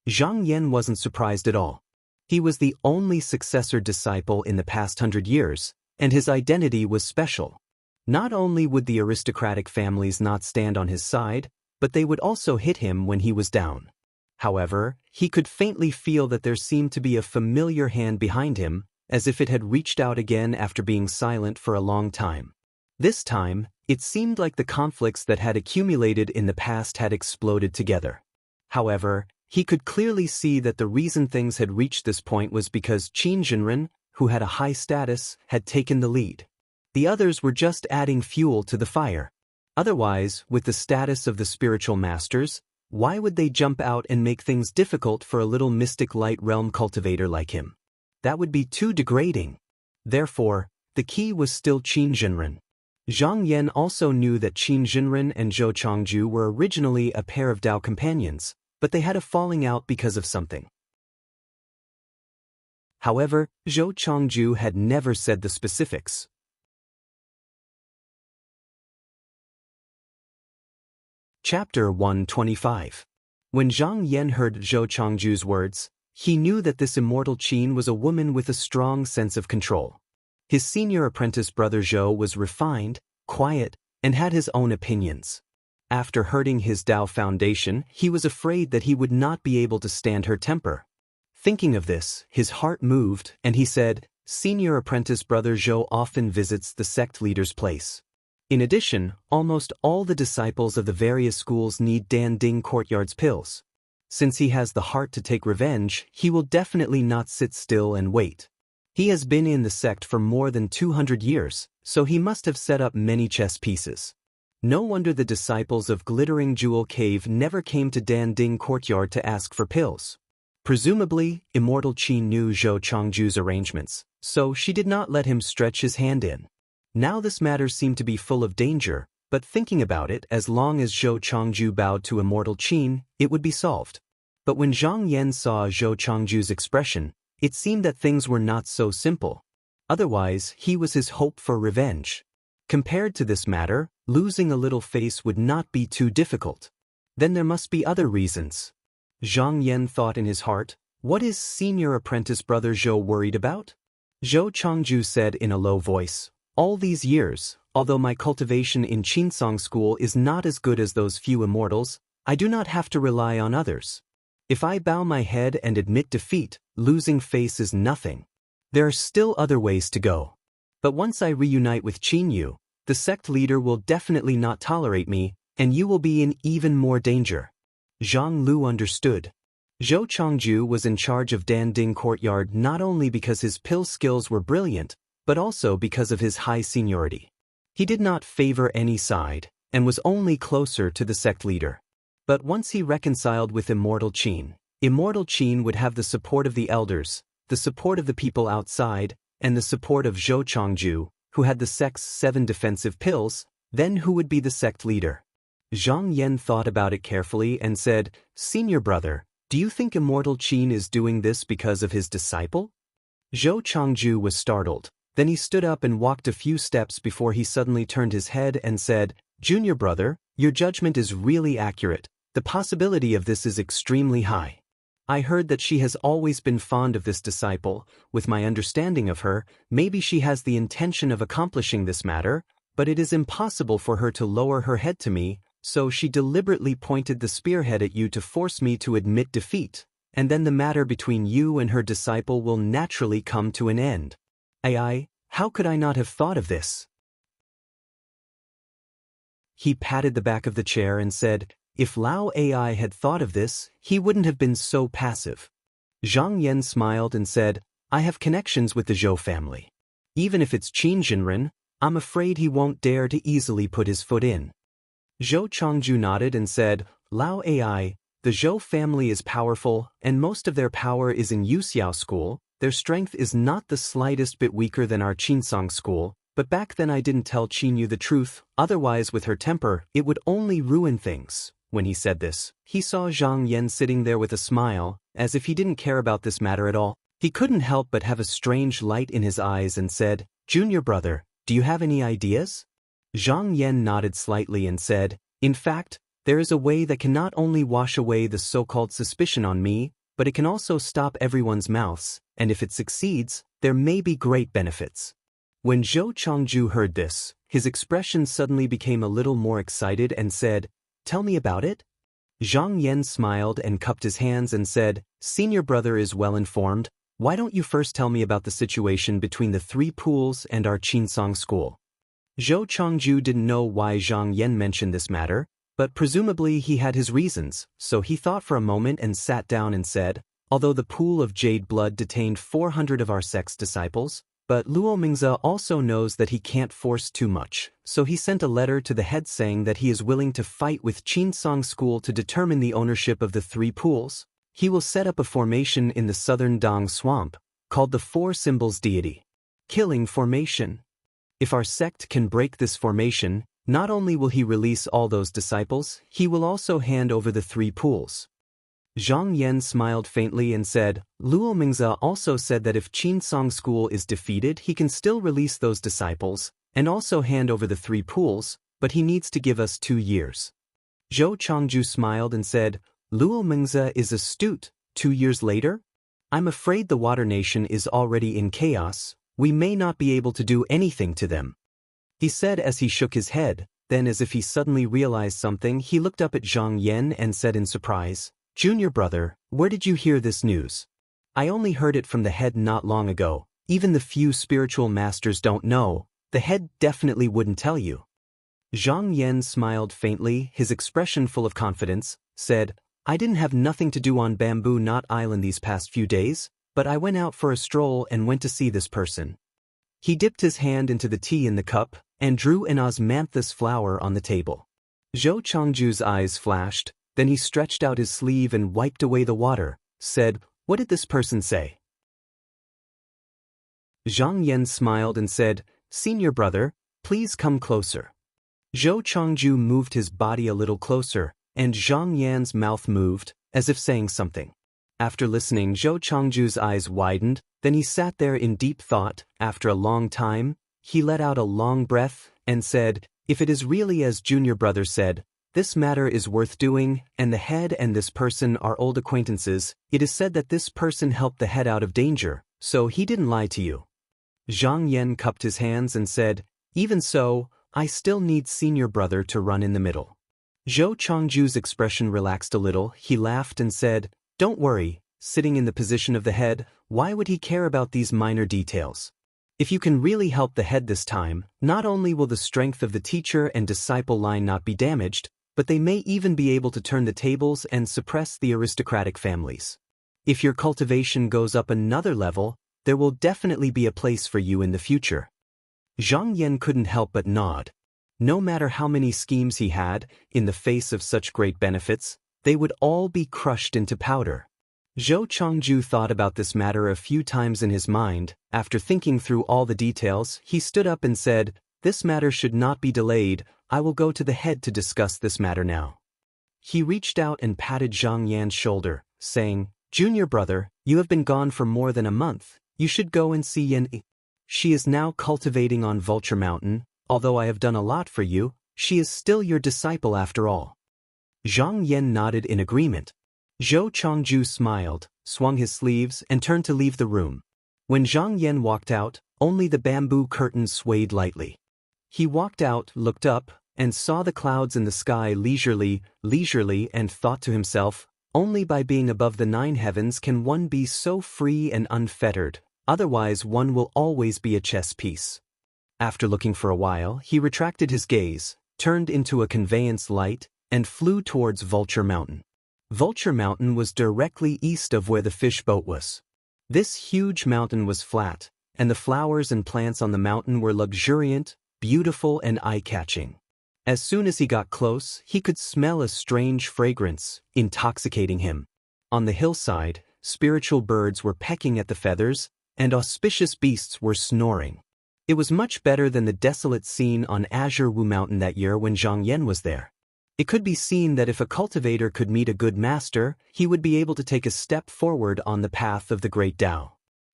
Zhang Yan wasn't surprised at all. He was the only successor disciple in the past 100 years, and his identity was special. Not only would the aristocratic families not stand on his side, but they would also hit him when he was down. However, he could faintly feel that there seemed to be a familiar hand behind him, as if it had reached out again after being silent for a long time. This time, it seemed like the conflicts that had accumulated in the past had exploded together. However, he could clearly see that the reason things had reached this point was because Qin Zhenren, who had a high status, had taken the lead. The others were just adding fuel to the fire. Otherwise, with the status of the spiritual masters, why would they jump out and make things difficult for a little mystic light realm cultivator like him? That would be too degrading. Therefore, the key was still Qin Zhenren. Zhang Yan also knew that Qin Zhenren and Zhou Chongju were originally a pair of Dao companions, but they had a falling out because of something. However, Zhou Chongju had never said the specifics. Chapter 125. When Zhang Yan heard Zhou Chongju's words, he knew that this immortal Qin was a woman with a strong sense of control. His senior apprentice brother Zhou was refined, quiet, and had his own opinions. After hurting his Dao foundation, he was afraid that he would not be able to stand her temper. Thinking of this, his heart moved, and he said, Senior apprentice brother Zhou often visits the sect leader's place. In addition, almost all the disciples of the various schools need Dan Ding Courtyard's pills. Since he has the heart to take revenge, he will definitely not sit still and wait. He has been in the sect for more than 200 years, so he must have set up many chess pieces. No wonder the disciples of Glittering Jewel Cave never came to Dan Ding Courtyard to ask for pills. Presumably, Immortal Qi knew Zhou Changju's arrangements, so she did not let him stretch his hand in. Now this matter seemed to be full of danger, but thinking about it, as long as Zhou Changju bowed to Immortal Qin, it would be solved. But when Zhang Yan saw Zhou Changju's expression, it seemed that things were not so simple. Otherwise, he was his hope for revenge. Compared to this matter, losing a little face would not be too difficult. Then there must be other reasons. Zhang Yan thought in his heart, what is senior apprentice brother Zhou worried about? Zhou Changju said in a low voice, all these years, although my cultivation in Qinsong School is not as good as those few immortals, I do not have to rely on others. If I bow my head and admit defeat, losing face is nothing. There are still other ways to go. But once I reunite with Qin Yu, the sect leader will definitely not tolerate me, and you will be in even more danger. Zhang Lu understood. Zhou Changju was in charge of Dan Ding Courtyard not only because his pill skills were brilliant, but also because of his high seniority. He did not favor any side, and was only closer to the sect leader. But once he reconciled with Immortal Qin would have the support of the elders, the support of the people outside, and the support of Zhou Changju, who had the sect's 7 defensive pills. Then who would be the sect leader? Zhang Yan thought about it carefully and said, Senior brother, do you think Immortal Qin is doing this because of his disciple? Zhou Changju was startled. Then he stood up and walked a few steps before he suddenly turned his head and said, Junior brother, your judgment is really accurate. The possibility of this is extremely high. I heard that she has always been fond of this disciple. With my understanding of her, maybe she has the intention of accomplishing this matter, but it is impossible for her to lower her head to me, so she deliberately pointed the spearhead at you to force me to admit defeat, and then the matter between you and her disciple will naturally come to an end. How could I not have thought of this? He patted the back of the chair and said, if Lao Ai had thought of this, he wouldn't have been so passive. Zhang Yan smiled and said, I have connections with the Zhou family. Even if it's Qin Jinren, I'm afraid he won't dare to easily put his foot in. Zhou Changju nodded and said, Lao Ai, the Zhou family is powerful, and most of their power is in Yuxiao School. Their strength is not the slightest bit weaker than our Qinsong School, but back then I didn't tell Qin Yu the truth, otherwise with her temper, it would only ruin things. When he said this, he saw Zhang Yan sitting there with a smile, as if he didn't care about this matter at all. He couldn't help but have a strange light in his eyes and said, Junior brother, do you have any ideas? Zhang Yan nodded slightly and said, in fact, there is a way that can not only wash away the so-called suspicion on me, but it can also stop everyone's mouths, and if it succeeds, there may be great benefits. When Zhou Changju heard this, his expression suddenly became a little more excited and said, tell me about it? Zhang Yan smiled and cupped his hands and said, Senior brother is well informed. Why don't you first tell me about the situation between the 3 pools and our Qinsong School? Zhou Changju didn't know why Zhang Yan mentioned this matter, but presumably he had his reasons, so he thought for a moment and sat down and said, although the pool of jade blood detained 400 of our sect's disciples, but Luo Mingze also knows that he can't force too much, so he sent a letter to the head saying that he is willing to fight with Qinsong School to determine the ownership of the 3 pools. He will set up a formation in the southern Dong Swamp, called the 4 Symbols Deity. Killing Formation. If our sect can break this formation, not only will he release all those disciples, he will also hand over the 3 pools. Zhang Yan smiled faintly and said, Luo Mingze also said that if Qinsong School is defeated he can still release those disciples, and also hand over the 3 pools, but he needs to give us 2 years. Zhou Changju smiled and said, Luo Mingze is astute. 2 years later? I'm afraid the Water Nation is already in chaos. We may not be able to do anything to them. He said as he shook his head, then as if he suddenly realized something he looked up at Zhang Yan and said in surprise, Junior brother, where did you hear this news? I only heard it from the head not long ago. Even the few spiritual masters don't know. The head definitely wouldn't tell you. Zhang Yan smiled faintly, his expression full of confidence, said, I didn't have nothing to do on Bamboo Knot Island these past few days, but I went out for a stroll and went to see this person. He dipped his hand into the tea in the cup and drew an osmanthus flower on the table. Zhou Changju's eyes flashed, then he stretched out his sleeve and wiped away the water, said, What did this person say? Zhang Yan smiled and said, Senior brother, please come closer. Zhou Changju moved his body a little closer, and Zhang Yan's mouth moved, as if saying something. After listening, Zhou Changju's eyes widened, then he sat there in deep thought. After a long time, he let out a long breath and said, If it is really as junior brother said, this matter is worth doing, and the head and this person are old acquaintances, it is said that this person helped the head out of danger, so he didn't lie to you. Zhang Yan cupped his hands and said, Even so, I still need senior brother to run in the middle. Zhou Changju's expression relaxed a little, he laughed and said, Don't worry, sitting in the position of the head, why would he care about these minor details? If you can really help the head this time, not only will the strength of the teacher and disciple line not be damaged, but they may even be able to turn the tables and suppress the aristocratic families. If your cultivation goes up another level, there will definitely be a place for you in the future. Zhang Yan couldn't help but nod. No matter how many schemes he had, in the face of such great benefits, they would all be crushed into powder. Zhou Changju thought about this matter a few times in his mind. After thinking through all the details, he stood up and said, This matter should not be delayed, I will go to the head to discuss this matter now. He reached out and patted Zhang Yan's shoulder, saying, Junior brother, you have been gone for more than a month, you should go and see Yan. She is now cultivating on Vulture Mountain, although I have done a lot for you, she is still your disciple after all. Zhang Yan nodded in agreement. Zhou Changju smiled, swung his sleeves, and turned to leave the room. When Zhang Yan walked out, only the bamboo curtains swayed lightly. He walked out, looked up, and saw the clouds in the sky leisurely, and thought to himself, Only by being above the 9 heavens can one be so free and unfettered, otherwise one will always be a chess piece. After looking for a while, he retracted his gaze, turned into a conveyance light, and flew towards Vulture Mountain. Vulture Mountain was directly east of where the fish boat was. This huge mountain was flat, and the flowers and plants on the mountain were luxuriant, beautiful, and eye-catching. As soon as he got close, he could smell a strange fragrance, intoxicating him. On the hillside, spiritual birds were pecking at the feathers, and auspicious beasts were snoring. It was much better than the desolate scene on Azure Wu Mountain that year when Zhang Yan was there. It could be seen that if a cultivator could meet a good master, he would be able to take a step forward on the path of the great Tao.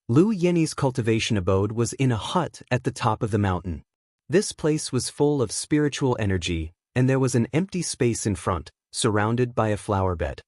Lu Yenni's cultivation abode was in a hut at the top of the mountain. This place was full of spiritual energy, and there was an empty space in front, surrounded by a flower bed.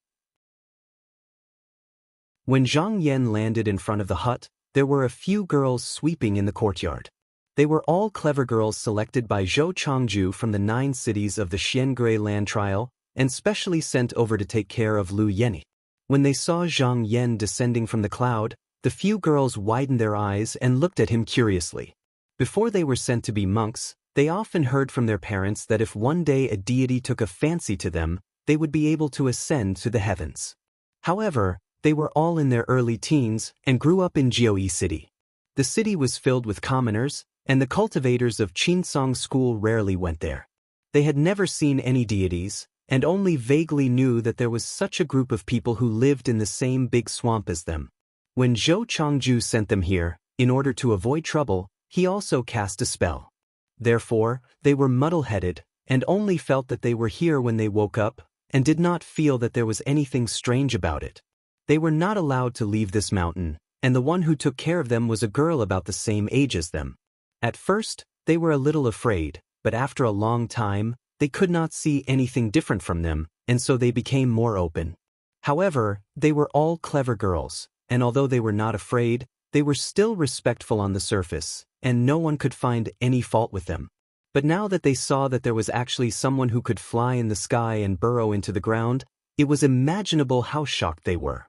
When Zhang Yan landed in front of the hut, there were a few girls sweeping in the courtyard. They were all clever girls selected by Zhou Changju from the 9 cities of the Xiangui land trial, and specially sent over to take care of Lu Yenni. When they saw Zhang Yan descending from the cloud, the few girls widened their eyes and looked at him curiously. Before they were sent to be monks, they often heard from their parents that if one day a deity took a fancy to them, they would be able to ascend to the heavens. However, they were all in their early teens and grew up in Jiui City. The city was filled with commoners, and the cultivators of Qinsong School rarely went there. They had never seen any deities, and only vaguely knew that there was such a group of people who lived in the same big swamp as them. When Zhou Changju sent them here, in order to avoid trouble, he also cast a spell. Therefore, they were muddle-headed, and only felt that they were here when they woke up, and did not feel that there was anything strange about it. They were not allowed to leave this mountain, and the one who took care of them was a girl about the same age as them. At first, they were a little afraid, but after a long time, they could not see anything different from them, and so they became more open. However, they were all clever girls, and although they were not afraid, they were still respectful on the surface, and no one could find any fault with them. But now that they saw that there was actually someone who could fly in the sky and burrow into the ground, it was imaginable how shocked they were.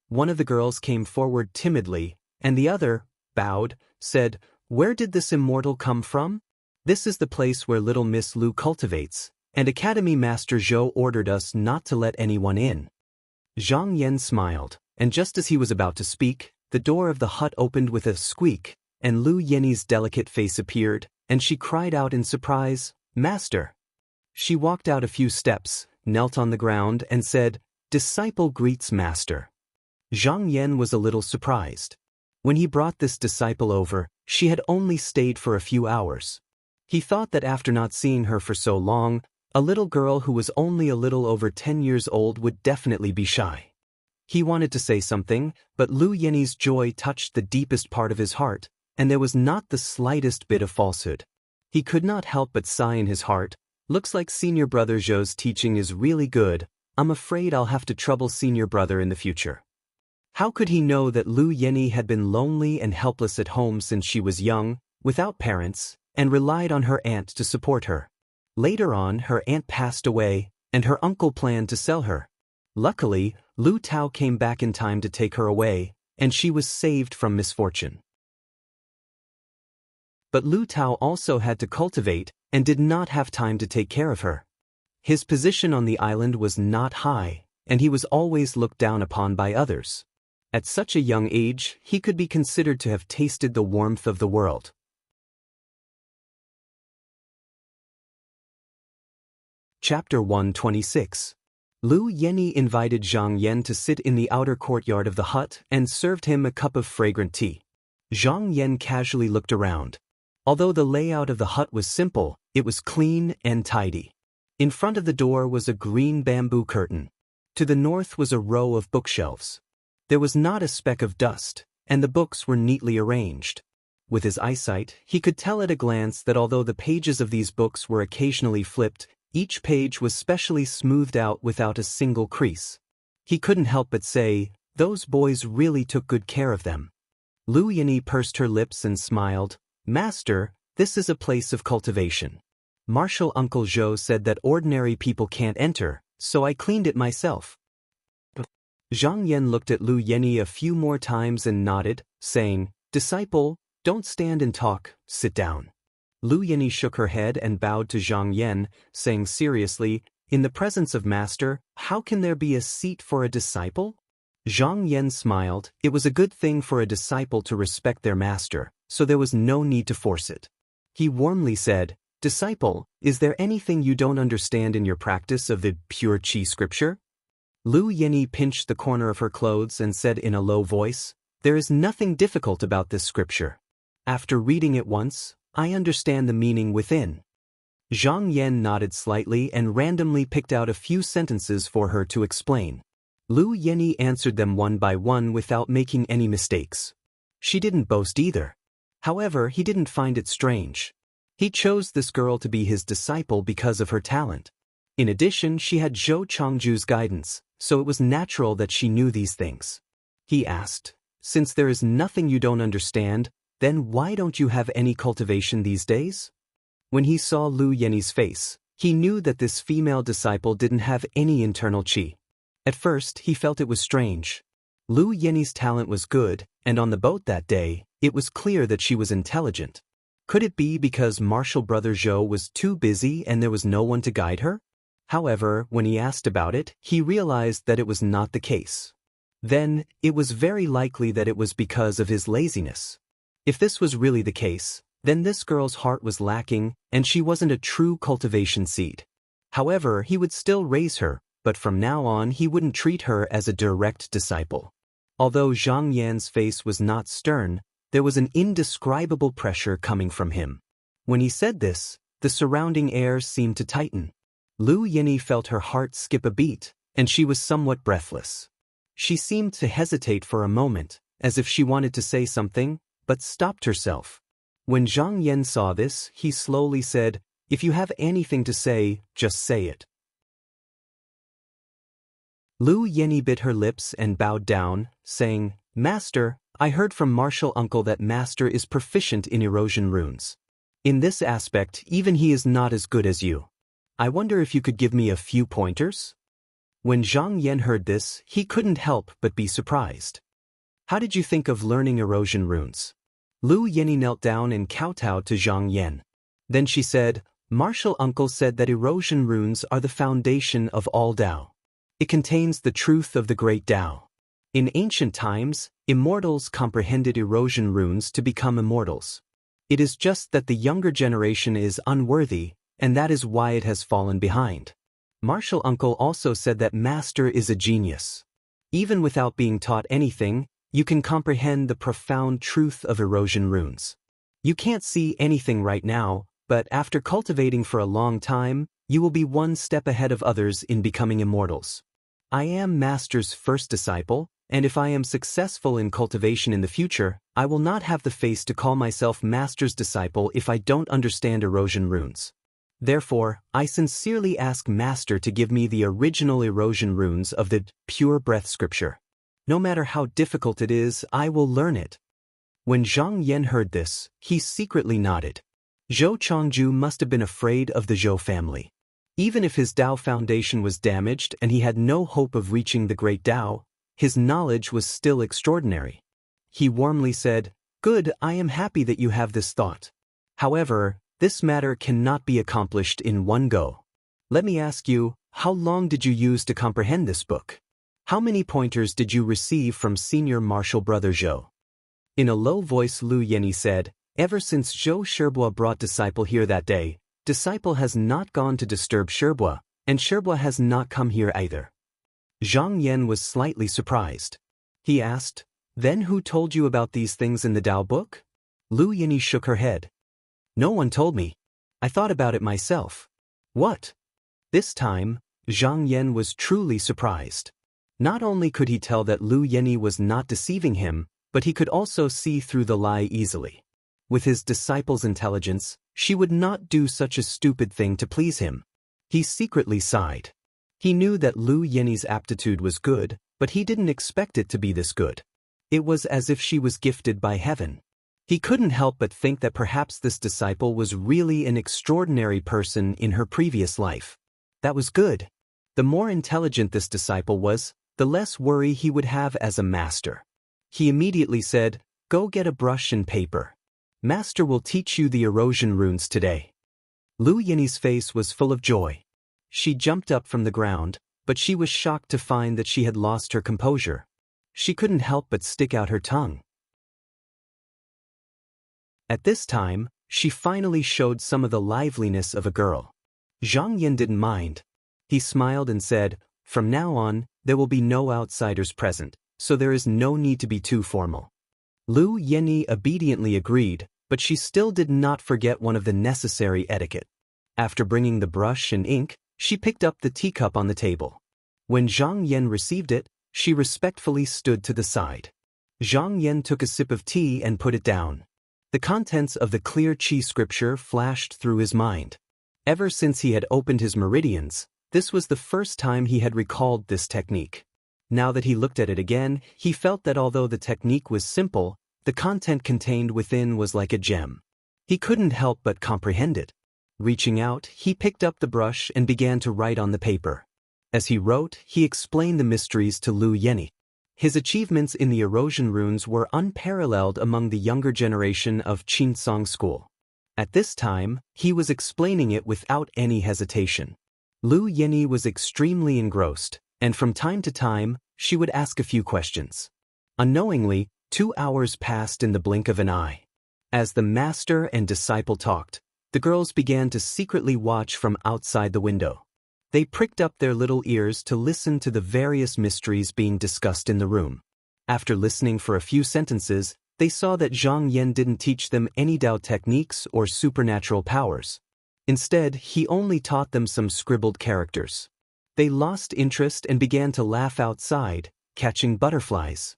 One of the girls came forward timidly, and the other, bowed, said, "Where did this immortal come from?" This is the place where little Miss Lu cultivates, and Academy Master Zhou ordered us not to let anyone in." Zhang Yan smiled, and just as he was about to speak, the door of the hut opened with a squeak, and Lu Yenny's delicate face appeared, and she cried out in surprise, "Master!" She walked out a few steps, knelt on the ground, and said, "Disciple greets Master." Zhang Yan was a little surprised. When he brought this disciple over, she had only stayed for a few hours. He thought that after not seeing her for so long, a little girl who was only a little over 10 years old would definitely be shy. He wanted to say something, but Lu Yenny's joy touched the deepest part of his heart, and there was not the slightest bit of falsehood. He could not help but sigh in his heart. "Looks like Senior Brother Zhou's teaching is really good. I'm afraid I'll have to trouble Senior Brother in the future." How could he know that Lu Yenny had been lonely and helpless at home since she was young, without parents, and relied on her aunt to support her? Later on, her aunt passed away, and her uncle planned to sell her. Luckily, Lu Tao came back in time to take her away, and she was saved from misfortune. But Lu Tao also had to cultivate, and did not have time to take care of her. His position on the island was not high, and he was always looked down upon by others. At such a young age, he could be considered to have tasted the warmth of the world. Chapter 126. Lu Yenny invited Zhang Yan to sit in the outer courtyard of the hut and served him a cup of fragrant tea. Zhang Yan casually looked around. Although the layout of the hut was simple, it was clean and tidy. In front of the door was a green bamboo curtain. To the north was a row of bookshelves. There was not a speck of dust, and the books were neatly arranged. With his eyesight, he could tell at a glance that although the pages of these books were occasionally flipped, each page was specially smoothed out without a single crease. He couldn't help but say, "Those boys really took good care of them." Lu Yenny pursed her lips and smiled. "Master, this is a place of cultivation. Martial Uncle Zhou said that ordinary people can't enter, so I cleaned it myself." Zhang Yan looked at Lu Yenny a few more times and nodded, saying, "Disciple, don't stand and talk, sit down." Lu Yenny shook her head and bowed to Zhang Yan, saying seriously, "In the presence of Master, how can there be a seat for a disciple?" Zhang Yan smiled. It was a good thing for a disciple to respect their master, so there was no need to force it. He warmly said, "Disciple, is there anything you don't understand in your practice of the pure Qi scripture?" Lu Yenny pinched the corner of her clothes and said in a low voice, "There is nothing difficult about this scripture. After reading it once, I understand the meaning within." Zhang Yan nodded slightly and randomly picked out a few sentences for her to explain. Lu Yenny answered them one by one without making any mistakes. She didn't boast either. However, he didn't find it strange. He chose this girl to be his disciple because of her talent. In addition, she had Zhou Changju's guidance, so it was natural that she knew these things. He asked, "Since there is nothing you don't understand, then why don't you have any cultivation these days?" When he saw Lu Yenny's face, he knew that this female disciple didn't have any internal qi. At first, he felt it was strange. Lu Yenny's talent was good, and on the boat that day, it was clear that she was intelligent. Could it be because Martial Brother Zhou was too busy and there was no one to guide her? However, when he asked about it, he realized that it was not the case. Then, it was very likely that it was because of his laziness. If this was really the case, then this girl's heart was lacking, and she wasn't a true cultivation seed. However, he would still raise her, but from now on he wouldn't treat her as a direct disciple. Although Zhang Yan's face was not stern, there was an indescribable pressure coming from him. When he said this, the surrounding air seemed to tighten. Lu Yenny felt her heart skip a beat, and she was somewhat breathless. She seemed to hesitate for a moment, as if she wanted to say something, but stopped herself. When Zhang Yan saw this, he slowly said, "If you have anything to say, just say it." Lu Yenny bit her lips and bowed down, saying, "Master, I heard from Martial Uncle that Master is proficient in erosion runes. In this aspect, even he is not as good as you. I wonder if you could give me a few pointers?" When Zhang Yan heard this, he couldn't help but be surprised. "How did you think of learning erosion runes?" Lu Yenny knelt down and kowtowed to Zhang Yan. Then she said, "Martial uncle said that erosion runes are the foundation of all Tao. It contains the truth of the great Tao. In ancient times, immortals comprehended erosion runes to become immortals. It is just that the younger generation is unworthy, and that is why it has fallen behind." Martial uncle also said that Master is a genius. Even without being taught anything, you can comprehend the profound truth of erosion runes. You can't see anything right now, but after cultivating for a long time, you will be one step ahead of others in becoming immortals. I am Master's first disciple, and if I am successful in cultivation in the future, I will not have the face to call myself Master's disciple if I don't understand erosion runes. Therefore, I sincerely ask Master to give me the original erosion runes of the pure breath scripture. No matter how difficult it is, I will learn it. When Zhang Yan heard this, he secretly nodded. Zhou Chongju must have been afraid of the Zhou family. Even if his Tao foundation was damaged and he had no hope of reaching the great Tao, his knowledge was still extraordinary. He warmly said, "Good, I am happy that you have this thought. However, this matter cannot be accomplished in one go. Let me ask you, how long did you use to comprehend this book? How many pointers did you receive from senior martial brother Zhou?" In a low voice Lu Yenyi said, "Ever since Zhou Sherbois brought disciple here that day, disciple has not gone to disturb Sherbois, and Sherbois has not come here either." Zhang Yan was slightly surprised. He asked, "Then who told you about these things in the Tao book?" Lu Yenyi shook her head. "No one told me. I thought about it myself." "What?" This time, Zhang Yan was truly surprised. Not only could he tell that Lu Yenyi was not deceiving him, but he could also see through the lie easily. With his disciple's intelligence, she would not do such a stupid thing to please him. He secretly sighed. He knew that Lu Yenyi's aptitude was good, but he didn't expect it to be this good. It was as if she was gifted by heaven. He couldn't help but think that perhaps this disciple was really an extraordinary person in her previous life. That was good. The more intelligent this disciple was, the less worry he would have as a master. He immediately said, "Go get a brush and paper. Master will teach you the erosion runes today." Lu Yenyi's face was full of joy. She jumped up from the ground, but she was shocked to find that she had lost her composure. She couldn't help but stick out her tongue. At this time, she finally showed some of the liveliness of a girl. Zhang Yan didn't mind. He smiled and said, "From now on, there will be no outsiders present, so there is no need to be too formal." Lu Yenyi obediently agreed, but she still did not forget one of the necessary etiquette. After bringing the brush and ink, she picked up the teacup on the table. When Zhang Yan received it, she respectfully stood to the side. Zhang Yan took a sip of tea and put it down. The contents of the clear Qi scripture flashed through his mind. Ever since he had opened his meridians, this was the first time he had recalled this technique. Now that he looked at it again, he felt that although the technique was simple, the content contained within was like a gem. He couldn't help but comprehend it. Reaching out, he picked up the brush and began to write on the paper. As he wrote, he explained the mysteries to Lu Yenyi. His achievements in the erosion runes were unparalleled among the younger generation of Qinsong school. At this time, he was explaining it without any hesitation. Lu Yenyi was extremely engrossed, and from time to time, she would ask a few questions. Unknowingly, 2 hours passed in the blink of an eye. As the master and disciple talked, the girls began to secretly watch from outside the window. They pricked up their little ears to listen to the various mysteries being discussed in the room. After listening for a few sentences, they saw that Zhang Yan didn't teach them any Tao techniques or supernatural powers. Instead, he only taught them some scribbled characters. They lost interest and began to laugh outside, catching butterflies.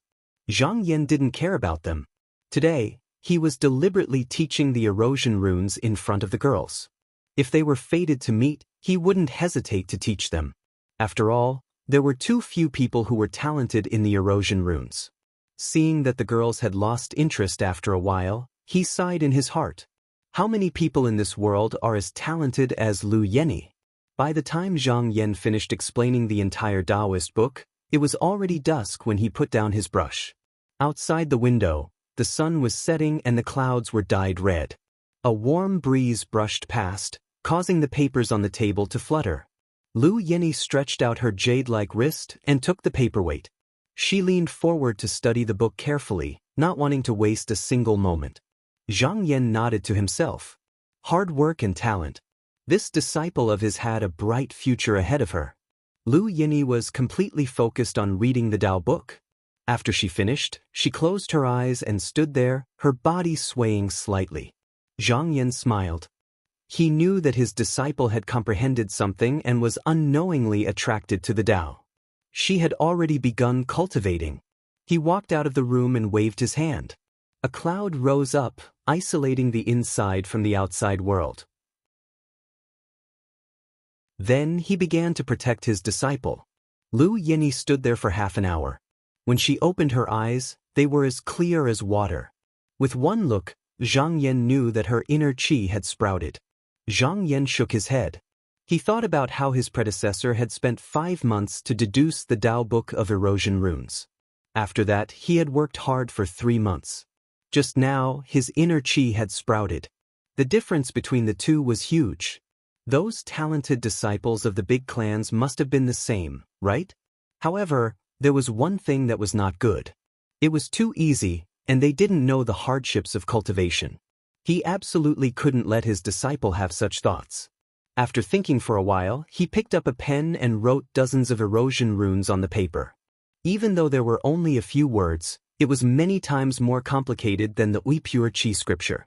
Zhang Yan didn't care about them. Today, he was deliberately teaching the erosion runes in front of the girls. If they were fated to meet, he wouldn't hesitate to teach them. After all, there were too few people who were talented in the erosion runes. Seeing that the girls had lost interest after a while, he sighed in his heart. How many people in this world are as talented as Lu Yenyi? By the time Zhang Yan finished explaining the entire Taoist book, it was already dusk when he put down his brush. Outside the window, the sun was setting and the clouds were dyed red. A warm breeze brushed past, causing the papers on the table to flutter. Lu Yeni stretched out her jade-like wrist and took the paperweight. She leaned forward to study the book carefully, not wanting to waste a single moment. Zhang Yan nodded to himself. Hard work and talent. This disciple of his had a bright future ahead of her. Lu Yini was completely focused on reading the Tao book. After she finished, she closed her eyes and stood there, her body swaying slightly. Zhang Yan smiled. He knew that his disciple had comprehended something and was unknowingly attracted to the Tao. She had already begun cultivating. He walked out of the room and waved his hand. A cloud rose up, isolating the inside from the outside world. Then he began to protect his disciple. Lu Yini stood there for half an hour. When she opened her eyes, they were as clear as water. With one look, Zhang Yan knew that her inner qi had sprouted. Zhang Yan shook his head. He thought about how his predecessor had spent 5 months to deduce the Tao Book of Erosion Runes. After that, he had worked hard for 3 months. Just now, his inner qi had sprouted. The difference between the two was huge. Those talented disciples of the big clans must have been the same, right? However, there was one thing that was not good. It was too easy, and they didn't know the hardships of cultivation. He absolutely couldn't let his disciple have such thoughts. After thinking for a while, he picked up a pen and wrote dozens of erosion runes on the paper. Even though there were only a few words, it was many times more complicated than the Uipure Qi scripture.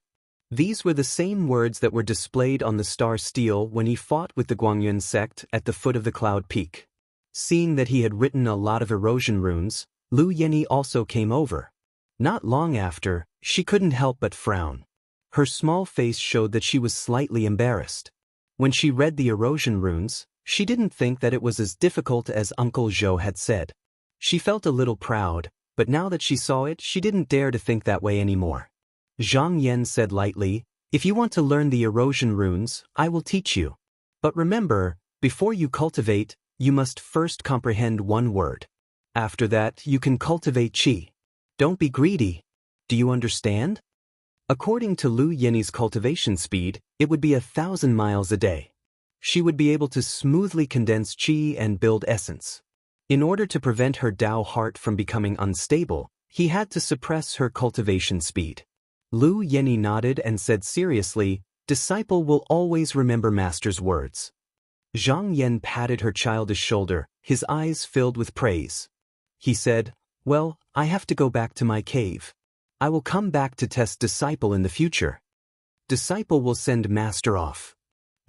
These were the same words that were displayed on the star stele when he fought with the Guangyuan sect at the foot of the Cloud Peak. Seeing that he had written a lot of erosion runes, Lu Yeni also came over. Not long after, she couldn't help but frown. Her small face showed that she was slightly embarrassed. When she read the erosion runes, she didn't think that it was as difficult as Uncle Zhou had said. She felt a little proud, but now that she saw it, she didn't dare to think that way anymore. Zhang Yan said lightly, "If you want to learn the erosion runes, I will teach you. But remember, before you cultivate, you must first comprehend one word. After that, you can cultivate qi. Don't be greedy. Do you understand?" According to Lu Yeni's cultivation speed, it would be 1,000 miles a day. She would be able to smoothly condense qi and build essence. In order to prevent her Tao heart from becoming unstable, he had to suppress her cultivation speed. Lu Yeni nodded and said seriously, "Disciple will always remember master's words." Zhang Yan patted her childish shoulder, his eyes filled with praise. He said, "Well, I have to go back to my cave. I will come back to test disciple in the future." Disciple will send master off.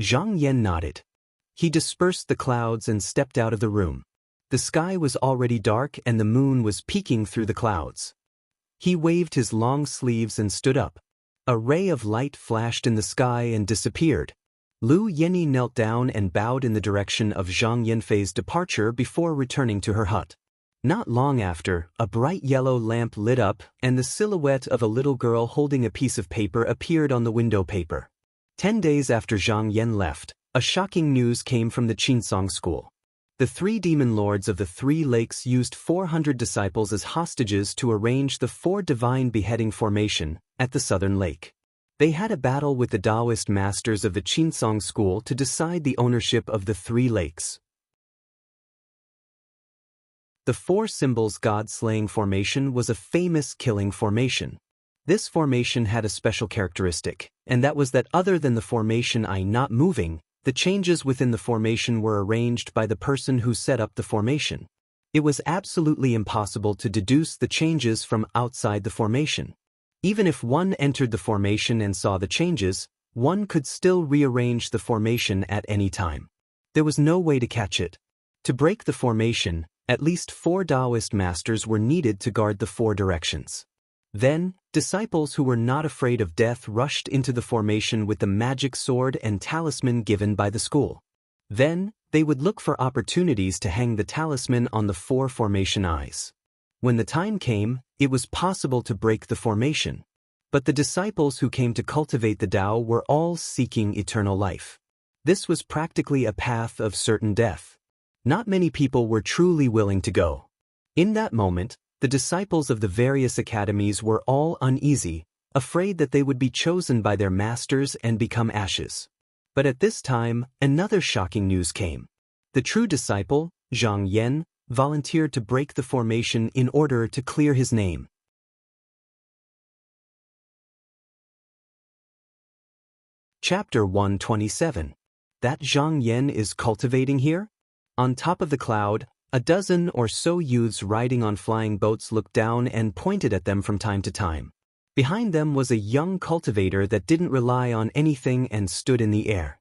Zhang Yan nodded. He dispersed the clouds and stepped out of the room. The sky was already dark and the moon was peeking through the clouds. He waved his long sleeves and stood up. A ray of light flashed in the sky and disappeared. Lu Yeni knelt down and bowed in the direction of Zhang Yanfei's departure before returning to her hut. Not long after, a bright yellow lamp lit up and the silhouette of a little girl holding a piece of paper appeared on the window paper. 10 days after Zhang Yan left, a shocking news came from the Qinsong school. The 3 demon lords of the 3 lakes used 400 disciples as hostages to arrange the 4 divine beheading formation at the southern lake. They had a battle with the Taoist masters of the Qinsong school to decide the ownership of the 3 lakes. The 4 symbols god-slaying formation was a famous killing formation. This formation had a special characteristic, and that was that other than the formation I not moving, the changes within the formation were arranged by the person who set up the formation. It was absolutely impossible to deduce the changes from outside the formation. Even if one entered the formation and saw the changes, one could still rearrange the formation at any time. There was no way to catch it. To break the formation, at least 4 Taoist masters were needed to guard the 4 directions. Then, disciples who were not afraid of death rushed into the formation with the magic sword and talisman given by the school. Then, they would look for opportunities to hang the talisman on the 4 formation eyes. When the time came, it was possible to break the formation. But the disciples who came to cultivate the Tao were all seeking eternal life. This was practically a path of certain death. Not many people were truly willing to go. In that moment, the disciples of the various academies were all uneasy, afraid that they would be chosen by their masters and become ashes. But at this time, another shocking news came. The true disciple, Zhang Yan, volunteered to break the formation in order to clear his name. Chapter 127. That Zhang Yan is cultivating here? On top of the cloud, a dozen or so youths riding on flying boats looked down and pointed at them from time to time. Behind them was a young cultivator that didn't rely on anything and stood in the air.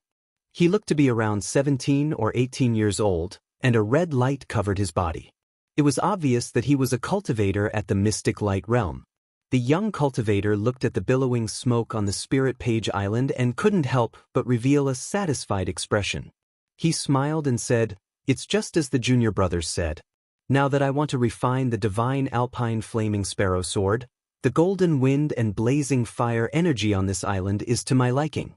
He looked to be around 17 or 18 years old, and a red light covered his body. It was obvious that he was a cultivator at the mystic light realm. The young cultivator looked at the billowing smoke on the Spirit Page Island and couldn't help but reveal a satisfied expression. He smiled and said, "It's just as the junior brothers said. Now that I want to refine the divine alpine flaming sparrow sword, the golden wind and blazing fire energy on this island is to my liking."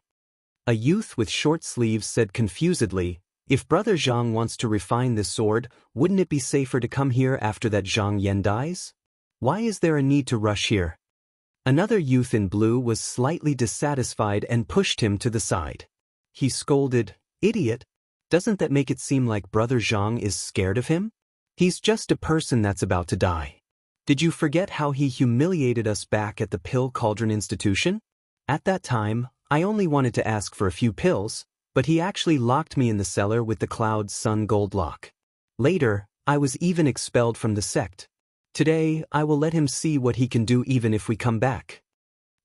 A youth with short sleeves said confusedly, "If Brother Zhang wants to refine this sword, wouldn't it be safer to come here after that Zhang Yan dies? Why is there a need to rush here?" Another youth in blue was slightly dissatisfied and pushed him to the side. He scolded, "Idiot! Doesn't that make it seem like Brother Zhang is scared of him? He's just a person that's about to die. Did you forget how he humiliated us back at the Pill Cauldron Institution? At that time, I only wanted to ask for a few pills, but he actually locked me in the cellar with the Cloud Sun Gold Lock. Later, I was even expelled from the sect. Today, I will let him see what he can do even if we come back."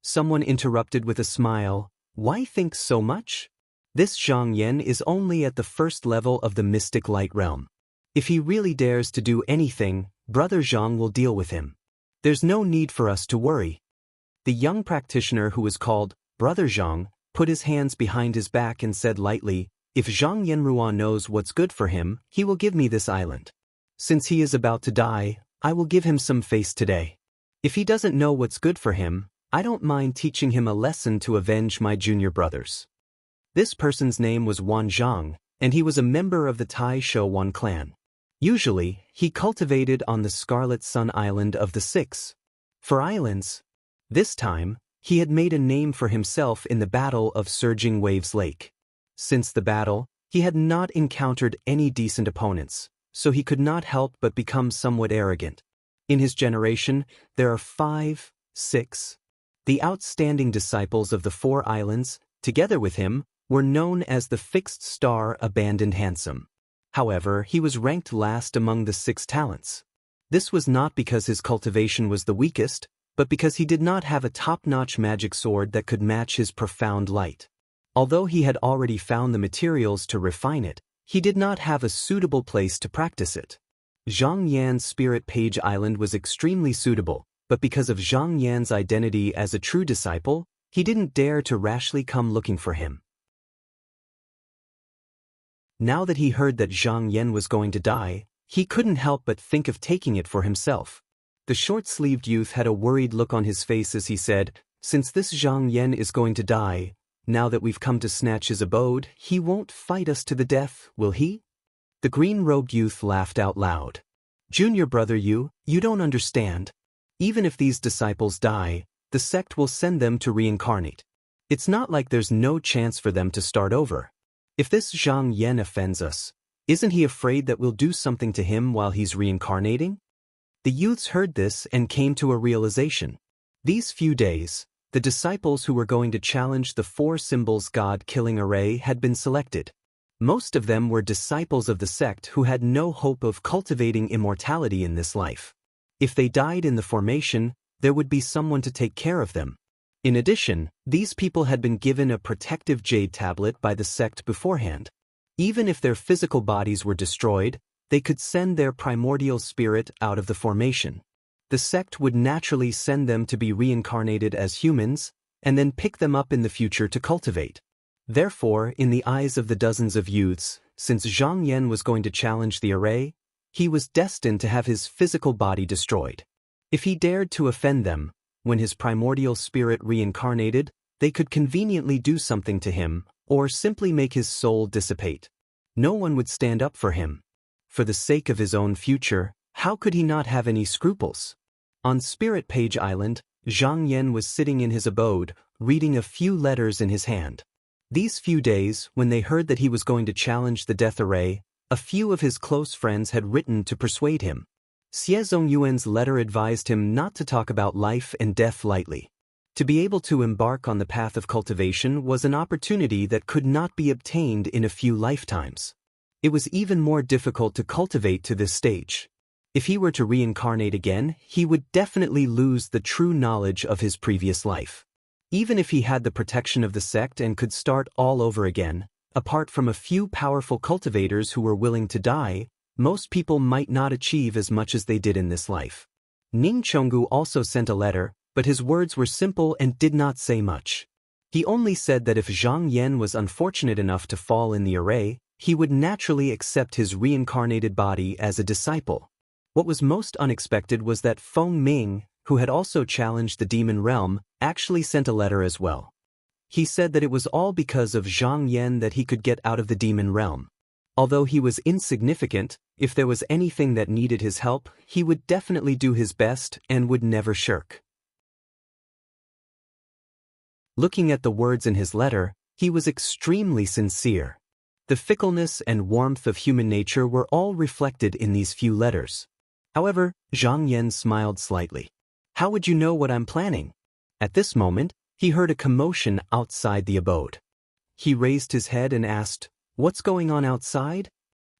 Someone interrupted with a smile, "Why think so much? This Zhang Yan is only at the first level of the mystic light realm. If he really dares to do anything, Brother Zhang will deal with him. There's no need for us to worry." The young practitioner who was called Brother Zhang put his hands behind his back and said lightly, "If Zhang Yanruan knows what's good for him, he will give me this island. Since he is about to die, I will give him some face today. If he doesn't know what's good for him, I don't mind teaching him a lesson to avenge my junior brothers." This person's name was Wan Zhang, and he was a member of the Tai Shou Wan clan. Usually, he cultivated on the Scarlet Sun Island of the Six. For islands, this time, he had made a name for himself in the Battle of Surging Waves Lake. Since the battle, he had not encountered any decent opponents, so he could not help but become somewhat arrogant. In his generation, there are 5, 6. The outstanding disciples of the 4 islands, together with him, were known as the Fixed Star Abandoned Handsome. However, he was ranked last among the 6 talents. This was not because his cultivation was the weakest, but because he did not have a top-notch magic sword that could match his profound light. Although he had already found the materials to refine it, he did not have a suitable place to practice it. Zhang Yan's Spirit Page Island was extremely suitable, but because of Zhang Yan's identity as a true disciple, he didn't dare to rashly come looking for him. Now that he heard that Zhang Yan was going to die, he couldn't help but think of taking it for himself. The short-sleeved youth had a worried look on his face as he said, "Since this Zhang Yan is going to die, now that we've come to snatch his abode, he won't fight us to the death, will he?" The green-robed youth laughed out loud. "Junior brother, you don't understand. Even if these disciples die, the sect will send them to reincarnate. It's not like there's no chance for them to start over. If this Zhang Yan offends us, isn't he afraid that we'll do something to him while he's reincarnating?" The youths heard this and came to a realization. These few days, the disciples who were going to challenge the 4 symbols God-killing array had been selected. Most of them were disciples of the sect who had no hope of cultivating immortality in this life. If they died in the formation, there would be someone to take care of them. In addition, these people had been given a protective jade tablet by the sect beforehand. Even if their physical bodies were destroyed, they could send their primordial spirit out of the formation. The sect would naturally send them to be reincarnated as humans, and then pick them up in the future to cultivate. Therefore, in the eyes of the dozens of youths, since Zhang Yan was going to challenge the array, he was destined to have his physical body destroyed. If he dared to offend them, when his primordial spirit reincarnated, they could conveniently do something to him, or simply make his soul dissipate. No one would stand up for him. For the sake of his own future, how could he not have any scruples? On Spirit Page Island, Zhang Yan was sitting in his abode, reading a few letters in his hand. These few days, when they heard that he was going to challenge the death array, a few of his close friends had written to persuade him. Xie Zongyuan's letter advised him not to talk about life and death lightly. To be able to embark on the path of cultivation was an opportunity that could not be obtained in a few lifetimes. It was even more difficult to cultivate to this stage. If he were to reincarnate again, he would definitely lose the true knowledge of his previous life. Even if he had the protection of the sect and could start all over again, apart from a few powerful cultivators who were willing to die, most people might not achieve as much as they did in this life. Ning Chonggu also sent a letter, but his words were simple and did not say much. He only said that if Zhang Yan was unfortunate enough to fall in the array, he would naturally accept his reincarnated body as a disciple. What was most unexpected was that Feng Ming, who had also challenged the demon realm, actually sent a letter as well. He said that it was all because of Zhang Yan that he could get out of the demon realm. Although he was insignificant, if there was anything that needed his help, he would definitely do his best and would never shirk. Looking at the words in his letter, he was extremely sincere. The fickleness and warmth of human nature were all reflected in these few letters. However, Zhang Yan smiled slightly. "How would you know what I'm planning?" At this moment, he heard a commotion outside the abode. He raised his head and asked, "What's going on outside?"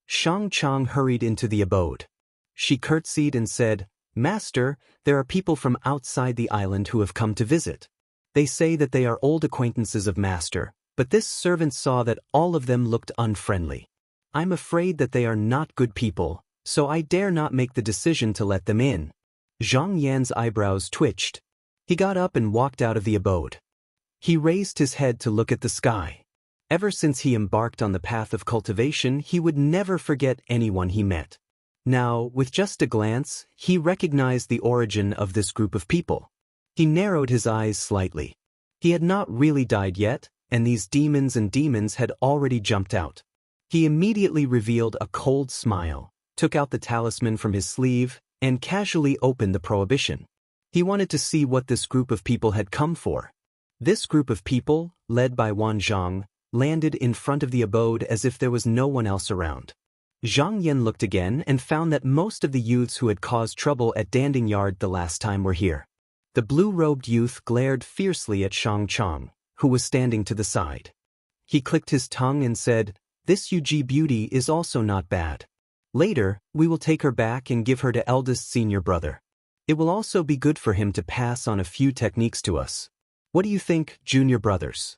Shang Chang hurried into the abode. She curtsied and said, "Master, there are people from outside the island who have come to visit. They say that they are old acquaintances of Master, but this servant saw that all of them looked unfriendly. I'm afraid that they are not good people, so I dare not make the decision to let them in." Zhang Yan's eyebrows twitched. He got up and walked out of the abode. He raised his head to look at the sky. Ever since he embarked on the path of cultivation, he would never forget anyone he met. Now, with just a glance, he recognized the origin of this group of people. He narrowed his eyes slightly. He had not really died yet, and these demons had already jumped out. He immediately revealed a cold smile, took out the talisman from his sleeve, and casually opened the prohibition. He wanted to see what this group of people had come for. This group of people, led by Wan Zhang, landed in front of the abode as if there was no one else around. Zhang Yan looked again and found that most of the youths who had caused trouble at Danding Yard the last time were here. The blue-robed youth glared fiercely at Shang Chang, who was standing to the side. He clicked his tongue and said, "This Yuji beauty is also not bad. Later, we will take her back and give her to eldest senior brother. It will also be good for him to pass on a few techniques to us. What do you think, junior brothers?"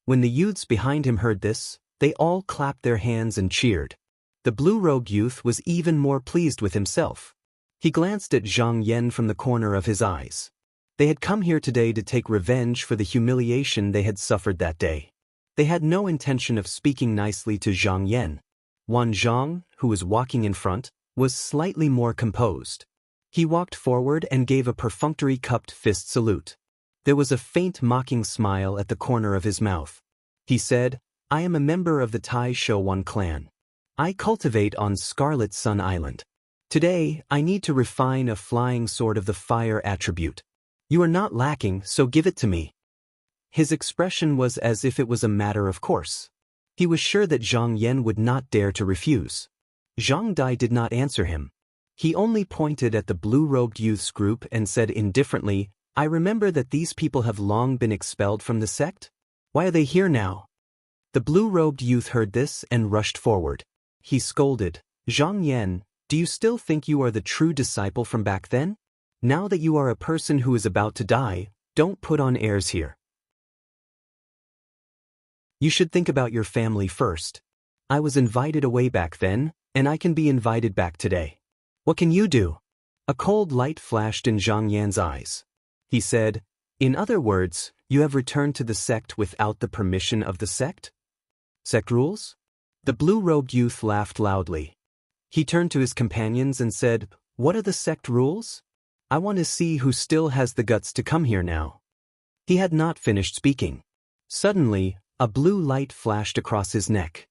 When the youths behind him heard this, they all clapped their hands and cheered. The blue-robed youth was even more pleased with himself. He glanced at Zhang Yan from the corner of his eyes. They had come here today to take revenge for the humiliation they had suffered that day. They had no intention of speaking nicely to Zhang Yan. Wan Zhang, who was walking in front, was slightly more composed. He walked forward and gave a perfunctory cupped fist salute. There was a faint mocking smile at the corner of his mouth. He said, "I am a member of the Tai Shouwan clan. I cultivate on Scarlet Sun Island. Today, I need to refine a flying sword of the fire attribute. You are not lacking, so give it to me." His expression was as if it was a matter of course. He was sure that Zhang Yan would not dare to refuse. Zhang Dai did not answer him. He only pointed at the blue-robed youth's group and said indifferently, "I remember that these people have long been expelled from the sect. Why are they here now?" The blue-robed youth heard this and rushed forward. He scolded, "Zhang Yan, do you still think you are the true disciple from back then? Now that you are a person who is about to die, don't put on airs here. You should think about your family first. I was invited away back then, and I can be invited back today. What can you do?" A cold light flashed in Zhang Yan's eyes. He said, "In other words, you have returned to the sect without the permission of the sect? Sect rules?" The blue-robed youth laughed loudly. He turned to his companions and said, "What are the sect rules? I want to see who still has the guts to come here now." He had not finished speaking. Suddenly, a blue light flashed across his neck.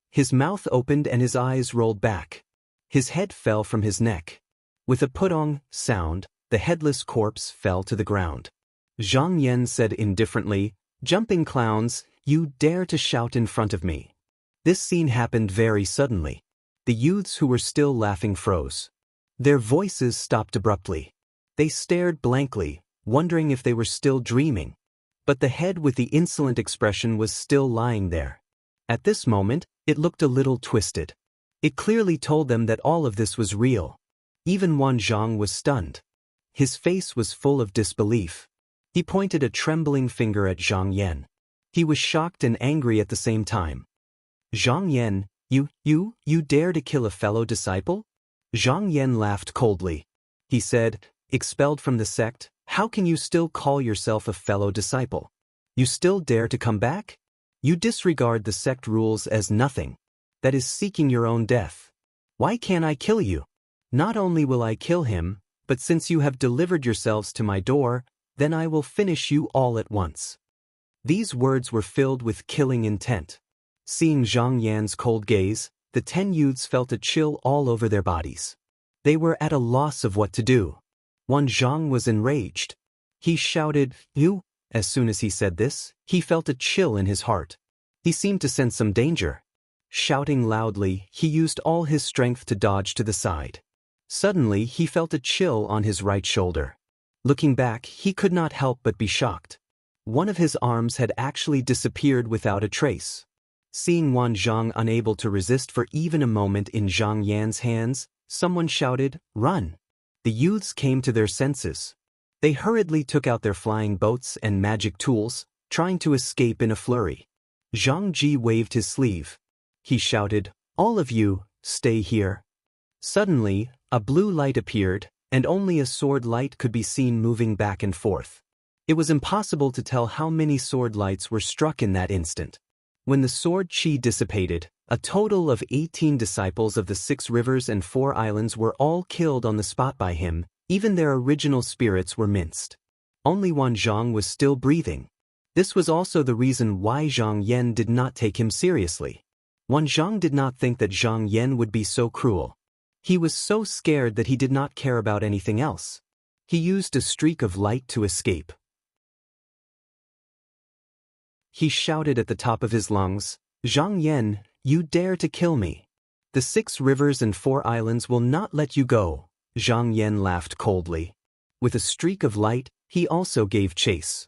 His mouth opened and his eyes rolled back. His head fell from his neck. With a putong sound, the headless corpse fell to the ground. Zhang Yan said indifferently, "Jumping clowns, you dare to shout in front of me." This scene happened very suddenly. The youths who were still laughing froze. Their voices stopped abruptly. They stared blankly, wondering if they were still dreaming. But the head with the insolent expression was still lying there. At this moment, it looked a little twisted. It clearly told them that all of this was real. Even Wan Zhang was stunned. His face was full of disbelief. He pointed a trembling finger at Zhang Yan. He was shocked and angry at the same time. "Zhang Yan, you dare to kill a fellow disciple?" Zhang Yan laughed coldly. He said, "Expelled from the sect, how can you still call yourself a fellow disciple? You still dare to come back? You disregard the sect rules as nothing. That is seeking your own death. Why can't I kill you? Not only will I kill him, but since you have delivered yourselves to my door, then I will finish you all at once." These words were filled with killing intent. Seeing Zhang Yan's cold gaze, the 10 youths felt a chill all over their bodies. They were at a loss of what to do. Wan Zhang was enraged. He shouted, "You!" As soon as he said this, he felt a chill in his heart. He seemed to sense some danger. Shouting loudly, he used all his strength to dodge to the side. Suddenly, he felt a chill on his right shoulder. Looking back, he could not help but be shocked. One of his arms had actually disappeared without a trace. Seeing Wan Zhang unable to resist for even a moment in Zhang Yan's hands, someone shouted, "Run!" The youths came to their senses. They hurriedly took out their flying boats and magic tools, trying to escape in a flurry. Zhang Ji waved his sleeve. He shouted, "All of you, stay here." Suddenly, a blue light appeared, and only a sword light could be seen moving back and forth. It was impossible to tell how many sword lights were struck in that instant. When the sword chi dissipated, a total of 18 disciples of the 6 rivers and 4 islands were all killed on the spot by him. Even their original spirits were minced. Only Wan Zhang was still breathing. This was also the reason why Zhang Yan did not take him seriously. Wan Zhang did not think that Zhang Yan would be so cruel. He was so scared that he did not care about anything else. He used a streak of light to escape. He shouted at the top of his lungs, "Zhang Yan, you dare to kill me. The 6 rivers and 4 islands will not let you go." Zhang Yan laughed coldly. With a streak of light, he also gave chase.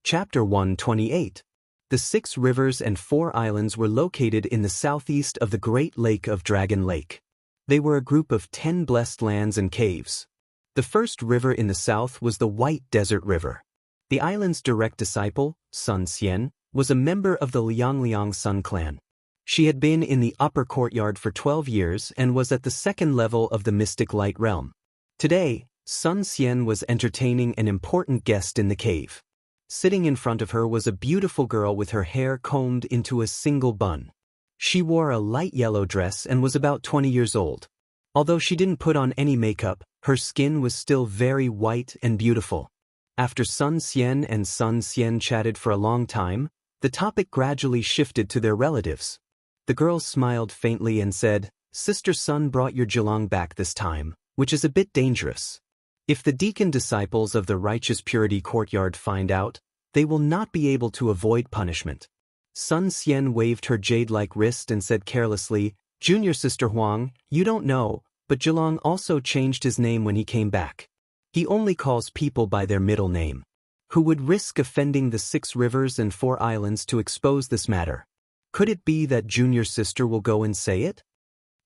Chapter 128. The 6 rivers and 4 islands were located in the southeast of the Great Lake of Dragon Lake. They were a group of 10 blessed lands and caves. The first river in the south was the White Desert River. The island's direct disciple, Sun Xian, was a member of the Liangliang Sun clan. She had been in the upper courtyard for 12 years and was at the 2nd level of the mystic light realm. Today, Sun Xian was entertaining an important guest in the cave. Sitting in front of her was a beautiful girl with her hair combed into a single bun. She wore a light yellow dress and was about 20 years old. Although she didn't put on any makeup, her skin was still very white and beautiful. After Sun Xian and Sun Xian chatted for a long time, the topic gradually shifted to their relatives. The girl smiled faintly and said, "Sister Sun brought your Zilong back this time, which is a bit dangerous. If the deacon disciples of the Righteous Purity Courtyard find out, they will not be able to avoid punishment." Sun Xian waved her jade-like wrist and said carelessly, "Junior Sister Huang, you don't know, but Zilong also changed his name when he came back. He only calls people by their middle name. Who would risk offending the 6 rivers and 4 islands to expose this matter? Could it be that Junior Sister will go and say it?"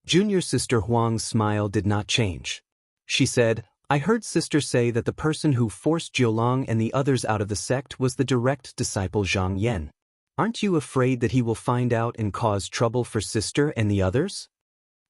Junior Sister Huang's smile did not change. She said, "I heard Sister say that the person who forced Jiulong and the others out of the sect was the direct disciple Zhang Yan. Aren't you afraid that he will find out and cause trouble for Sister and the others?"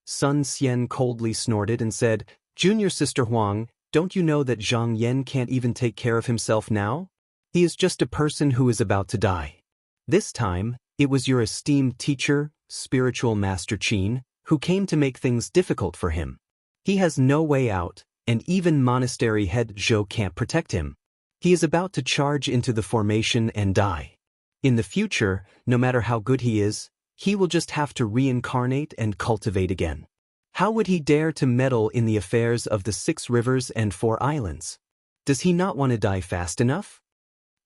Sun Xian coldly snorted and said, "Junior Sister Huang, don't you know that Zhang Yan can't even take care of himself now? He is just a person who is about to die. This time, it was your esteemed teacher, spiritual master Qin, who came to make things difficult for him. He has no way out, and even monastery head Zhou can't protect him. He is about to charge into the formation and die. In the future, no matter how good he is, he will just have to reincarnate and cultivate again. How would he dare to meddle in the affairs of the 6 rivers and 4 islands? Does he not want to die fast enough?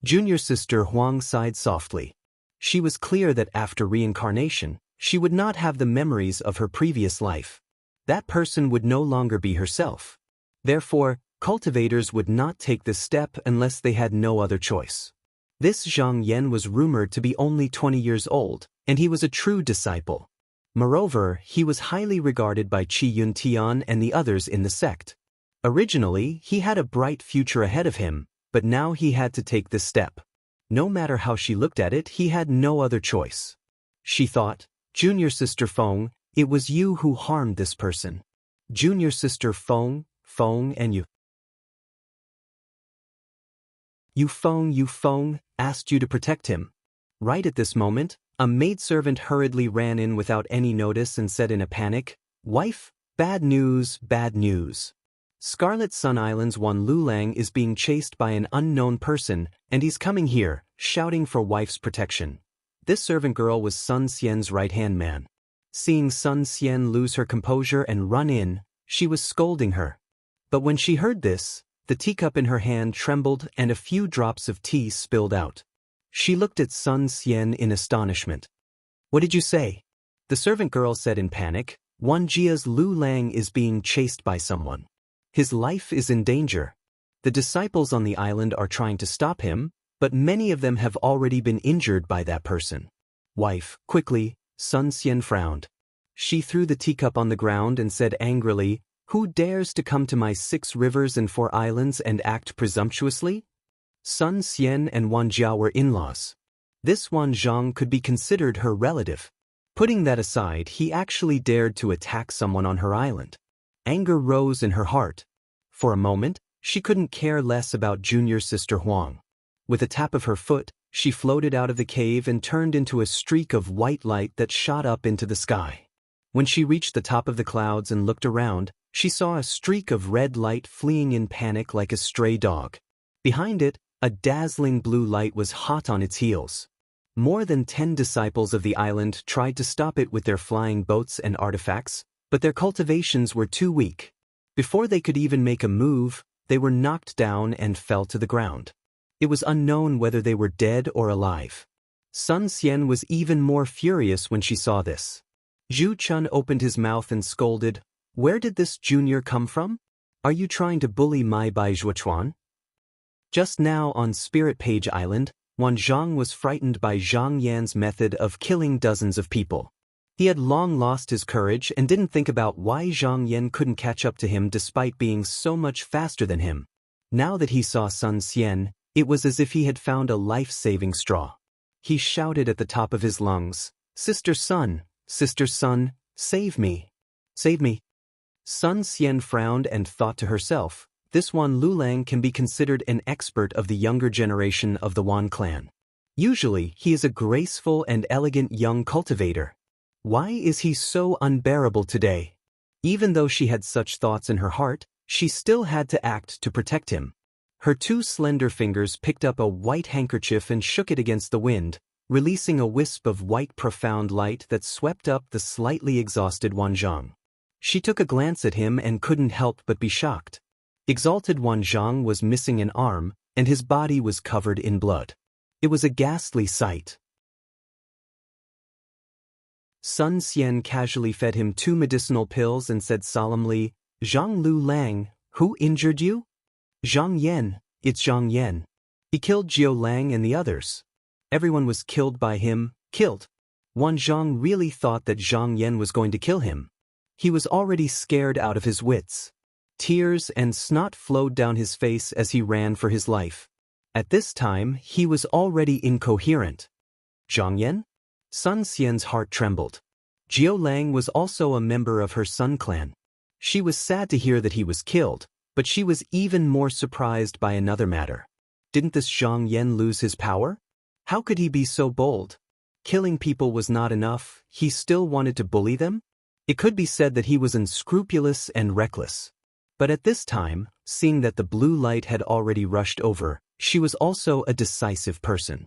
Junior sister Huang sighed softly. She was clear that after reincarnation, she would not have the memories of her previous life. That person would no longer be herself. Therefore, cultivators would not take this step unless they had no other choice. This Zhang Yan was rumored to be only 20 years old, and he was a true disciple. Moreover, he was highly regarded by Qi Yuntian and the others in the sect. Originally, he had a bright future ahead of him, but now he had to take this step. No matter how she looked at it, he had no other choice. She thought, "Junior sister Feng, it was you who harmed this person. Junior sister Feng, and you. You Feng asked you to protect him." Right at this moment, a maidservant hurriedly ran in without any notice and said in a panic, "Wife, bad news, bad news. Scarlet Sun Island's Wan Lulang is being chased by an unknown person, and he's coming here, shouting for wife's protection." This servant girl was Sun Xian's right-hand man. Seeing Sun Xian lose her composure and run in, she was scolding her. But when she heard this, the teacup in her hand trembled and a few drops of tea spilled out. She looked at Sun Xian in astonishment. "What did you say?" The servant girl said in panic, "Wan Jia's Lu Lang is being chased by someone. His life is in danger. The disciples on the island are trying to stop him, but many of them have already been injured by that person." "Wife, quickly," Sun Xian frowned. She threw the teacup on the ground and said angrily, "Who dares to come to my 6 rivers and 4 islands and act presumptuously?" Sun Xian and Wan Jia were in-laws. This Wan Zhang could be considered her relative. Putting that aside, he actually dared to attack someone on her island. Anger rose in her heart. For a moment, she couldn't care less about junior sister Huang. With a tap of her foot, she floated out of the cave and turned into a streak of white light that shot up into the sky. When she reached the top of the clouds and looked around, she saw a streak of red light fleeing in panic like a stray dog. Behind it, a dazzling blue light was hot on its heels. More than 10 disciples of the island tried to stop it with their flying boats and artifacts, but their cultivations were too weak. Before they could even make a move, they were knocked down and fell to the ground. It was unknown whether they were dead or alive. Sun Xian was even more furious when she saw this. Zhu Chun opened his mouth and scolded, "Where did this junior come from? Are you trying to bully my Bai Zhuochuan?" Just now on Spirit Page Island, Wan Zhang was frightened by Zhang Yan's method of killing dozens of people. He had long lost his courage and didn't think about why Zhang Yan couldn't catch up to him despite being so much faster than him. Now that he saw Sun Xian, it was as if he had found a life-saving straw. He shouted at the top of his lungs, Sister Sun, save me. Save me." Sun Xian frowned and thought to herself, "This Wan Lulang can be considered an expert of the younger generation of the Wan clan. Usually, he is a graceful and elegant young cultivator. Why is he so unbearable today?" Even though she had such thoughts in her heart, she still had to act to protect him. Her 2 slender fingers picked up a white handkerchief and shook it against the wind, releasing a wisp of white profound light that swept up the slightly exhausted Wan Zhang. She took a glance at him and couldn't help but be shocked. Exalted Wan Zhang was missing an arm, and his body was covered in blood. It was a ghastly sight. Sun Xian casually fed him 2 medicinal pills and said solemnly, "Zhang Lu Lang, who injured you?" "Zhang Yan, it's Zhang Yan. He killed Jiao Lang and the others. Everyone was killed by him, killed." Wan Zhang really thought that Zhang Yan was going to kill him. He was already scared out of his wits. Tears and snot flowed down his face as he ran for his life. At this time, he was already incoherent. Zhang Yan? Sun Xian's heart trembled. Jiao Lang was also a member of her Sun clan. She was sad to hear that he was killed, but she was even more surprised by another matter. Didn't this Zhang Yan lose his power? How could he be so bold? Killing people was not enough, he still wanted to bully them? It could be said that he was unscrupulous and reckless. But at this time, seeing that the blue light had already rushed over, she was also a decisive person.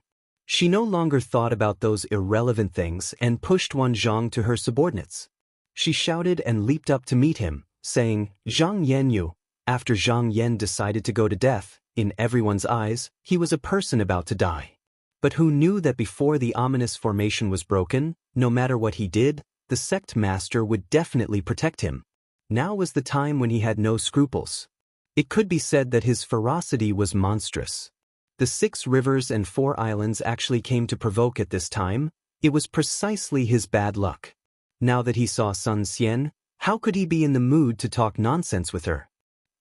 She no longer thought about those irrelevant things and pushed Wan Zhang to her subordinates. She shouted and leaped up to meet him, saying, "Zhang Yanyu." After Zhang Yan decided to go to death, in everyone's eyes, he was a person about to die. But who knew that before the ominous formation was broken, no matter what he did, the sect master would definitely protect him. Now was the time when he had no scruples. It could be said that his ferocity was monstrous. The 6 rivers and 4 islands actually came to provoke at this time. It was precisely his bad luck. Now that he saw Sun Xian, how could he be in the mood to talk nonsense with her?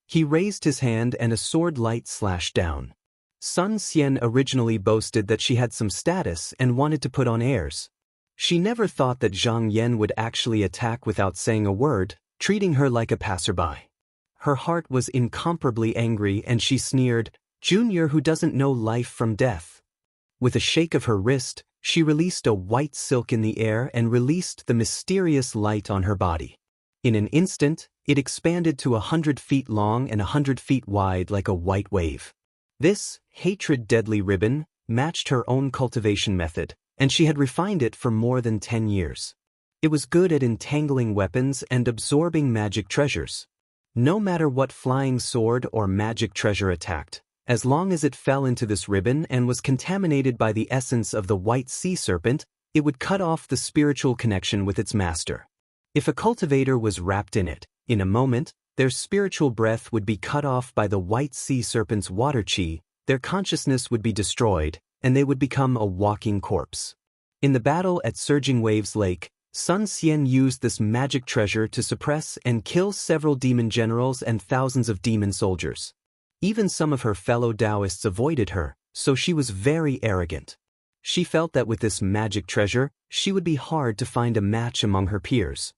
He raised his hand and a sword light slashed down. Sun Xian originally boasted that she had some status and wanted to put on airs. She never thought that Zhang Yan would actually attack without saying a word, treating her like a passerby. Her heart was incomparably angry and she sneered, "Junior who doesn't know life from death." With a shake of her wrist, she released a white silk in the air and released the mysterious light on her body. In an instant, it expanded to 100 feet long and 100 feet wide like a white wave. This hatred deadly ribbon matched her own cultivation method, and she had refined it for more than 10 years. It was good at entangling weapons and absorbing magic treasures. No matter what flying sword or magic treasure attacked, as long as it fell into this ribbon and was contaminated by the essence of the white sea serpent, it would cut off the spiritual connection with its master. If a cultivator was wrapped in it, in a moment, their spiritual breath would be cut off by the white sea serpent's water chi, their consciousness would be destroyed, and they would become a walking corpse. In the battle at Surging Waves Lake, Sun Xian used this magic treasure to suppress and kill several demon generals and thousands of demon soldiers. Even some of her fellow Taoists avoided her, so she was very arrogant. She felt that with this magic treasure, she would be hard to find a match among her peers.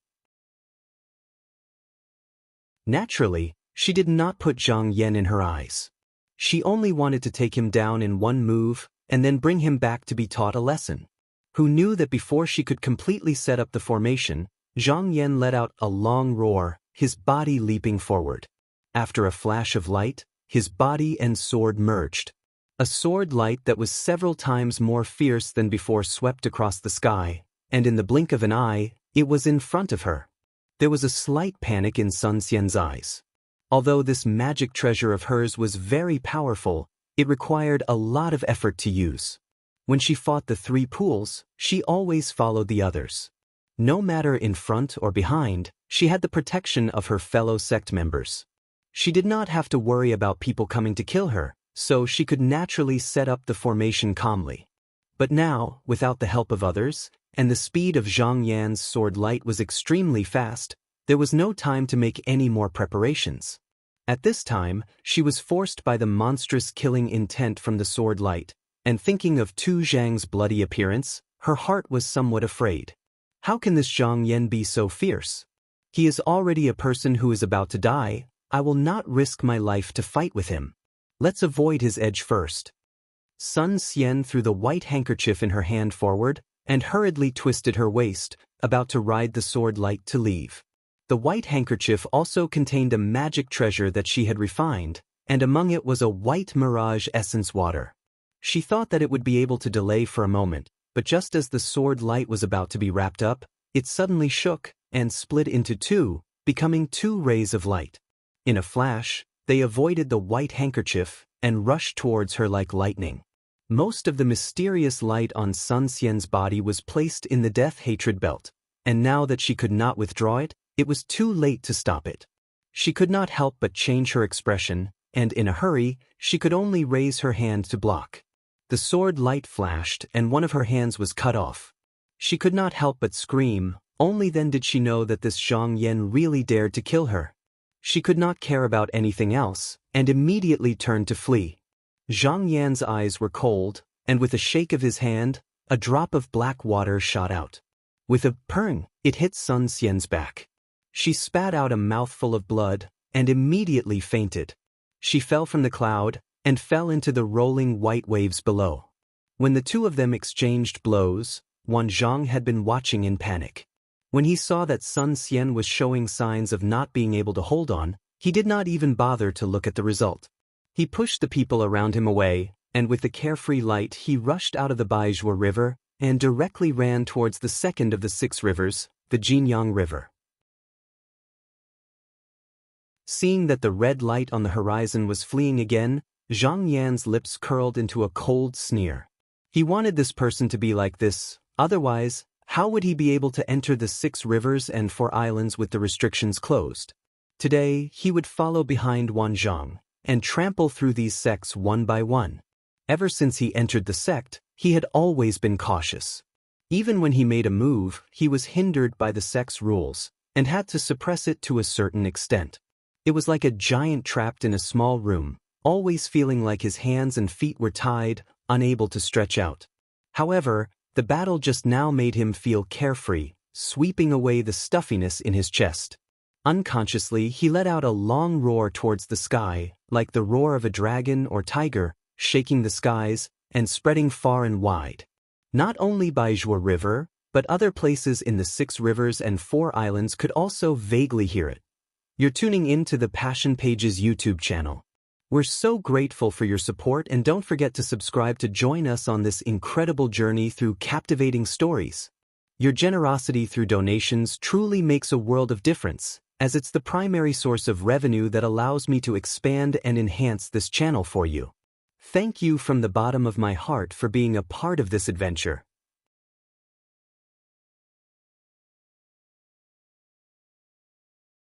Naturally, she did not put Zhang Yan in her eyes. She only wanted to take him down in one move and then bring him back to be taught a lesson. Who knew that before she could completely set up the formation, Zhang Yan let out a long roar, his body leaping forward. After a flash of light, his body and sword merged. A sword light that was several times more fierce than before swept across the sky, and in the blink of an eye, it was in front of her. There was a slight panic in Sun Xian's eyes. Although this magic treasure of hers was very powerful, it required a lot of effort to use. When she fought the 3 pools, she always followed the others. No matter in front or behind, she had the protection of her fellow sect members. She did not have to worry about people coming to kill her, so she could naturally set up the formation calmly. But now, without the help of others, and the speed of Zhang Yan's sword light was extremely fast, there was no time to make any more preparations. At this time, she was forced by the monstrous killing intent from the sword light, and thinking of Tu Zhang's bloody appearance, her heart was somewhat afraid. How can this Zhang Yan be so fierce? He is already a person who is about to die. I will not risk my life to fight with him. Let's avoid his edge first. Sun Xian threw the white handkerchief in her hand forward, and hurriedly twisted her waist, about to ride the sword light to leave. The white handkerchief also contained a magic treasure that she had refined, and among it was a white mirage essence water. She thought that it would be able to delay for a moment, but just as the sword light was about to be wrapped up, it suddenly shook and split into 2, becoming 2 rays of light. In a flash, they avoided the white handkerchief and rushed towards her like lightning. Most of the mysterious light on Sun Xian's body was placed in the death-hatred belt, and now that she could not withdraw it, it was too late to stop it. She could not help but change her expression, and in a hurry, she could only raise her hand to block. The sword light flashed and one of her hands was cut off. She could not help but scream, only then did she know that this Zhang Yan really dared to kill her. She could not care about anything else, and immediately turned to flee. Zhang Yan's eyes were cold, and with a shake of his hand, a drop of black water shot out. With a purring, it hit Sun Xian's back. She spat out a mouthful of blood, and immediately fainted. She fell from the cloud, and fell into the rolling white waves below. When the 2 of them exchanged blows, Wan Zhang had been watching in panic. When he saw that Sun Xian was showing signs of not being able to hold on, he did not even bother to look at the result. He pushed the people around him away, and with the carefree light he rushed out of the Baizhua River and directly ran towards the second of the 6 rivers, the Jinyang River. Seeing that the red light on the horizon was fleeing again, Zhang Yan's lips curled into a cold sneer. He wanted this person to be like this, otherwise, how would he be able to enter the 6 rivers and 4 islands with the restrictions closed? Today, he would follow behind Wan Zhang and trample through these sects one by one. Ever since he entered the sect, he had always been cautious. Even when he made a move, he was hindered by the sect's rules and had to suppress it to a certain extent. It was like a giant trapped in a small room, always feeling like his hands and feet were tied, unable to stretch out. However, the battle just now made him feel carefree, sweeping away the stuffiness in his chest. Unconsciously, he let out a long roar towards the sky, like the roar of a dragon or tiger, shaking the skies and spreading far and wide. Not only Baizhua River, but other places in the 6 rivers and 4 islands could also vaguely hear it. You're tuning in to the Passion Pages YouTube channel. We're so grateful for your support, and don't forget to subscribe to join us on this incredible journey through captivating stories. Your generosity through donations truly makes a world of difference, as it's the primary source of revenue that allows me to expand and enhance this channel for you. Thank you from the bottom of my heart for being a part of this adventure.